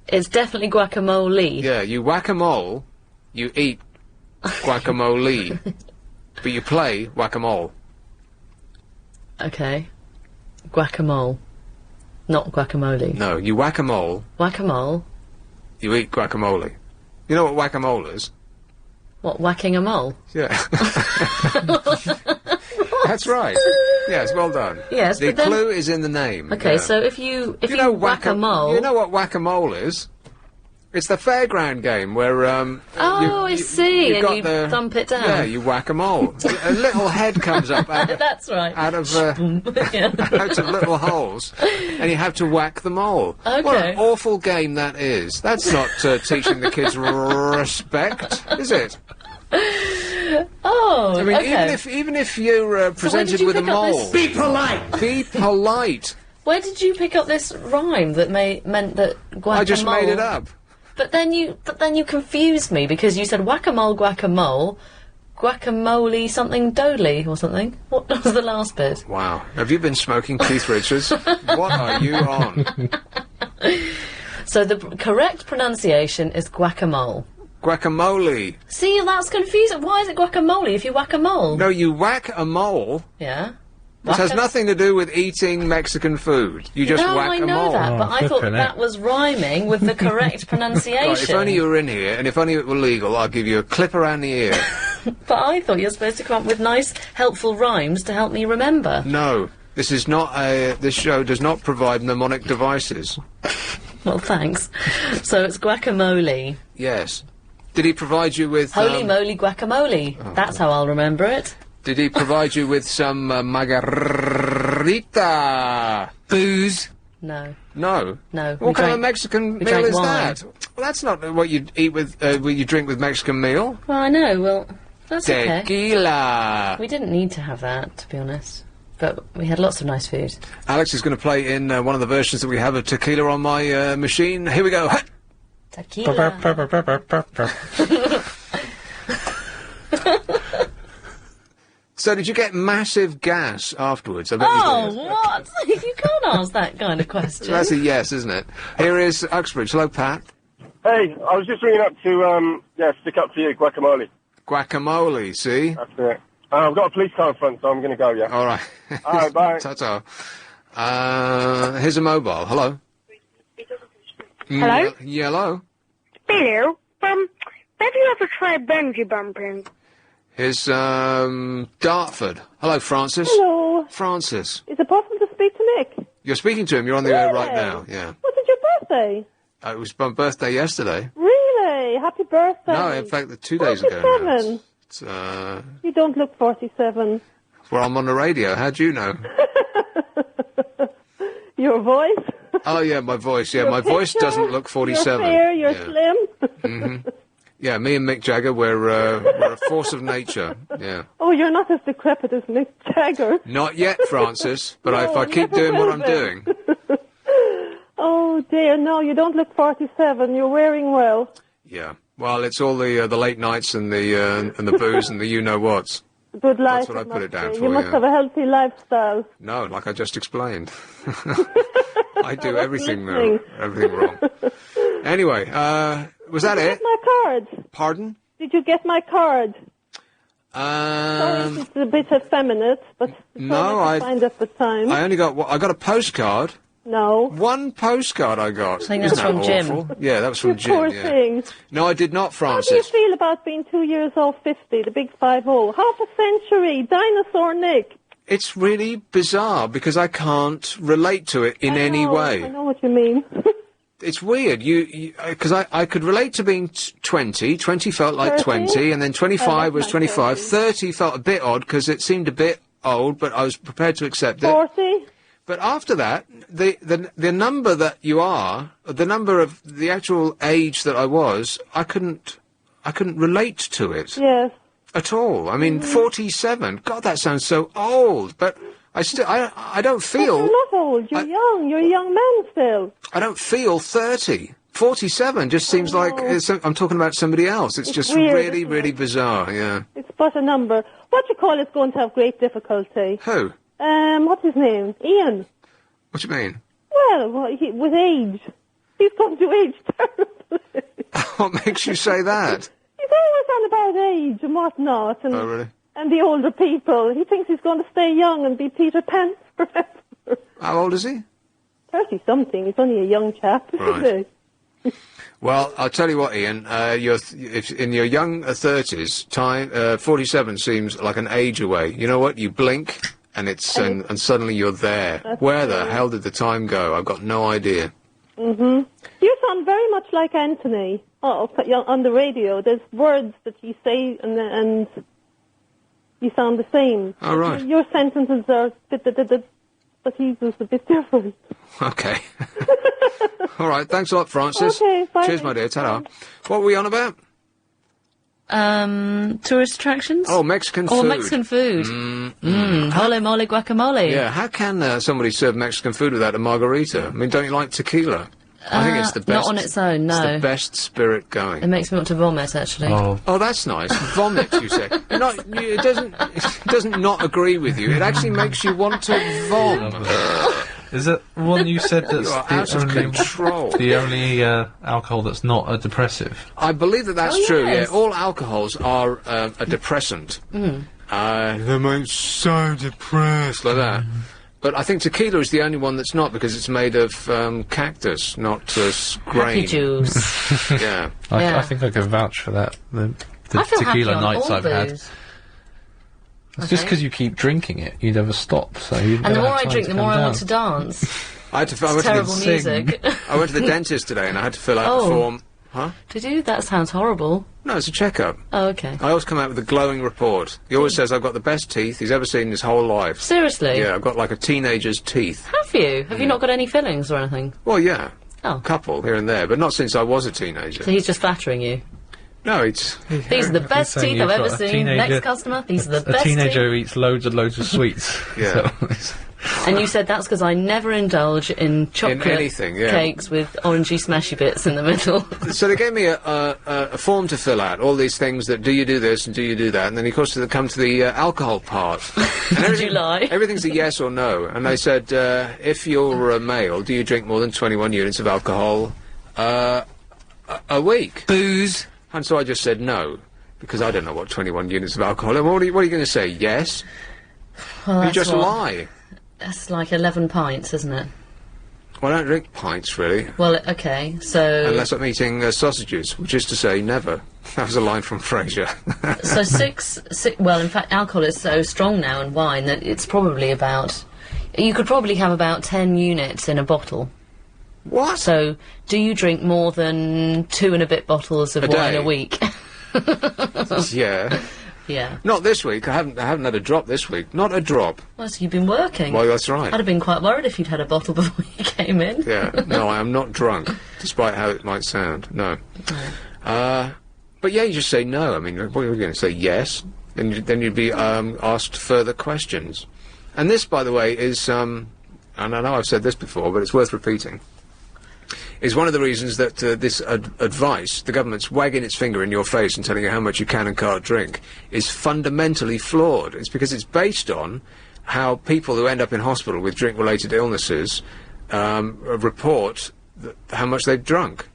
It's definitely guacamole. Yeah, you whack-a-mole, you eat guacamole, but you play whack-a-mole. Okay. Guacamole. Not guacamole. No, you whack-a-mole, Whack-a-mole? you eat guacamole. You know what whack-a-mole is? What, whacking a mole? Yeah. That's right. Yes, well done. Yes, the but then- clue is in the name. Okay, yeah. so if you know whack a mole... You know what whack-a-mole is? It's the fairground game where, Oh, I see, you've and got you the- thump it down. Yeah, you whack-a-mole. A little head comes up out of, That's right. out of Yeah. out of little holes, and you have to whack the mole. What Okay. an awful game that is. That's not teaching the kids respect, is it? Oh, I mean, okay. even if you're So where presented did you with a pick up mole, this- Be polite! be polite. Where did you pick up this rhyme that meant that guacamole? I just made it up. But then you confused me because you said guacamole, guacamole something dodely or something. What was the last bit? Wow. Have you been smoking Keith Richards? What are you on? So the correct pronunciation is guacamole. Guacamole. See, that's confusing. Why is it guacamole if you whack a mole? No, you whack a mole. Yeah. This has nothing to do with eating Mexican food. You just whack a mole. No, I know that, but I thought that was rhyming with the correct pronunciation. God, if only you were in here, and if only it were legal, I'd give you a clip around the ear. But I thought you were supposed to come up with nice, helpful rhymes to help me remember. No, this is not this show does not provide mnemonic devices. Well, thanks. So it's guacamole. Yes. Did he provide you with... Holy moly guacamole. Oh, that's how I'll remember it. Did he provide you with some margarita? Booze? No. No? No. What kind of Mexican meal is wine. that? Well, that's not what you'd eat with, what you drink with Mexican meal. Well, I know, well, that's okay. Tequila! We didn't need to have that, to be honest. But we had lots of nice food. Alex is going to play in one of the versions that we have of tequila on my machine. Here we go. Tequila. So did you get massive gas afterwards? I bet you did. What? You can't ask that kind of question. That's a yes, isn't it? Here is Uxbridge. Hello, Pat. Hey, I was just ringing up to, stick up for you, guacamole. Guacamole, see? That's it. I've got a police car in front, so I'm going to go, yeah. All right. All right, bye. Ta-ta. Here's a mobile. Hello? Hello? Hello? Hello. Have you ever tried bungee jumping? Here's, Dartford. Hello, Francis. Hello. Francis. Is it possible to speak to Nick? You're speaking to him. You're on the air right now. Yeah. Was it your birthday? It was my birthday yesterday. Really? Happy birthday. No, in fact, 2 days ago now. 47. It's, You don't look 47. well, I'm on the radio. How do you know? Your voice? Oh, yeah, my voice. Yeah, my voice doesn't look 47. You're fair, you're slim. Mm-hmm. Yeah, me and Mick Jagger, we're a force of nature. Yeah. Oh, you're not as decrepit as Mick Jagger. Not yet, Francis, but if I keep doing what I'm doing. Oh, dear, no, you don't look 47. You're wearing well. Yeah. Well, it's all the late nights and the booze and the you-know-whats. Good life. That's what I put it down for, You must have a healthy lifestyle. No, like I just explained. I do everything wrong. Everything wrong. Anyway, was that it? Did you get my card? Pardon? Did you get my card? Sorry, it's a bit effeminate, but no, I find at the time. I only got I got a postcard. No. One postcard I got. I think that's from Jim. Yeah, that was from Jim. Poor yeah. thing. No, I did not, Francis. How do you feel about being 2 years off 50, the big 5-0? Half a century, dinosaur Nick. It's really bizarre because I can't relate to it in any way. I know what you mean. It's weird. Because I could relate to being 20. 20 felt like 30? 20, and then 25 was 25. 30 felt a bit odd because it seemed a bit old, but I was prepared to accept it. 40? But after that, the number that you are, the number of the actual age that I was, I couldn't relate to it. Yes. At all. I mean, 47. God, that sounds so old. But I don't feel. But you're not old. You're young. You're a young man still. I don't feel 30. 47 just seems like I'm talking about somebody else. It's just weird, really, really bizarre. Yeah. It's but a number. What you call is going to have great difficulty. Who? What's his name? Ian. What do you mean? Well, with age. He's going to age terribly. What makes you say that? He's always on about age and whatnot. And, oh, really? And the older people. He thinks he's going to stay young and be Peter Pan forever. How old is he? 30-something. He's only a young chap, isn't he? Well, I'll tell you what, Ian. If in your young 30s, 47 seems like an age away. You know what? You blink, and and suddenly you're there. Where the hell did the time go? I've got no idea. Mm-hmm. You sound very much like Anthony on the radio. There's words that you say, and you sound the same. Oh, right. Your sentences are but he was a bit different. Okay. All right, thanks a lot, Francis. Okay, bye. Cheers, my dear. Ta-ra. What were we on about? Tourist attractions? Oh, Mexican food. Oh, Mexican food. Mole, mole, guacamole. Yeah, how can somebody serve Mexican food without a margarita? I mean, don't you like tequila? I think it's the best. Not on its own, no. It's the best spirit going. It makes me want to vomit, actually. Oh, that's nice. Vomit, you say. It doesn't not agree with you. It actually makes you want to vom. Is it one you said that's the only alcohol that's not a depressive? I believe that's true, yeah. All alcohols are a depressant. They make so depressed, like that. But I think tequila is the only one that's not, because it's made of cactus, not grain. Happy juice. Yeah. I think I can vouch for that. The I feel tequila happy on nights all I've had. booze. It's just because you keep drinking it, you never stop. So you and the more I drink, the more I want to dance. I went terrible music. I went to the dentist today, and I had to fill out the form. Huh? Did you? That sounds horrible. No, it's a checkup. Oh, okay. I always come out with a glowing report. He always says I've got the best teeth he's ever seen in his whole life. Seriously? Yeah, I've got like a teenager's teeth. Have you? Have you not got any fillings or anything? Well, yeah. Oh. A couple here and there, but not since I was a teenager. So he's just flattering you? No, it's... These are the best teeth I've ever seen. Next customer, these are the best teeth. A teenager who eats loads and loads of sweets. Yeah. And you said that's because I never indulge in chocolate cakes with orangey smashy bits in the middle. So they gave me a form to fill out, all these things that do you do this and do you do that, and then of course they come to the alcohol part. And did you lie? Everything's a yes or no, and they said if you're a male, do you drink more than 21 units of alcohol a week? Booze. And so I just said no, because I don't know what 21 units of alcohol are. What are you going to say? Yes? Well, you just lie. That's like 11 pints, isn't it? Well, I don't drink pints, really. Well, okay, so... Unless I'm eating sausages, which is to say, never. That was a line from Frasier. So six... Well, in fact, alcohol is so strong now in wine that it's probably about... You could probably have about 10 units in a bottle. What? So, do you drink more than 2 and a bit bottles of wine a week? Yeah. Yeah. Not this week. I haven't had a drop this week. Not a drop. Well, so you've been working. Well, that's right. I'd have been quite worried if you'd had a bottle before you came in. Yeah. No, I am not drunk, despite how it might sound. No. But yeah, you just say no. I mean, what are you going to say? Yes. And then you'd be asked further questions. And this, by the way, is... and I know I've said this before, but it's worth repeating, is one of the reasons that this advice, the government's wagging its finger in your face and telling you how much you can and can't drink, is fundamentally flawed. It's because it's based on how people who end up in hospital with drink-related illnesses report how much they've drunk.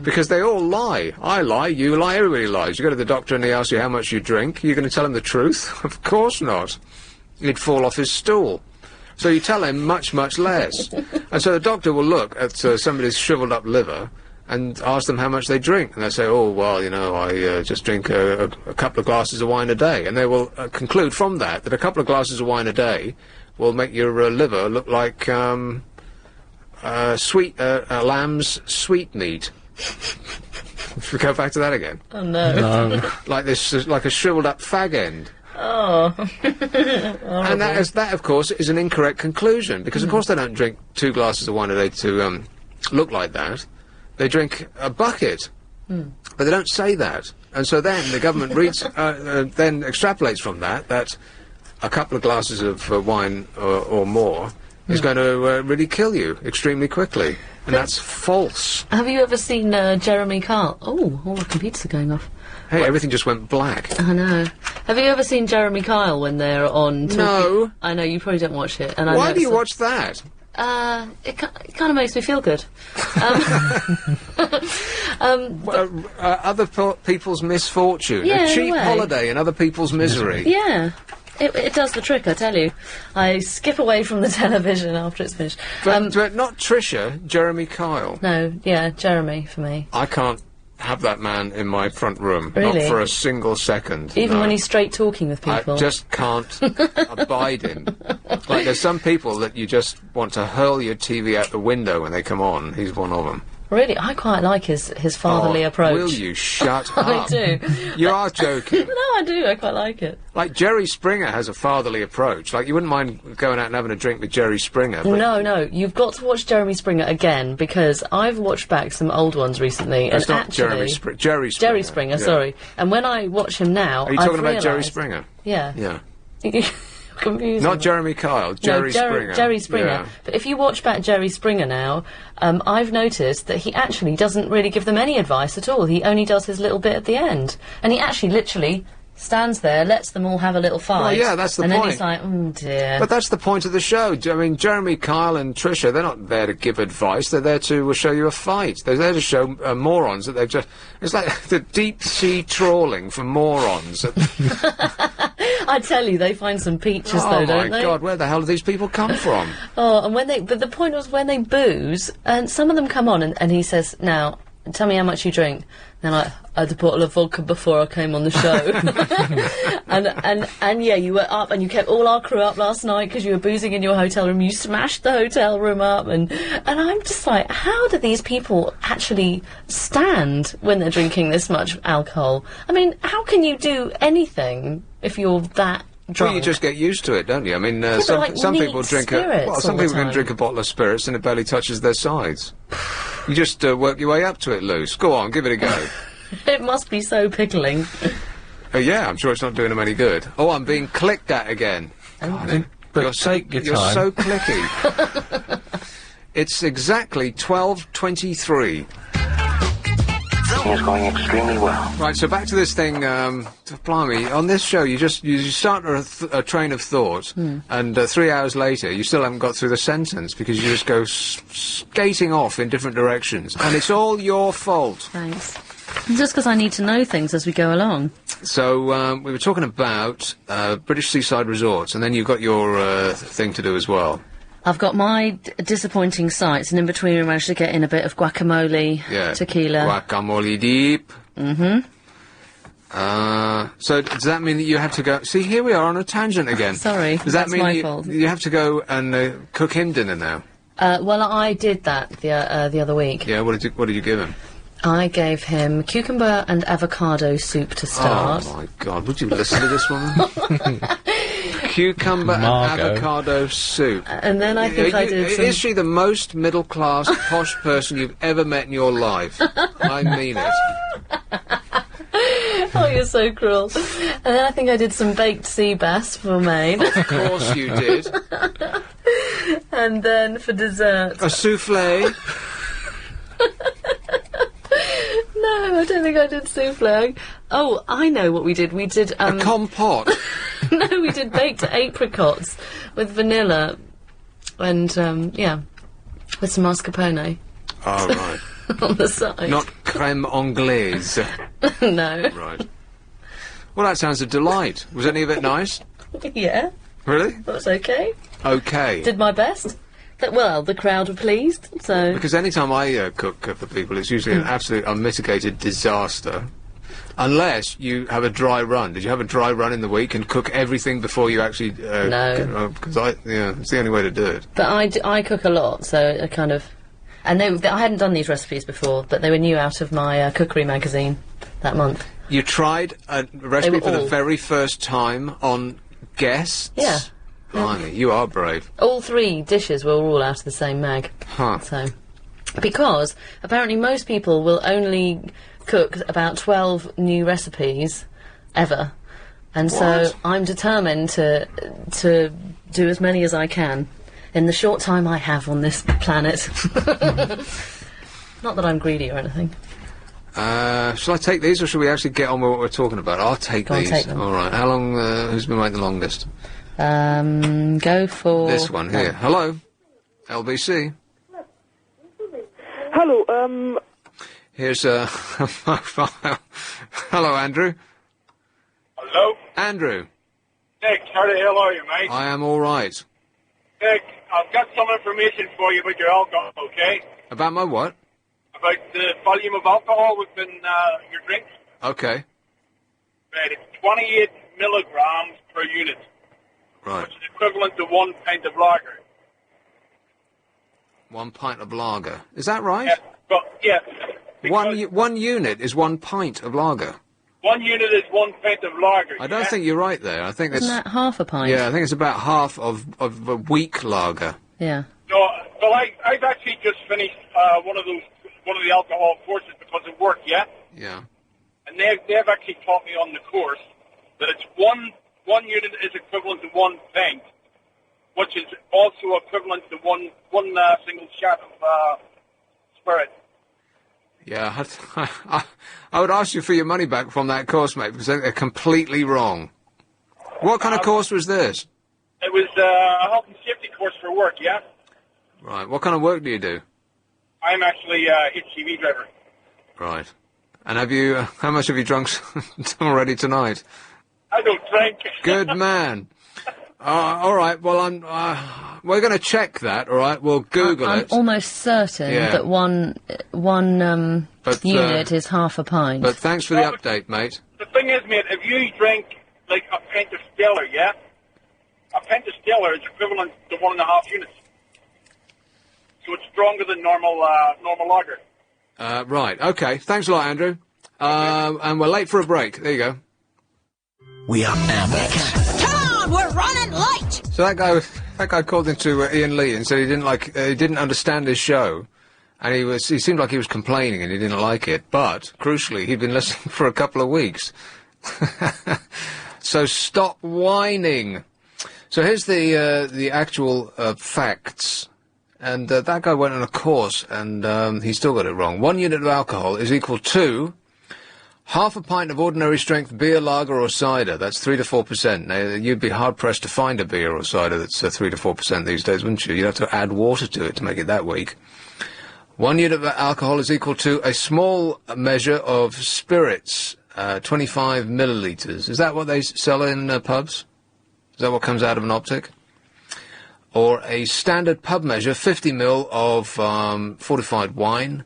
Because they all lie. I lie, you lie, everybody lies. You go to the doctor and he asks you how much you drink. You're going to tell him the truth? Of course not. He'd fall off his stool. So you tell him much, much less. And so the doctor will look at somebody's shriveled up liver and ask them how much they drink. And they say, oh, well, you know, I just drink a couple of glasses of wine a day. And they will conclude from that a couple of glasses of wine a day will make your liver look like lamb's sweetmeat. Should we go back to that again? Oh, no. Like a shriveled up fag end. Oh. And that, of course, is an incorrect conclusion, because, of course, they don't drink 2 glasses of wine a day to look like that. They drink a bucket. But they don't say that. And so then the government then extrapolates from that a couple of glasses of wine or more is going to really kill you extremely quickly. And that's false. Have you ever seen Jeremy Kyle? Oh, all our computers are going off. Hey, everything just went black. I know. Have you ever seen Jeremy Kyle when they're on... No. I know, you probably don't watch it. And Why do you watch that? It kind of makes me feel good. Other people's misfortune. Yeah, a cheap holiday in other people's misery. Yeah. It does the trick, I tell you. I skip away from the television after it's finished. But not Trisha, Jeremy Kyle. No, yeah, Jeremy for me. I can't have that man in my front room. Really? Not for a single second. Even when he's straight talking with people? I just can't abide him. Like, there's some people that you just want to hurl your TV out the window when they come on. He's one of them. Really, I quite like his fatherly approach. Will you shut up? I do. You are joking. No, I do. I quite like it. Like, Jerry Springer has a fatherly approach. Like, you wouldn't mind going out and having a drink with Jerry Springer. But No, you've got to watch Jeremy Springer again, because I've watched back some old ones recently. It's and not actually, Jerry Springer. Jerry Springer, sorry. And when I watch him now, Are you I've talking about Jerry realised- Springer? Yeah. Yeah. Confusing. Not Jeremy Kyle, Jerry Springer. Jerry Springer. Yeah. But if you watch back Jerry Springer now, I've noticed that he actually doesn't really give them any advice at all. He only does his little bit at the end. And he actually literally stands there, lets them all have a little fight. Well, yeah, that's the and point. then he's like, oh dear. But that's the point of the show. I mean, Jeremy Kyle and Tricia, they're not there to give advice. They're there to show you a fight. They're there to show morons that they've just... It's like the deep-sea trawling for morons. I tell you, they find some peaches though, don't they? Oh, my God, where the hell do these people come from? Oh, and when they... But the point was when they booze, and some of them come on and he says, now, tell me how much you drink. And they're like, I had a bottle of vodka before I came on the show. and yeah, you were up and you kept all our crew up last night because you were boozing in your hotel room. You smashed the hotel room up. And I'm just like, how do these people actually stand when they're drinking this much alcohol? I mean, how can you do anything if you're that drunk? Well, you just get used to it, don't you? I mean, Yeah, some like people neat drink spirits some all the people can time. drink a bottle of spirits and it barely touches their sides. You just work your way up to it, Luce. Go on, give it a go. It must be so pickling. Yeah, I'm sure it's not doing them any good. Oh, I'm being clicked at again. But You're take your You're time. so clicky. It's exactly 12:23. Is going extremely well. Right, so back to this thing, blimey, on this show you start a train of thought, and 3 hours later you still haven't got through the sentence because you just go skating off in different directions, and it's all your fault. Thanks. Just because I need to know things as we go along. So, we were talking about British seaside resorts, and then you've got your thing to do as well. I've got my disappointing sights, and in between we managed to get in a bit of guacamole, tequila. Guacamole deep. Mm-hmm. So does that mean that you have to go... See, here we are on a tangent again. Sorry, does that that's mean my you, fault. you have to go and cook him dinner now? Well, I did that the other week. Yeah, what did you give him? I gave him cucumber and avocado soup to start. Oh, my God. Would you listen to this woman? Cucumber Margot. and avocado soup. And then I think I did some... Is she the most middle-class, posh person you've ever met in your life? I mean it. Oh, you're so cruel. And then I think I did some baked sea bass for Maine. Of course you did. And then for dessert... A souffle. No, I don't think I did souffle. Oh, I know what we did. We did, A compote. No, we did baked apricots with vanilla and, yeah, with some mascarpone. Oh, right. On the side. Not creme anglaise. No. Right. Well, that sounds a delight. Was any of it nice? Yeah. Really? That was okay. Okay. Did my best. Well, the crowd were pleased, so... Because any time I cook for people, it's usually an absolute unmitigated disaster. Unless you have a dry run. Did you have a dry run in the week and cook everything before you actually... No. Because it's the only way to do it. But I cook a lot, so I kind of... And I hadn't done these recipes before, but they were new out of my cookery magazine that month. You tried a recipe for the very first time on guests? Yeah. Blimey, you are brave. All 3 dishes were all out of the same mag. Huh. So, because apparently most people will only cook about 12 new recipes ever, and so I'm determined to do as many as I can in the short time I have on this planet. Not that I'm greedy or anything. Shall I take these, or shall we actually get on with what we're talking about? I'll take Go on, these. take them. All right. How long? Who's been waiting the longest? Go for... This one here. Hello? LBC? Hello, Here's a file. Hello, Andrew. Hello? Andrew. Nick, how the hell are you, mate? I am all right. Nick, I've got some information for you about your alcohol, okay? About my what? About the volume of alcohol within your drink. Okay. Right, it's 28 milligrams per unit, Right. which is equivalent to 1 pint of lager. 1 pint of lager. Is that right? Yeah, But, yeah. One unit is 1 pint of lager. 1 unit is 1 pint of lager. I don't think you're right there. I think Isn't that half a pint? Yeah, I think it's about half of a weak lager. Yeah. No, well, I've actually just finished one of the alcohol courses because of work, yeah? Yeah. And they've actually taught me on the course that it's one unit is equivalent to 1 pint, which is also equivalent to one single shot of spirit. Yeah, I would ask you for your money back from that course, mate, because they're completely wrong. What kind of course was this? It was a health and safety course for work, yeah? Right. What kind of work do you do? I'm actually a HGV driver. Right. And how much have you drunk already tonight? I don't drink. Good man. All right, well, we're going to check that, all right? We'll Google I'm it. almost certain that one unit is half a pint. But thanks for the update, mate. The thing is, mate, if you drink, like, a pint of Stellar, yeah? A pint of Stellar is equivalent to 1.5 units. So it's stronger than normal lager. Right, okay. Thanks a lot, Andrew. And we're late for a break. There you go. We are Abbot. We're running late! So that guy called into Ian Lee and said he didn't understand his show, and he seemed like he was complaining and he didn't like it. But crucially, he'd been listening for a couple of weeks. So stop whining. So here's the actual facts. And that guy went on a course, and he still got it wrong. 1 unit of alcohol is equal to half a pint of ordinary strength beer, lager, or cider. That's 3 to 4%. Now, you'd be hard pressed to find a beer or cider that's 3 to 4% these days, wouldn't you? You'd have to add water to it to make it that weak. 1 unit of alcohol is equal to a small measure of spirits, 25 millilitres. Is that what they sell in pubs? Is that what comes out of an optic? Or a standard pub measure, 50 ml of fortified wine.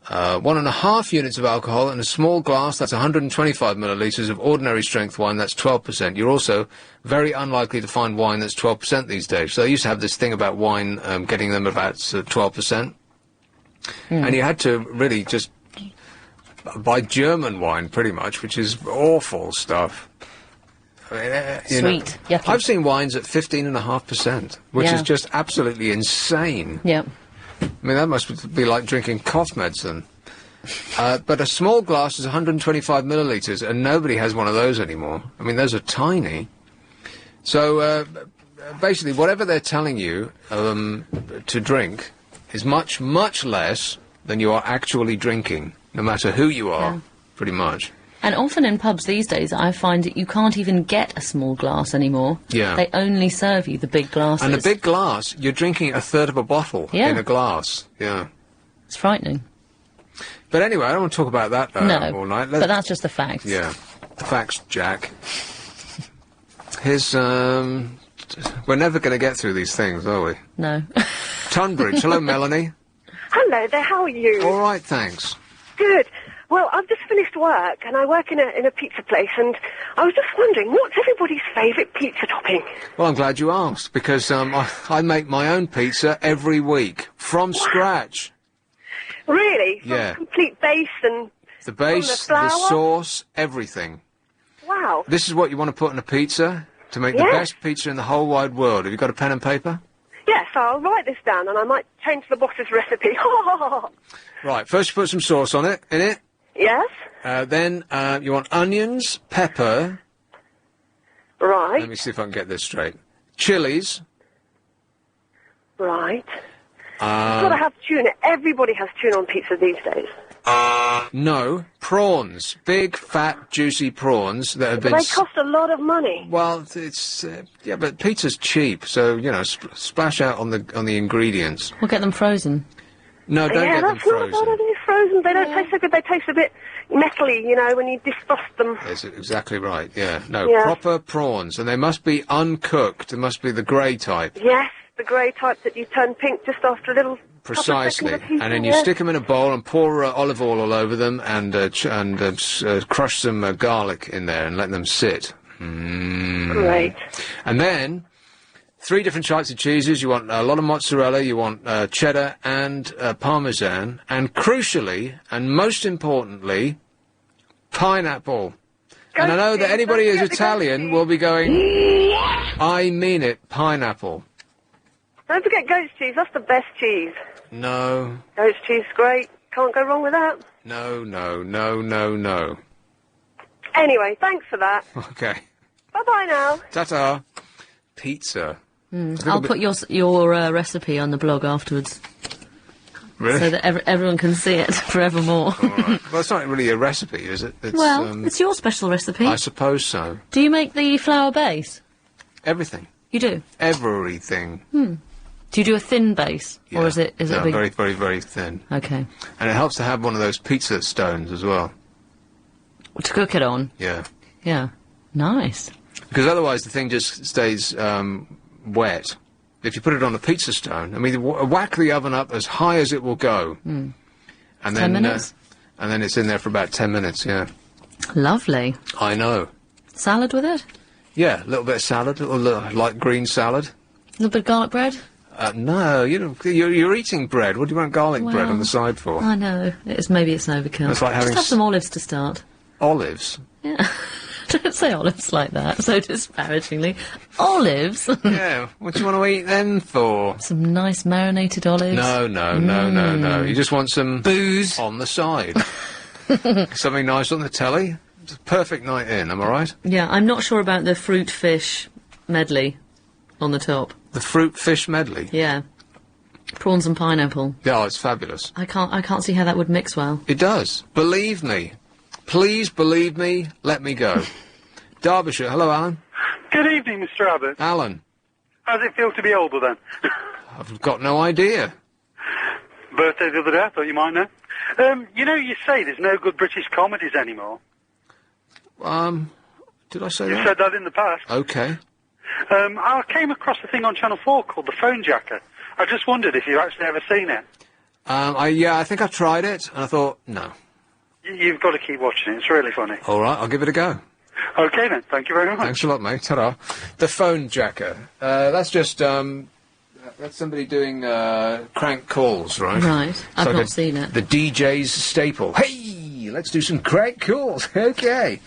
1.5 units of alcohol in a small glass, that's 125 millilitres of ordinary strength wine, that's 12%. You're also very unlikely to find wine that's 12% these days. So they used to have this thing about wine, getting them about 12%. And you had to really just buy German wine, pretty much, which is awful stuff. Sweet, yucky. I've seen wines at 15.5%, which is just absolutely insane. Yep. I mean, that must be like drinking cough medicine. But a small glass is 125 millilitres, and nobody has one of those anymore. I mean, those are tiny. So, basically, whatever they're telling you to drink is much, much less than you are actually drinking, no matter who you are, pretty much. And often in pubs these days, I find that you can't even get a small glass anymore. Yeah. They only serve you the big glasses. And the big glass, you're drinking a third of a bottle in a glass. Yeah. It's frightening. But anyway, I don't want to talk about that all night. But that's just the facts. Yeah. The facts, Jack. Here's, we're never going to get through these things, are we? No. Tunbridge. Hello, Melanie. Hello there, how are you? All right, thanks. Good. Well, I've just finished work, and I work in a pizza place, and I was just wondering, what's everybody's favourite pizza topping? Well, I'm glad you asked, because I make my own pizza every week, from scratch. Really? Yeah. From complete base and... The base, the sauce, everything. Wow. This is what you want to put in a pizza to make the best pizza in the whole wide world. Have you got a pen and paper? Yes, I'll write this down, and I might change the boss's recipe. Right, first you put some sauce on it, in it. Yes? Then you want onions, pepper. Right. Let me see if I can get this straight. Chilies. Right. You've got to have tuna. Everybody has tuna on pizza these days. No, prawns. Big, fat, juicy prawns that have been... They cost a lot of money. Well, it's... yeah, but pizza's cheap, so, you know, splash out on the ingredients. We'll get them frozen. No, don't get them frozen. Yeah, that's not frozen. They don't taste so good. They taste a bit metally, you know, when you defrost them. That's exactly right, yeah. No, proper prawns, and they must be uncooked. They must be the grey type. Yes, the grey type that you turn pink just after a little... Precisely. And then you stick them in a bowl and pour olive oil all over them and crush some garlic in there and let them sit. Great. And then 3 different types of cheeses. You want a lot of mozzarella, you want cheddar and parmesan, and crucially, and most importantly, pineapple. And I know that anybody who's Italian will be going, I mean it, pineapple. Don't forget goat's cheese. That's the best cheese. No. Goat's cheese is great. Can't go wrong with that. No, no, no, no, no. Anyway, thanks for that. Okay. Bye-bye now. Ta-ta. Pizza. I'll put your recipe on the blog afterwards. Really? So that everyone can see it forevermore. All right. Well, it's not really a recipe, is it? It's, it's your special recipe. I suppose so. Do you make the flour base? Everything. You do? Everything. Do you do a thin base? Yeah. Or is it big? Very, very, very thin. Okay. And it helps to have one of those pizza stones as well. To cook it on? Yeah. Yeah. Nice. Because otherwise the thing just stays wet. If you put it on a pizza stone, I mean, whack the oven up as high as it will go. And then, 10 minutes? And then it's in there for about 10 minutes, yeah. Lovely. I know. Salad with it? Yeah, a little bit of salad, a little light green salad. A little bit of garlic bread? No, you're eating bread. What do you want garlic bread on the side for? I know. Maybe it's an overkill. It's like having Just have some olives to start. Olives? Yeah. Don't say olives like that, so disparagingly. Olives? Yeah, what do you want to eat then for? Some nice marinated olives? No. You just want some booze on the side. Something nice on the telly. It's a perfect night in, am I right? Yeah, I'm not sure about the fruit-fish medley on the top. The fruit-fish medley? Yeah. Prawns and pineapple. Yeah, it's fabulous. I can't see how that would mix well. It does. Believe me. Please believe me, let me go. Derbyshire, hello, Alan. Good evening, Mr. Abbott. Alan. How does it feel to be older, then? I've got no idea. Birthday the other day, I thought you might know. You say there's no good British comedies anymore. Did I say You that? said that in the past. Okay. I came across a thing on Channel 4 called The Phone Jacker. I just wondered if you've actually ever seen it. I think I tried it, and I thought, no. You've got to keep watching it. It's really funny. All right, I'll give it a go. Okay, then. Thank you very much. Thanks a lot, mate. Ta-da. The Phone Jacker. That's just, that's somebody doing, crank calls, right? Right. I've not seen it. The DJ's staple. Hey, let's do some crank calls. Okay.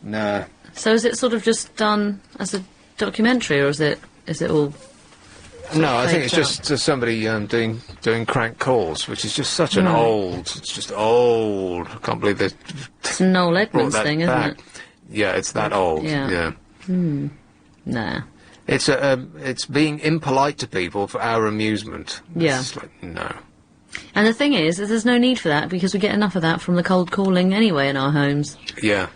Nah. So is it sort of just done as a documentary, or is it all... No, I think it's just somebody doing crank calls, which is just such an old. It's just old. I can't believe that. It's an Noel Edmonds thing, isn't it? Yeah, it's that old. Yeah. Nah. It's being impolite to people for our amusement. Yeah. It's like, no. And the thing is, there's no need for that because we get enough of that from the cold calling anyway in our homes. Yeah.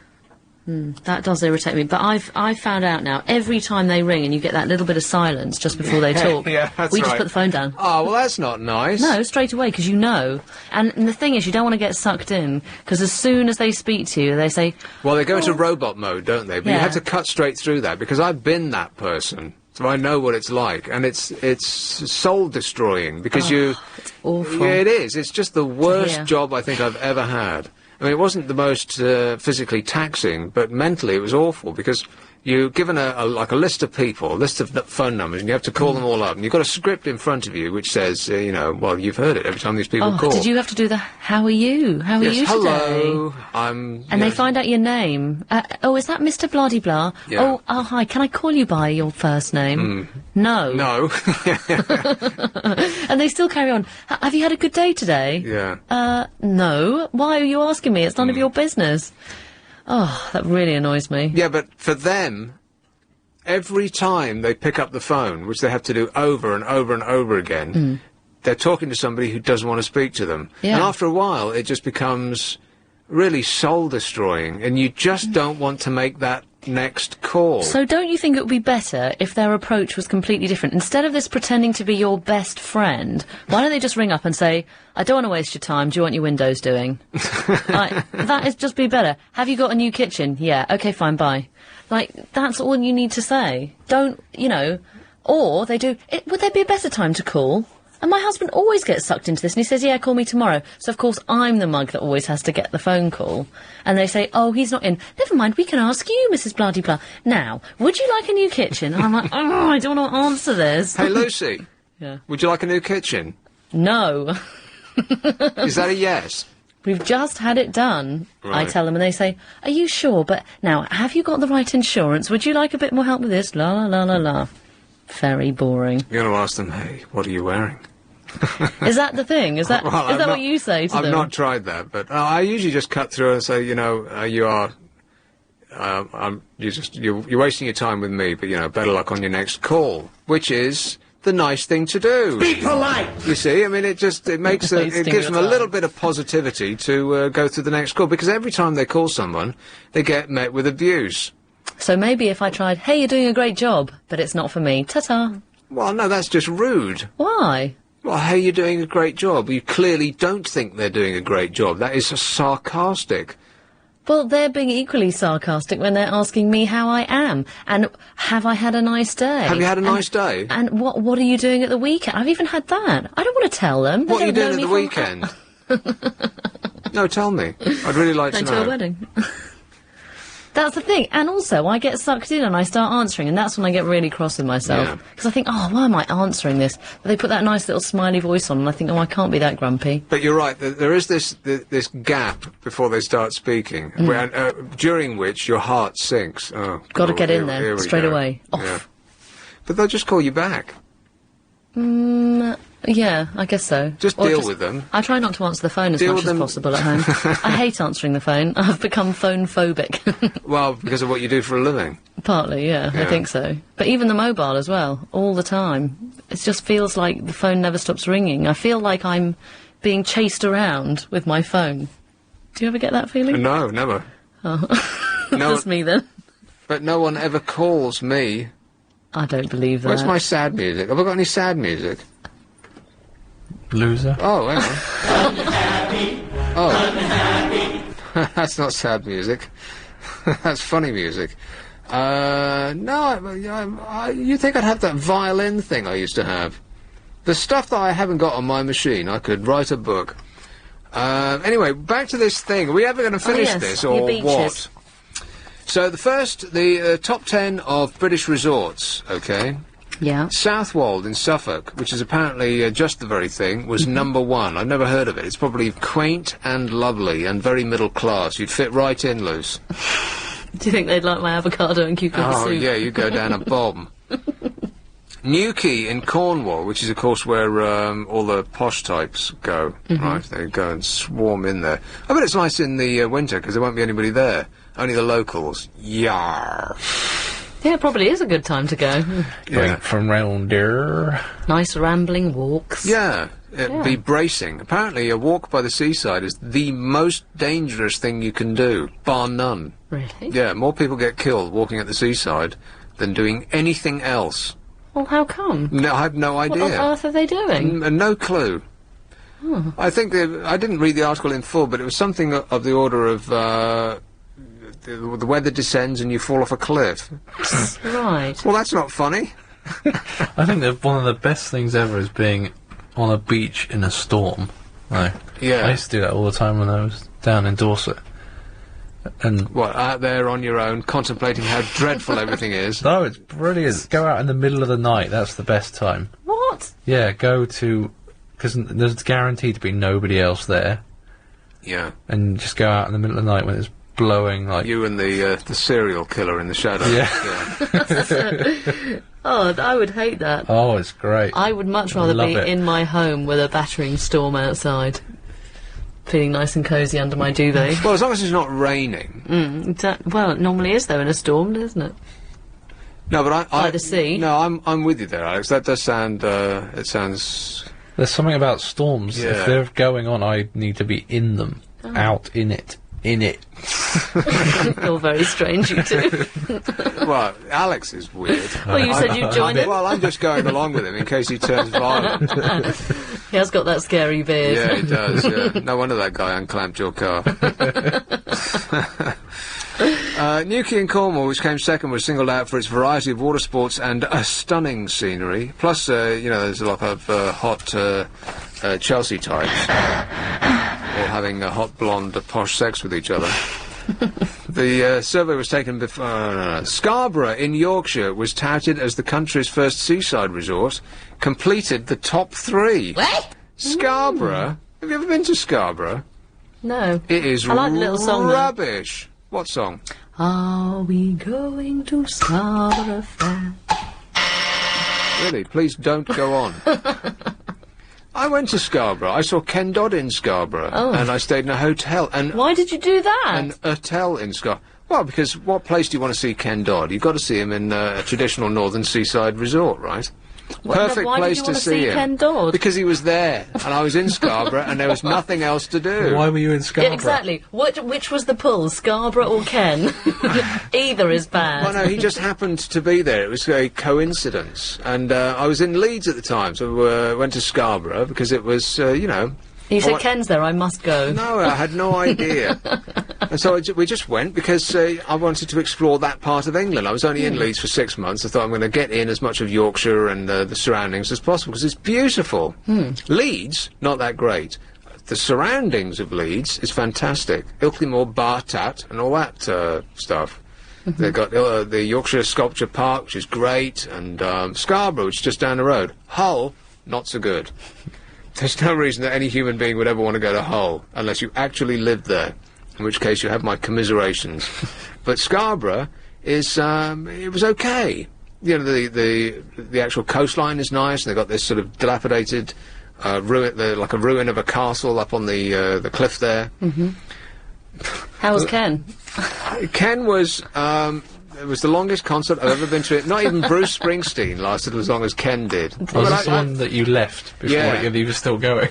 That does irritate me, but I've found out now, every time they ring and you get that little bit of silence just before they talk, yeah, that's we just right. put the phone down. Oh, well, that's not nice. No, straight away, because you know. And the thing is, you don't want to get sucked in, because as soon as they speak to you, they say... Well, they go into robot mode, don't they? But you have to cut straight through that, because I've been that person, so I know what it's like, and it's soul-destroying, because It's awful. Yeah, it is. It's just the worst job I think I've ever had. I mean, it wasn't the most physically taxing, but mentally it was awful because you're given a list of people, a list of phone numbers, and you have to call them all up. And you've got a script in front of you which says, well, you've heard it every time these people call. Did you have to do the, how are you? How are you today? Hello, And they find out your name. Is that Mr. Blah-de-blah? Yeah. Oh, hi, can I call you by your first name? No. No. And they still carry on. Have you had a good day today? Yeah. No. Why are you asking me? It's none of your business. Oh, that really annoys me. Yeah, but for them, every time they pick up the phone, which they have to do over and over and over again, they're talking to somebody who doesn't want to speak to them. Yeah. And after a while, it just becomes really soul-destroying, and you just don't want to make that next call. So don't you think it would be better if their approach was completely different? Instead of this pretending to be your best friend, why don't they just ring up and say, I don't want to waste your time, do you want your windows doing? That is just be better. Have you got a new kitchen? Yeah, okay, fine, bye. That's all you need to say. Don't, or they do... would there be a better time to call? And my husband always gets sucked into this, and he says, yeah, call me tomorrow. So, of course, I'm the mug that always has to get the phone call. And they say, oh, he's not in. Never mind, we can ask you, Mrs. Blah-de-blah. Now, would you like a new kitchen? And I'm like, oh, I don't want to answer this. Hey, Lucy. Yeah. Would you like a new kitchen? No. Is that a yes? We've just had it done. Right. I tell them, and they say, are you sure? But now, have you got the right insurance? Would you like a bit more help with this? La, la, la, la, la. Very boring. You're going to ask them, hey, what are you wearing? Is that the thing? Is that well, is that what you say to them? I've not tried that, but I usually just cut through and say, you know, you're wasting your time with me, but, you know, better luck on your next call, which is the nice thing to do. Be polite! You see, I mean, it gives them a little bit of positivity to go through the next call, because every time they call someone, they get met with abuse. So maybe if I tried, hey, you're doing a great job, but it's not for me, ta-ta. Well, no, that's just rude. Why? Well, hey, you're doing a great job. You clearly don't think they're doing a great job. That is sarcastic. Well, they're being equally sarcastic when they're asking me how I am, and have I had a nice day? Have you had a nice day? And what are you doing at the weekend? I've even had that. I don't want to tell them. What are you doing at the weekend? No, tell me. I'd really like to know. To a wedding. That's the thing. And also, I get sucked in and I start answering, and that's when I get really cross with myself. Because I think, oh, why am I answering this? But they put that nice little smiley voice on, and I think, oh, I can't be that grumpy. But you're right. There is this gap before they start speaking, during which your heart sinks. Oh, got to get in there straight away. Off. Yeah. But they'll just call you back. Yeah, I guess so. Just deal with them. I try not to answer the phone as much as possible at home. I hate answering the phone. I've become phone phobic. Well, because of what you do for a living. Partly, yeah, I think so. But even the mobile as well, all the time. It just feels like the phone never stops ringing. I feel like I'm being chased around with my phone. Do you ever get that feeling? No, never. Oh. Just me then. But no one ever calls me. I don't believe that. Where's my sad music? Have I got any sad music? Loser. Oh, hang on. Unhappy. Oh. Unhappy. That's not sad music. That's funny music. No, you think I'd have that violin thing I used to have? The stuff that I haven't got on my machine, I could write a book. Anyway, back to this thing. Are we ever going to finish this, or what? So the top 10 of British resorts, okay? Yeah. Southwold in Suffolk, which is apparently just the very thing, was #1. I've never heard of it. It's probably quaint and lovely and very middle class. You'd fit right in, Luce. Do you think they'd like my avocado and cucumber soup? Oh, yeah, you go down a bomb. Newquay in Cornwall, which is, of course, where all the posh types go, right? They go and swarm in there. I bet it's nice in the winter, because there won't be anybody there. Only the locals. Yar. Yeah, it probably is a good time to go. Going from round there. Nice rambling walks. Yeah, it'd be bracing. Apparently, a walk by the seaside is the most dangerous thing you can do, bar none. Really? Yeah, more people get killed walking at the seaside than doing anything else. Well, how come? No, I have no idea. What on earth are they doing? No clue. Oh. I think I didn't read the article in full, but it was something of the order of the weather descends and you fall off a cliff. Right. Well, that's not funny. I think that one of the best things ever is being on a beach in a storm. Like, yeah. I used to do that all the time when I was down in Dorset. And what, out there on your own, contemplating how dreadful everything is? No, it's brilliant. Go out in the middle of the night. That's the best time. What? Yeah, go to... Because there's guaranteed to be nobody else there. Yeah. And just go out in the middle of the night when it's blowing like... You and the serial killer in the shadow. Yeah. Oh, I would hate that. Oh, it's great. I would much rather be in my home with a battering storm outside. Feeling nice and cosy under my duvet. Well, as long as it's not raining. Well, it normally is, though, in a storm, doesn't it? No, but By the sea. No, I'm with you there, Alex. That does sound, it sounds... There's something about storms. Yeah. If they're going on, I need to be in them. Oh. Out in it. In it. You're very strange, you two. Well, Alex is weird. Well, you said you'd join him. Well, I'm just going along with him in case he turns violent. He has got that scary beard. Yeah, he does, yeah. No wonder that guy unclamped your car. Newquay in Cornwall, which came second, was singled out for its variety of water sports and stunning scenery. Plus, you know, there's a lot of hot Chelsea types all having hot blonde posh sex with each other. The survey was taken before... Scarborough in Yorkshire was touted as the country's first seaside resort, completed the top 3. What? Scarborough? Have you ever been to Scarborough? No. It is I like the little song, though. rubbish. What song? Are we going to Scarborough Fair? Really, please don't go on. I went to Scarborough. I saw Ken Dodd in Scarborough, and I stayed in a hotel. And why did you do that? An hotel in Scarborough. Well, because what place do you want to see Ken Dodd? You've got to see him in a traditional northern seaside resort, right? Perfect place to see him. Ken Dodd? Because he was there, and I was in Scarborough, and there was nothing else to do. Why were you in Scarborough? Yeah, exactly. Which was the pull, Scarborough or Ken? Either is bad. Well, no, he just happened to be there. It was a coincidence. And I was in Leeds at the time, so went to Scarborough because it was, you know... You said Ken's there, I must go. No, I had no idea. And so we just went because I wanted to explore that part of England. I was only in Leeds for 6 months. I thought I'm going to get in as much of Yorkshire and the surroundings as possible because it's beautiful. Leeds, not that great. The surroundings of Leeds is fantastic. Ilkley Bartat and all that stuff. They've got the Yorkshire Sculpture Park, which is great, and Scarborough, which is just down the road. Hull, not so good. There's no reason that any human being would ever want to go to Hull unless you actually lived there, in which case you have my commiserations. But Scarborough is, it was okay. You know, the actual coastline is nice, and they've got this sort of dilapidated ruin, like a ruin of a castle up on the cliff there. How was Ken? Ken was, it was the longest concert I've ever been to. Not even Bruce Springsteen lasted as long as Ken did. Was this the one that you left before you were still going?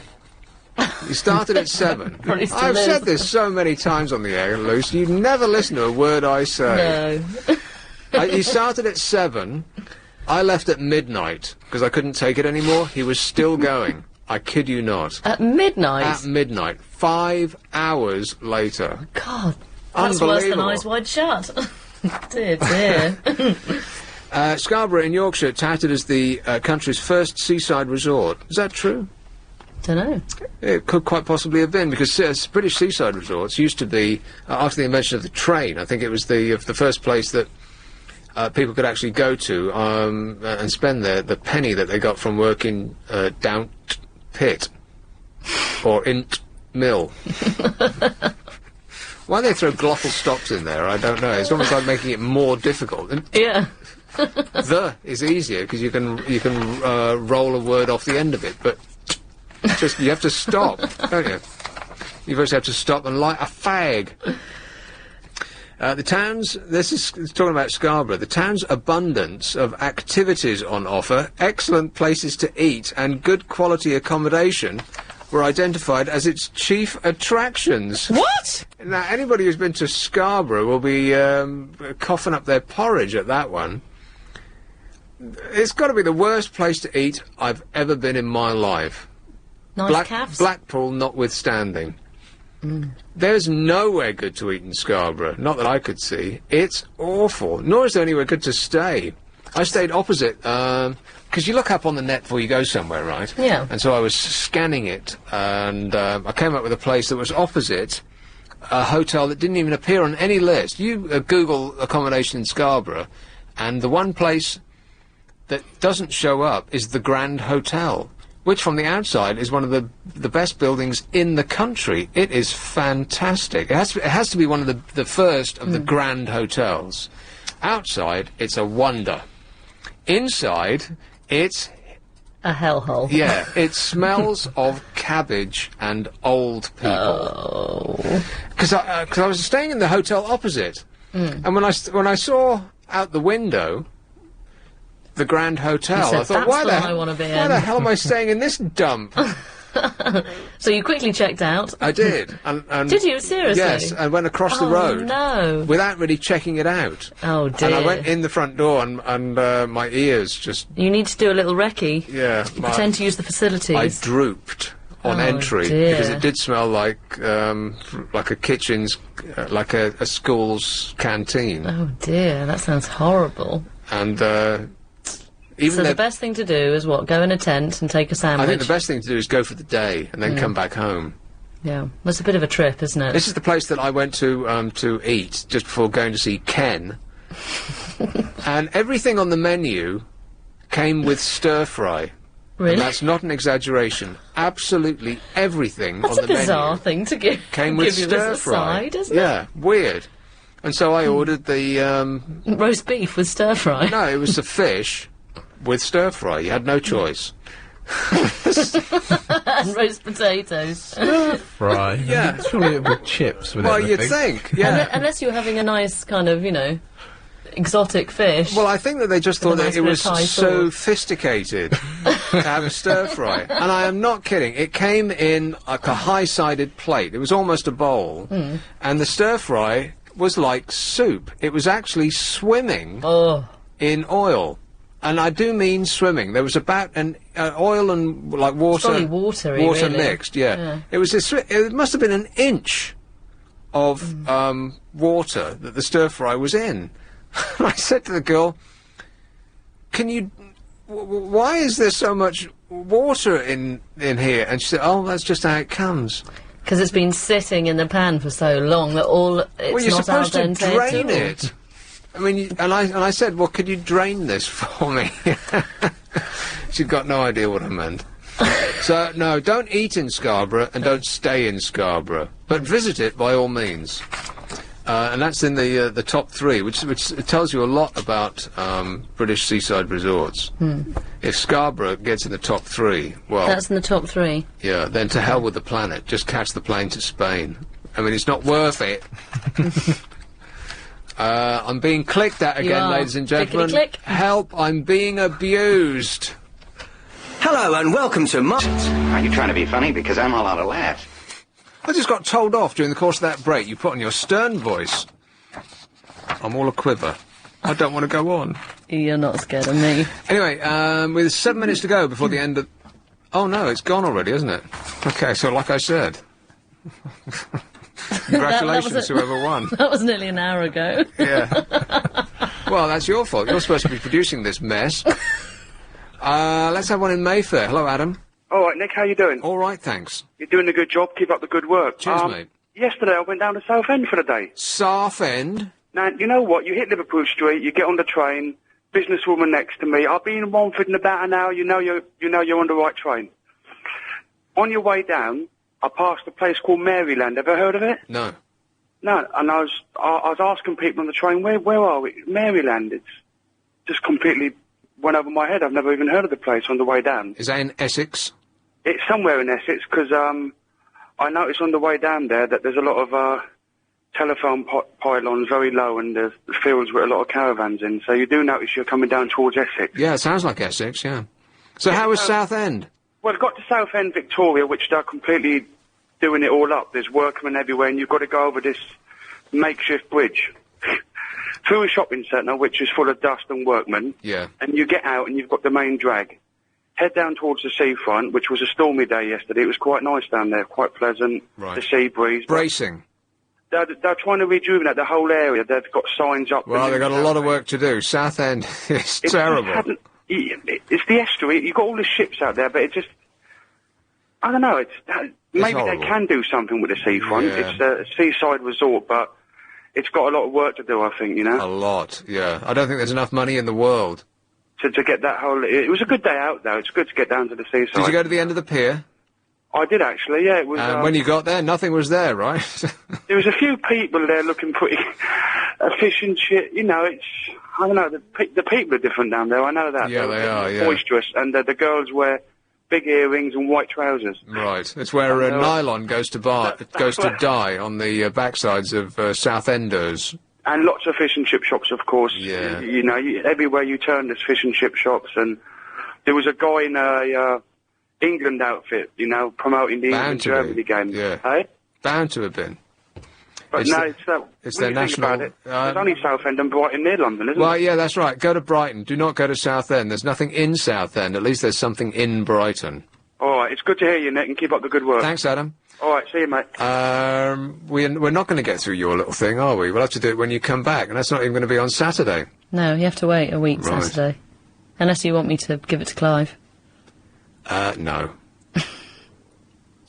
You started at 7. I've said this so many times on the air, Luce. You never listen to a word I say. No. He started at 7. I left at midnight because I couldn't take it anymore. He was still going. I kid you not. At midnight? At midnight. 5 hours later. God. That's worse than Eyes Wide Shut. Dear, dear. Scarborough in Yorkshire touted as the country's first seaside resort. Is that true? Don't know. It could quite possibly have been, because British seaside resorts used to be, after the invention of the train, I think it was the first place that people could actually go to and spend the penny that they got from working down pit or in mill. Why they throw glottal stops in there, I don't know. It's almost like making it more difficult. Yeah. The is easier because you can roll a word off the end of it, but just you have to stop, don't you? You first have to stop and light a fag. The town's, this is talking about Scarborough, the town's abundance of activities on offer, excellent places to eat and good quality accommodation were identified as its chief attractions. What? Now, anybody who's been to Scarborough will be coughing up their porridge at that one. It's got to be the worst place to eat I've ever been in my life. Nice calves? Blackpool notwithstanding. There's nowhere good to eat in Scarborough, not that I could see. It's awful. Nor is there anywhere good to stay. I stayed opposite, because you look up on the net before you go somewhere, right? Yeah. And so I was scanning it, and I came up with a place that was opposite a hotel that didn't even appear on any list. You Google accommodation in Scarborough, and the one place that doesn't show up is the Grand Hotel, which from the outside is one of the best buildings in the country. It is fantastic. It has to be one of the first of the grand hotels. Outside, it's a wonder. Inside, it's a hellhole. Yeah, it smells of cabbage and old people. Oh. Because I was staying in the hotel opposite, and when I saw out the window the Grand Hotel, I thought, why the hell am I staying in this dump? So you quickly checked out. I did. And did you? Seriously? Yes, and went across the road. No. Without really checking it out. Oh dear. And I went in the front door and my ears just... You need to do a little recce. Yeah. Pretend to use the facilities. I drooped on entry dear. because it did smell like a kitchen's, like a school's canteen. Oh dear, that sounds horrible. And even so the best thing to do is what? Go in a tent and take a sandwich? I think the best thing to do is go for the day and then come back home. Yeah, that's a bit of a trip, isn't it? This is the place that I went to eat just before going to see Ken. And everything on the menu came with stir-fry. Really? And that's not an exaggeration. Absolutely everything that's on the menu. That's a bizarre thing to give with you as a side, isn't it? Yeah, weird. And so I ordered the... roast beef with stir-fry? No, it was the fish with stir-fry. You had no choice. And roast potatoes. Stir-fry? Yeah. Surely it with chips with well, everything. you'd think, yeah. Unless you're having a nice kind of, you know, exotic fish. Well, I think that they just thought that nice it was Thai sophisticated to have a stir-fry. And I am not kidding. It came in like a high-sided plate. It was almost a bowl. And the stir-fry was like soup. It was actually swimming in oil. And I do mean swimming. There was about an oil and like water, it's water really. mixed. Yeah. It was it must have been an inch of water that the stir fry was in. And I said to the girl, "Can you? Why is there so much water in here?" And she said, "Oh, that's just how it comes." Because it's been sitting in the pan for so long that it's you're not supposed to al dente drain at all. it. I mean, and I said, well, could you drain this for me? She'd got no idea what I meant. So, no, don't eat in Scarborough and don't stay in Scarborough. But visit it by all means. And that's in the top 3, which tells you a lot about British seaside resorts. If Scarborough gets in the top 3, well... That's in the top 3? Yeah, then to hell with the planet. Just catch the plane to Spain. I mean, it's not worth it. I'm being clicked at again, ladies and gentlemen. Clickety-click. Help, I'm being abused. Hello and welcome to Are you trying to be funny? Because I'm all out of laughs. I just got told off during the course of that break. You put on your stern voice. I'm all a quiver. I don't want to go on. You're not scared of me. Anyway, with 7 minutes to go before the end of... Oh no, it's gone already, isn't it? Okay, so like I said... Congratulations, whoever won. That was nearly an hour ago. Yeah. Well, that's your fault. You're supposed to be producing this mess. Let's have one in Mayfair. Hello, Adam. All right, Nick, how you doing? All right, thanks. You're doing a good job. Keep up the good work. Cheers, mate. Yesterday I went down to Southend for the day. Southend? Now, you know what? You hit Liverpool Street, you get on the train, businesswoman next to me. I'll be in Romford in about an hour. You know you're on the right train. On your way down, I passed a place called Maryland. Ever heard of it? No. No, and I was asking people on the train, where are we? Maryland. It's just completely went over my head. I've never even heard of the place on the way down. Is that in Essex? It's somewhere in Essex, because I noticed on the way down there that there's a lot of telephone pylons very low, and there's fields with a lot of caravans in. So you do notice you're coming down towards Essex. Yeah, it sounds like Essex, yeah. So how was Southend? Well, it got to Southend, Victoria, which they're completely doing it all up. There's workmen everywhere, and you've got to go over this makeshift bridge through a shopping centre, which is full of dust and workmen. Yeah. And you get out, and you've got the main drag. Head down towards the seafront, which was a stormy day yesterday. It was quite nice down there, quite pleasant. Right. The sea breeze. Bracing. They're trying to rejuvenate the whole area. They've got signs up. Well, they've got a lot of work to do. Southend is terrible. It's the estuary. You've got all the ships out there, but it just... I don't know. Maybe horrible. they can do something with the seafront. Yeah. It's a seaside resort, but it's got a lot of work to do, I think, you know? A lot, yeah. I don't think there's enough money in the world. To get that whole... It was a good day out, though. It's good to get down to the seaside. Did you go to the end of the pier? I did, actually, yeah. It was, And when you got there, nothing was there, right? There was a few people there looking pretty efficient shit. You know, it's... I don't know, the people are different down there, I know that. Yeah, they are, yeah. Boisterous, and the girls wear big earrings and white trousers. Right. It's where nylon goes to die on the backsides of Southenders. And lots of fish and chip shops, of course. Yeah. You know, everywhere you turn, there's fish and chip shops, and there was a guy in a England outfit, you know, promoting the England-Germany game. Yeah. Hey? Bound to have been. But no, it's their national... About it, there's only Southend and Brighton near London, isn't Well, it? yeah, that's right. Go to Brighton. Do not go to Southend. There's nothing in Southend. At least there's something in Brighton. All right, it's good to hear you, Nick, and keep up the good work. Thanks, Adam. All right, see you, mate. We're not going to get through your little thing, are we? We'll have to do it when you come back, and that's not even going to be on Saturday. No, you have to wait a week Right. Saturday. Unless you want me to give it to Clive. No.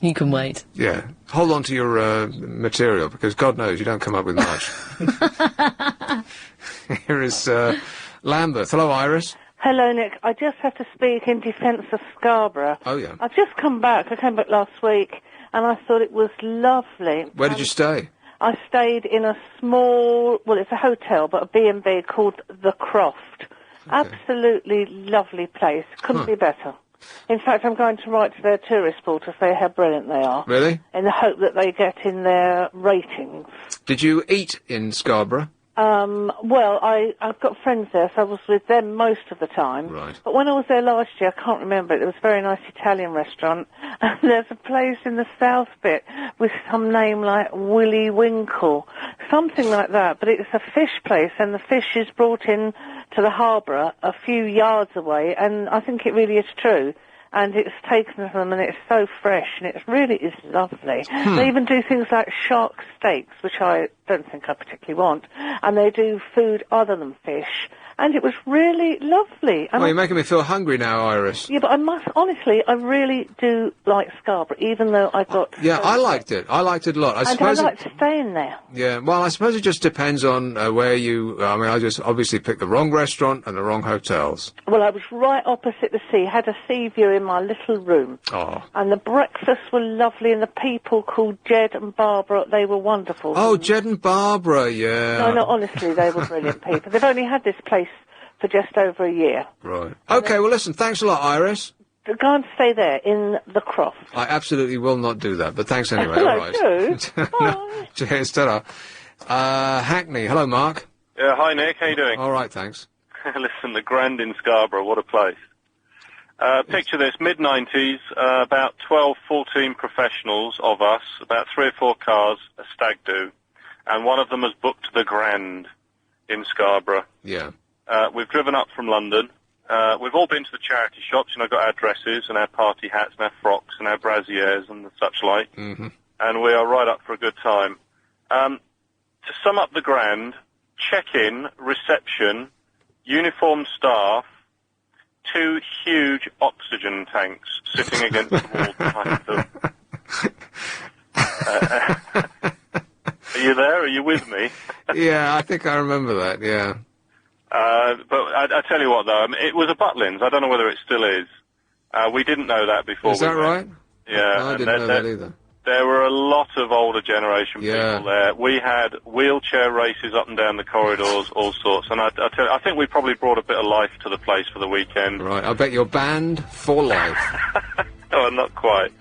You can wait. Yeah. Hold on to your material, because God knows you don't come up with much. Here is Lambeth. Hello, Iris. Hello, Nick. I just have to speak in defence of Scarborough. Oh, yeah. I've just come back. I came back last week, and I thought it was lovely. Where did you stay? I stayed in a small, well, it's a hotel, but a B&B called The Croft. Absolutely lovely place. Couldn't be better. In fact, I'm going to write to their tourist board to say how brilliant they are. Really? In the hope that they get in their ratings. Did you eat in Scarborough? Well, I've got friends there, so I was with them most of the time. Right. But when I was there last year, I can't remember it. It was a very nice Italian restaurant. And there's a place in the south bit with some name like Willy Winkle. Something like that. But it's a fish place, and the fish is brought in to the harbour a few yards away, and I think it really is true. And it's taken from them, and it's so fresh, and it really is lovely. They even do things like shark steaks, which I don't think I particularly want, and they do food other than fish, and it was really lovely. And Well, you're making me feel hungry now, Iris. yeah, but I must, honestly, I really do like Scarborough, even though I got... Yeah, I liked it. I liked it a lot. I suppose like to stay in there. Yeah, well, I suppose it just depends on where you... I mean, I just obviously picked the wrong restaurant and the wrong hotels. Well, I was right opposite the sea, had a sea view in my little room. Oh. And the breakfasts were lovely, and the people called Jed and Barbara, they were wonderful. Oh, Jed and Barbara, yeah. No, honestly, they were brilliant people. They've only had this place for just over a year. Right. Okay, well, listen, thanks a lot, Iris. Go and stay there, in the Croft. I absolutely will not do that, but thanks anyway, Hello, all right. No, cheers, ta-ra. Hackney, hello, Mark. Yeah, hi, Nick, how you doing? All right, thanks. Listen, the Grand in Scarborough, what a place. Picture this, mid-90s, about 12, 14 professionals of us, about 3 or 4 cars, a stag do, and one of them has booked the Grand in Scarborough. Yeah. We've driven up from London. We've all been to the charity shops, got our dresses and our party hats and our frocks and our brassieres and such like. Mm-hmm. And we are right up for a good time. To sum up the Grand, check-in, reception, uniformed staff, 2 huge oxygen tanks sitting against the wall behind them. Are you there? Are you with me? Yeah, I think I remember that, yeah. But I tell you what, though, it was a Butlins. I don't know whether it still is. We didn't know that before. Is that right? Yeah. I didn't know that either. There were a lot of older generation people there. We had wheelchair races up and down the corridors, all sorts. And I think we probably brought a bit of life to the place for the weekend. Right, I bet you're banned for life. Oh, not quite.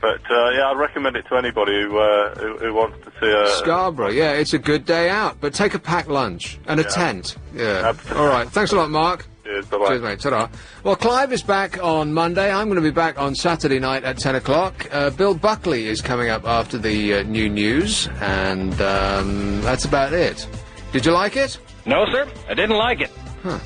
But, yeah, I'd recommend it to anybody who wants to see a... Scarborough, yeah, it's a good day out, but take a packed lunch and a tent. Yeah. Absolutely. All right, thanks a lot, Mark. Cheers, bye-bye. Cheers, mate. Ta-ra. Well, Clive is back on Monday. I'm going to be back on Saturday night at 10 o'clock. Bill Buckley is coming up after the new news, and that's about it. Did you like it? No, sir, I didn't like it. Huh.